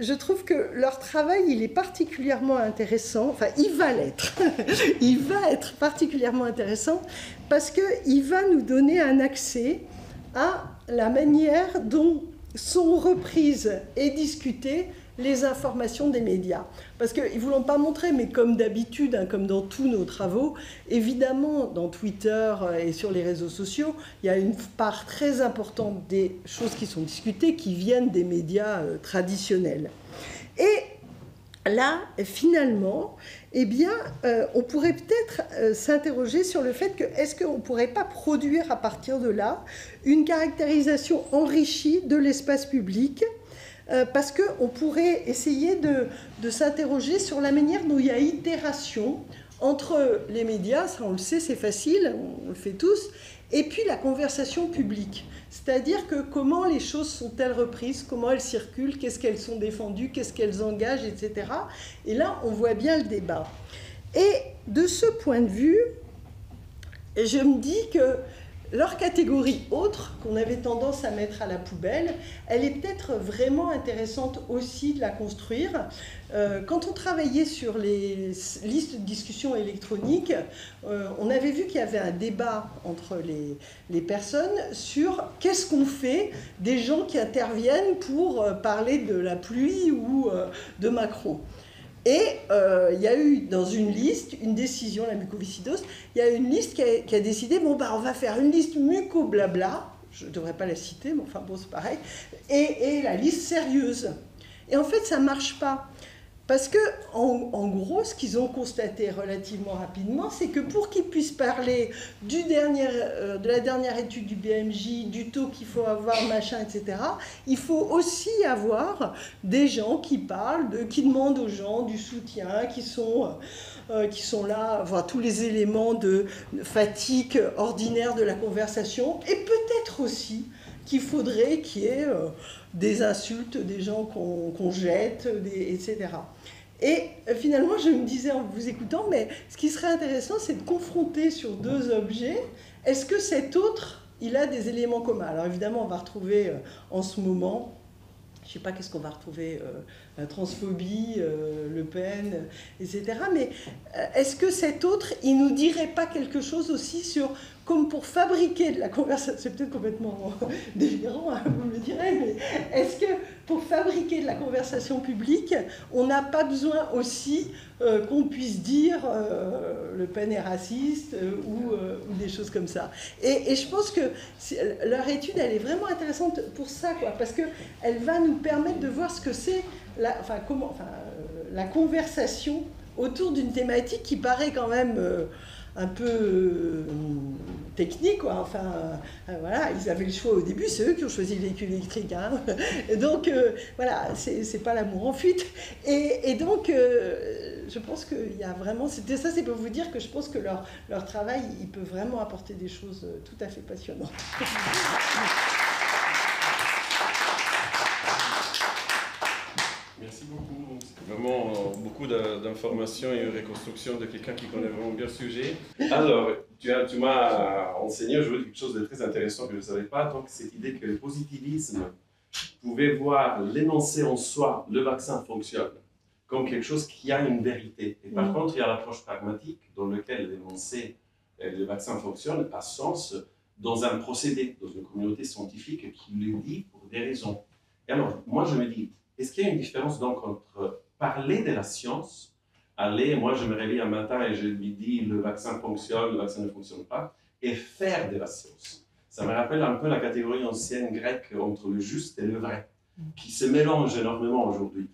je trouve que leur travail, il est particulièrement intéressant. Enfin, il va l'être. Il va être particulièrement intéressant parce qu'il va nous donner un accès à la manière dont sont reprises et discutées les informations des médias. Parce qu'ils ne vous l'ont pas montré, mais comme d'habitude, comme dans tous nos travaux, évidemment, dans Twitter et sur les réseaux sociaux, il y a une part très importante des choses qui sont discutées qui viennent des médias traditionnels. Et là, finalement, eh bien, on pourrait peut-être s'interroger sur le fait que est-ce qu'on ne pourrait pas produire à partir de là une caractérisation enrichie de l'espace public, parce qu'on pourrait essayer de s'interroger sur la manière dont il y a itération entre les médias, ça on le sait, c'est facile, on le fait tous, et puis la conversation publique. C'est-à-dire que comment les choses sont-elles reprises, comment elles circulent, qu'est-ce qu'elles sont défendues, qu'est-ce qu'elles engagent, etc. Et là, on voit bien le débat. Et de ce point de vue, je me dis que leur catégorie autre, qu'on avait tendance à mettre à la poubelle, elle est peut-être vraiment intéressante aussi de la construire. Quand on travaillait sur les listes de discussion électroniques, on avait vu qu'il y avait un débat entre les personnes sur qu'est-ce qu'on fait des gens qui interviennent pour parler de la pluie ou de Macron. Et il y a eu dans une liste une décision, la mucoviscidose, il y a une liste qui a décidé, bon, on va faire une liste muco-blabla, je ne devrais pas la citer, mais enfin bon, c'est pareil, et la liste sérieuse. Et en fait, ça ne marche pas. Parce que, en gros, ce qu'ils ont constaté relativement rapidement, c'est que pour qu'ils puissent parler de la dernière étude du BMJ, du taux qu'il faut avoir, machin, etc., il faut aussi avoir des gens qui parlent, qui demandent aux gens du soutien, qui sont là, enfin, tous les éléments de fatigue ordinaire de la conversation, et peut-être aussi qu'il faudrait qu'il y ait des insultes, des gens qu'on jette, etc. Et finalement, je me disais en vous écoutant, mais ce qui serait intéressant, c'est de confronter sur deux objets, est-ce que cet autre, il a des éléments communs? Alors évidemment, on va retrouver en ce moment, je ne sais pas qu'est-ce qu'on va retrouver, la transphobie, Le Pen, etc. Mais est-ce que cet autre, il ne nous dirait pas quelque chose aussi sur, comme pour fabriquer de la conversation, c'est peut-être complètement délirant, hein, vous me le direz, mais est-ce que pour fabriquer de la conversation publique, on n'a pas besoin aussi qu'on puisse dire Le Pen est raciste ou des choses comme ça. Et je pense que leur étude, elle est vraiment intéressante pour ça, quoi, parce qu'elle va nous permettre de voir ce que c'est la conversation autour d'une thématique qui paraît quand même un peu technique, quoi. Enfin, voilà, ils avaient le choix au début, c'est eux qui ont choisi le véhicule électrique, hein. Donc voilà, c'est pas l'amour en fuite. Et donc, je pense qu'il y a vraiment, c'était ça, c'est pour vous dire que je pense que leur travail, il peut vraiment apporter des choses tout à fait passionnantes. Merci beaucoup. C'est vraiment beaucoup d'informations et une reconstruction de quelqu'un qui connaît vraiment bien le sujet. Alors, tu m'as enseigné aujourd'hui quelque chose de très intéressant que je ne savais pas, donc cette idée que le positivisme pouvait voir l'énoncé en soi, le vaccin fonctionne, comme quelque chose qui a une vérité. Et par contre, il y a l'approche pragmatique dans laquelle l'énoncé, le vaccin fonctionne, a sens dans un procédé, dans une communauté scientifique qui le dit pour des raisons. Et alors, moi je me dis, est-ce qu'il y a une différence donc entre parler de la science, moi je me réveille un matin et je lui dis le vaccin fonctionne, le vaccin ne fonctionne pas, et faire de la science? Ça me rappelle un peu la catégorie ancienne grecque entre le juste et le vrai, qui se mélange énormément aujourd'hui.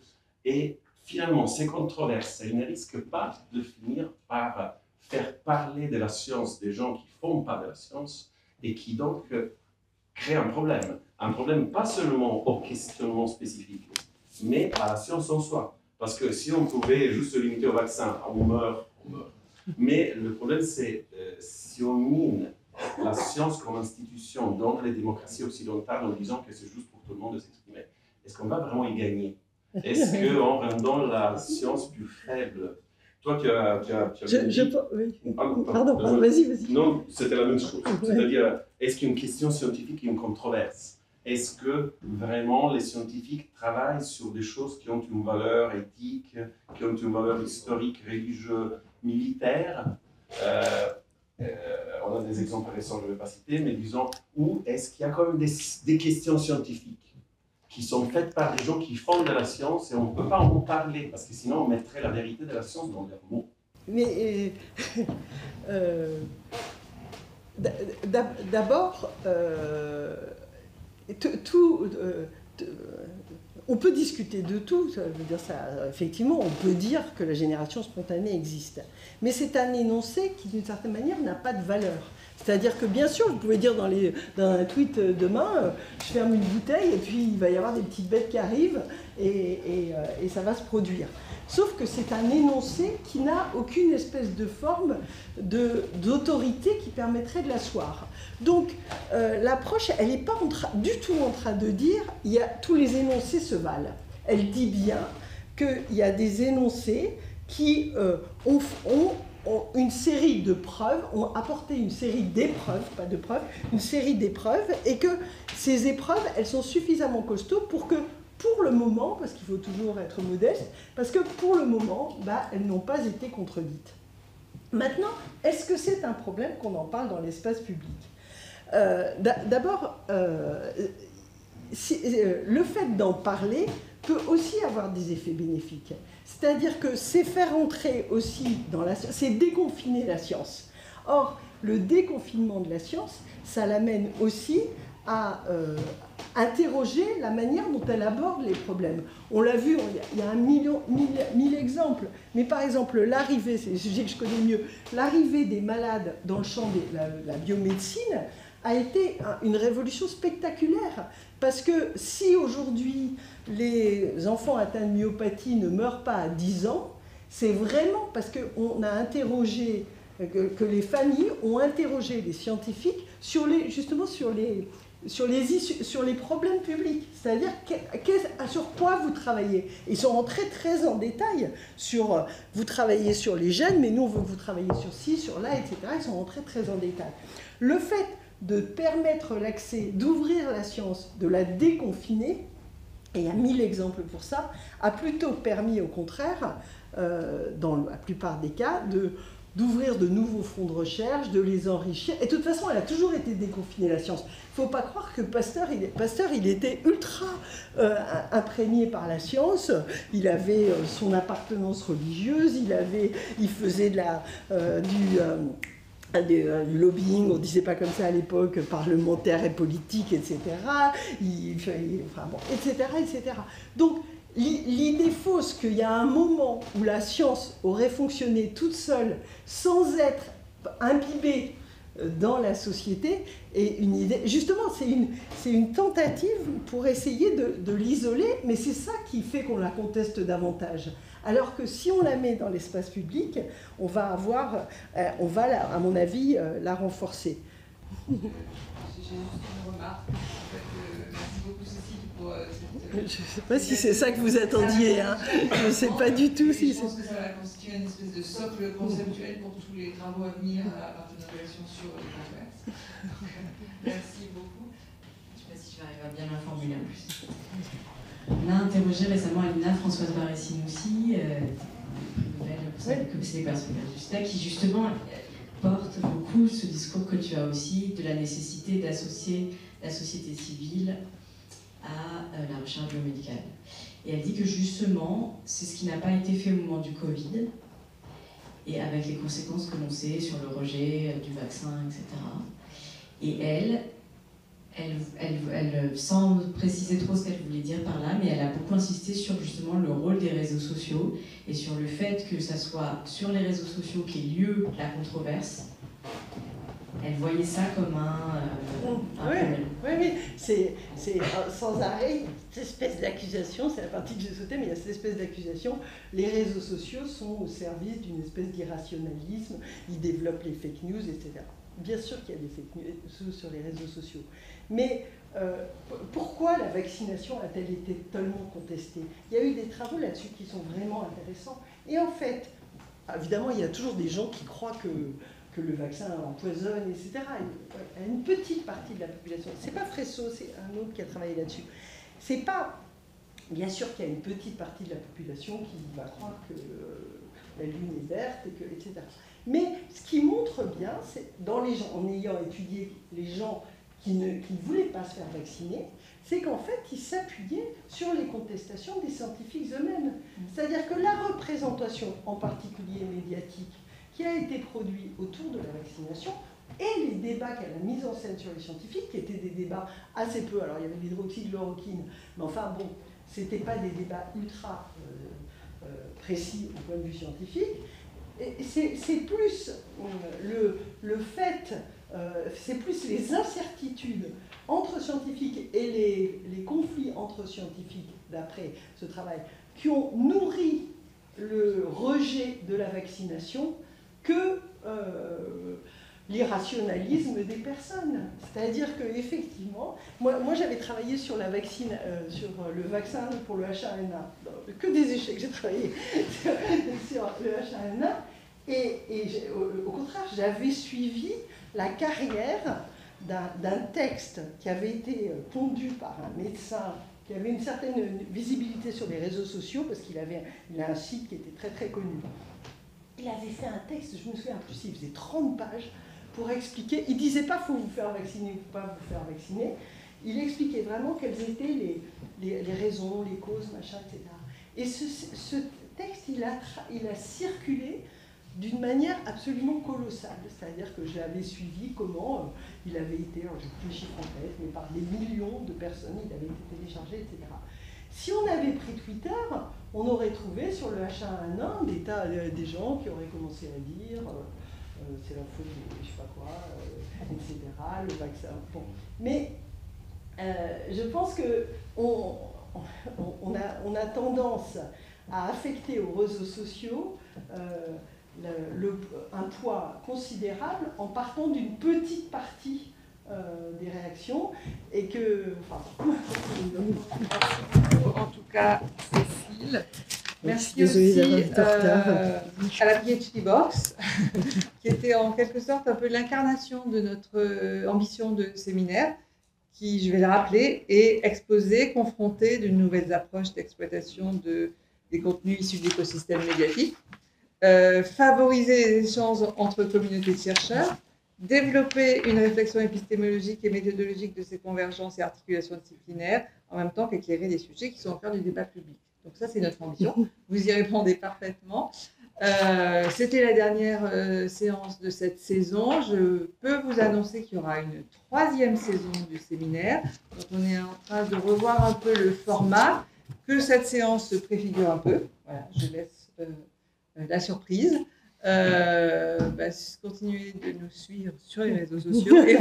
Et finalement, ces controverses, elles ne risquent pas de finir par faire parler de la science des gens qui ne font pas de la science et qui donc créent un problème. Un problème pas seulement au questionnement spécifique, mais à la science en soi. Parce que si on pouvait juste se limiter au vaccin, on meurt, on meurt. Mais le problème, c'est si on mine la science comme institution dans les démocraties occidentales en disant que c'est juste pour tout le monde de s'exprimer, est-ce qu'on va vraiment y gagner? Est-ce qu'en rendant la science plus faible, toi tu as oui. Pardon, vas-y. Non, c'était la même chose. C'est-à-dire, est-ce qu'il y a une question scientifique et une controverse? Est-ce que vraiment les scientifiques travaillent sur des choses qui ont une valeur éthique, qui ont une valeur historique, religieuse, militaire? On a des exemples récents, je ne vais pas citer, mais disons, où est-ce qu'il y a quand même des questions scientifiques qui sont faites par des gens qui font de la science et on ne peut pas en parler, parce que sinon on mettrait la vérité de la science dans leurs mots. Mais d'abord, on peut discuter de tout, ça veut dire ça, effectivement, on peut dire que la génération spontanée existe. Mais c'est un énoncé qui, d'une certaine manière, n'a pas de valeur. C'est-à-dire que, bien sûr, vous pouvez dire dans un tweet demain, je ferme une bouteille et puis il va y avoir des petites bêtes qui arrivent et ça va se produire. Sauf que c'est un énoncé qui n'a aucune espèce de forme d'autorité qui permettrait de l'asseoir. Donc, l'approche, elle n'est pas du tout en train de dire tous les énoncés se valent. Elle dit bien qu'il y a des énoncés qui ont une série de preuves, ont apporté une série d'épreuves, pas de preuves, une série d'épreuves, et que ces épreuves, elles sont suffisamment costauds pour que, pour le moment, parce qu'il faut toujours être modeste, parce que pour le moment, elles n'ont pas été contredites. Maintenant, est-ce que c'est un problème qu'on en parle dans l'espace public? D'abord, le fait d'en parler peut aussi avoir des effets bénéfiques. C'est-à-dire que c'est faire entrer aussi dans la science, c'est déconfiner la science. Or, le déconfinement de la science, ça l'amène aussi à interroger la manière dont elle aborde les problèmes. On l'a vu, il y a mille exemples. Mais par exemple, l'arrivée, c'est le sujet que je connais mieux, l'arrivée des malades dans le champ de la biomédecine a été une révolution spectaculaire. Parce que si aujourd'hui les enfants atteints de myopathie ne meurent pas à 10 ans, c'est vraiment parce qu'on a interrogé, que les familles ont interrogé les scientifiques justement sur les problèmes publics. C'est-à-dire sur quoi vous travaillez. Ils sont rentrés très en détail sur vous travaillez sur les gènes, mais nous on veut que vous travaillez sur ci, sur là, etc. Ils sont rentrés très en détail. Le fait de permettre l'accès, d'ouvrir la science, de la déconfiner, et il y a 1000 exemples pour ça, a plutôt permis au contraire, dans la plupart des cas, d'ouvrir de nouveaux fonds de recherche, de les enrichir. Et de toute façon, elle a toujours été déconfinée, la science. Il ne faut pas croire que Pasteur, il était ultra imprégné par la science. Il avait son appartenance religieuse, il faisait du lobbying, on ne disait pas comme ça à l'époque, parlementaire et politique, etc. etc. Donc, l'idée fausse qu'il y a un moment où la science aurait fonctionné toute seule, sans être imbibée dans la société, est une idée. Justement, c'est une tentative pour essayer de l'isoler, mais c'est ça qui fait qu'on la conteste davantage. Alors que si on la met dans l'espace public, on va, à mon avis, la renforcer. J'ai juste une remarque. Merci beaucoup Cécile pour je ne sais pas si c'est ça que vous attendiez. Hein. Je ne sais pas du tout si c'est... Je pense que ça va constituer une espèce de socle conceptuel pour tous les travaux à venir à partir de notre réaction sur les controverses. Merci beaucoup. Je ne sais pas si je vais arriver à bien la formuler en plus. On a interrogé récemment Alina Françoise Barré-Sinoussi, c'est des personnes qui justement porte beaucoup ce discours que tu as aussi de la nécessité d'associer la société civile à la recherche biomédicale. Et elle dit que justement, c'est ce qui n'a pas été fait au moment du Covid, et avec les conséquences que l'on sait sur le rejet du vaccin, etc. Et elle, sans préciser trop ce qu'elle voulait dire par là, mais elle a beaucoup insisté sur justement le rôle des réseaux sociaux et sur le fait que ça soit sur les réseaux sociaux qu'ait lieu la controverse. Elle voyait ça comme un problème. Oui, c'est sans arrêt cette espèce d'accusation, c'est la partie que j'ai sautée, mais il y a cette espèce d'accusation. Les réseaux sociaux sont au service d'une espèce d'irrationalisme, ils développent les fake news, etc. Bien sûr qu'il y a des fake news sur les réseaux sociaux. Mais pourquoi la vaccination a-t-elle été tellement contestée? Il y a eu des travaux là-dessus qui sont vraiment intéressants. Et en fait, évidemment, il y a toujours des gens qui croient que le vaccin empoisonne, etc. Il y a une petite partie de la population. C'est pas Fresso, c'est un autre qui a travaillé là-dessus. C'est pas... Bien sûr qu'il y a une petite partie de la population qui va croire que la Lune est verte, etc. Mais ce qui montre bien, c'est dans les gens, en ayant étudié les gens qui ne voulaient pas se faire vacciner, c'est qu'en fait, ils s'appuyaient sur les contestations des scientifiques eux-mêmes. C'est-à-dire que la représentation, en particulier médiatique, qui a été produite autour de la vaccination, et les débats qu'elle a mis en scène sur les scientifiques, qui étaient des débats assez peu, alors il y avait l'hydroxychloroquine, mais enfin bon, c'était pas des débats ultra précis au point de vue scientifique. C'est plus le fait, c'est plus les incertitudes entre scientifiques et les conflits entre scientifiques, d'après ce travail, qui ont nourri le rejet de la vaccination que l'irrationalisme des personnes. C'est-à-dire qu'effectivement, moi j'avais travaillé sur la vaccine, sur le vaccin pour le H1N1, que des échecs, j'ai travaillé sur le H1N1, et au contraire, j'avais suivi la carrière d'un texte qui avait été pondu par un médecin qui avait une certaine visibilité sur les réseaux sociaux, parce qu'il a un site qui était très très connu. Il avait fait un texte, je me souviens plus, il faisait 30 pages, pour expliquer, il ne disait pas « faut vous faire vacciner » ou « faut pas vous faire vacciner », il expliquait vraiment quelles étaient les raisons, les causes, machin, etc. Et ce texte, il a circulé d'une manière absolument colossale. C'est-à-dire que j'avais suivi comment il avait été, alors j'ai plus les chiffres en tête, mais par des millions de personnes, il avait été téléchargé, etc. Si on avait pris Twitter, on aurait trouvé sur le H1N1 des tas des gens qui auraient commencé à dire c'est la faute de je sais pas quoi, etc., le vaccin. Bon. Mais je pense qu'on a tendance à affecter aux réseaux sociaux un poids considérable en partant d'une petite partie des réactions et que... Enfin, en tout cas, Cécile. Merci aussi à la PhD Box, qui était en quelque sorte un peu l'incarnation de notre ambition de séminaire, qui, je vais le rappeler, est exposer, confronter de nouvelles approches d'exploitation des contenus issus de l'écosystème médiatique, favoriser les échanges entre communautés de chercheurs, développer une réflexion épistémologique et méthodologique de ces convergences et articulations disciplinaires, en même temps qu'éclairer des sujets qui sont au cœur du débat public. Donc ça, c'est notre ambition. Vous y répondez parfaitement. C'était la dernière séance de cette saison. Je peux vous annoncer qu'il y aura une 3e saison du séminaire. Donc on est en train de revoir un peu le format, que cette séance se préfigure un peu. Voilà, je laisse la surprise. Continuez de nous suivre sur les réseaux sociaux et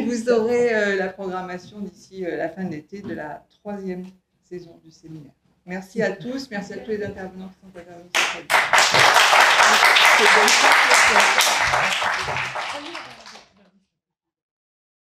vous aurez la programmation d'ici la fin de l'été de la 3e saison du séminaire. Merci à tous, merci à tous les intervenants qui sont intervenus.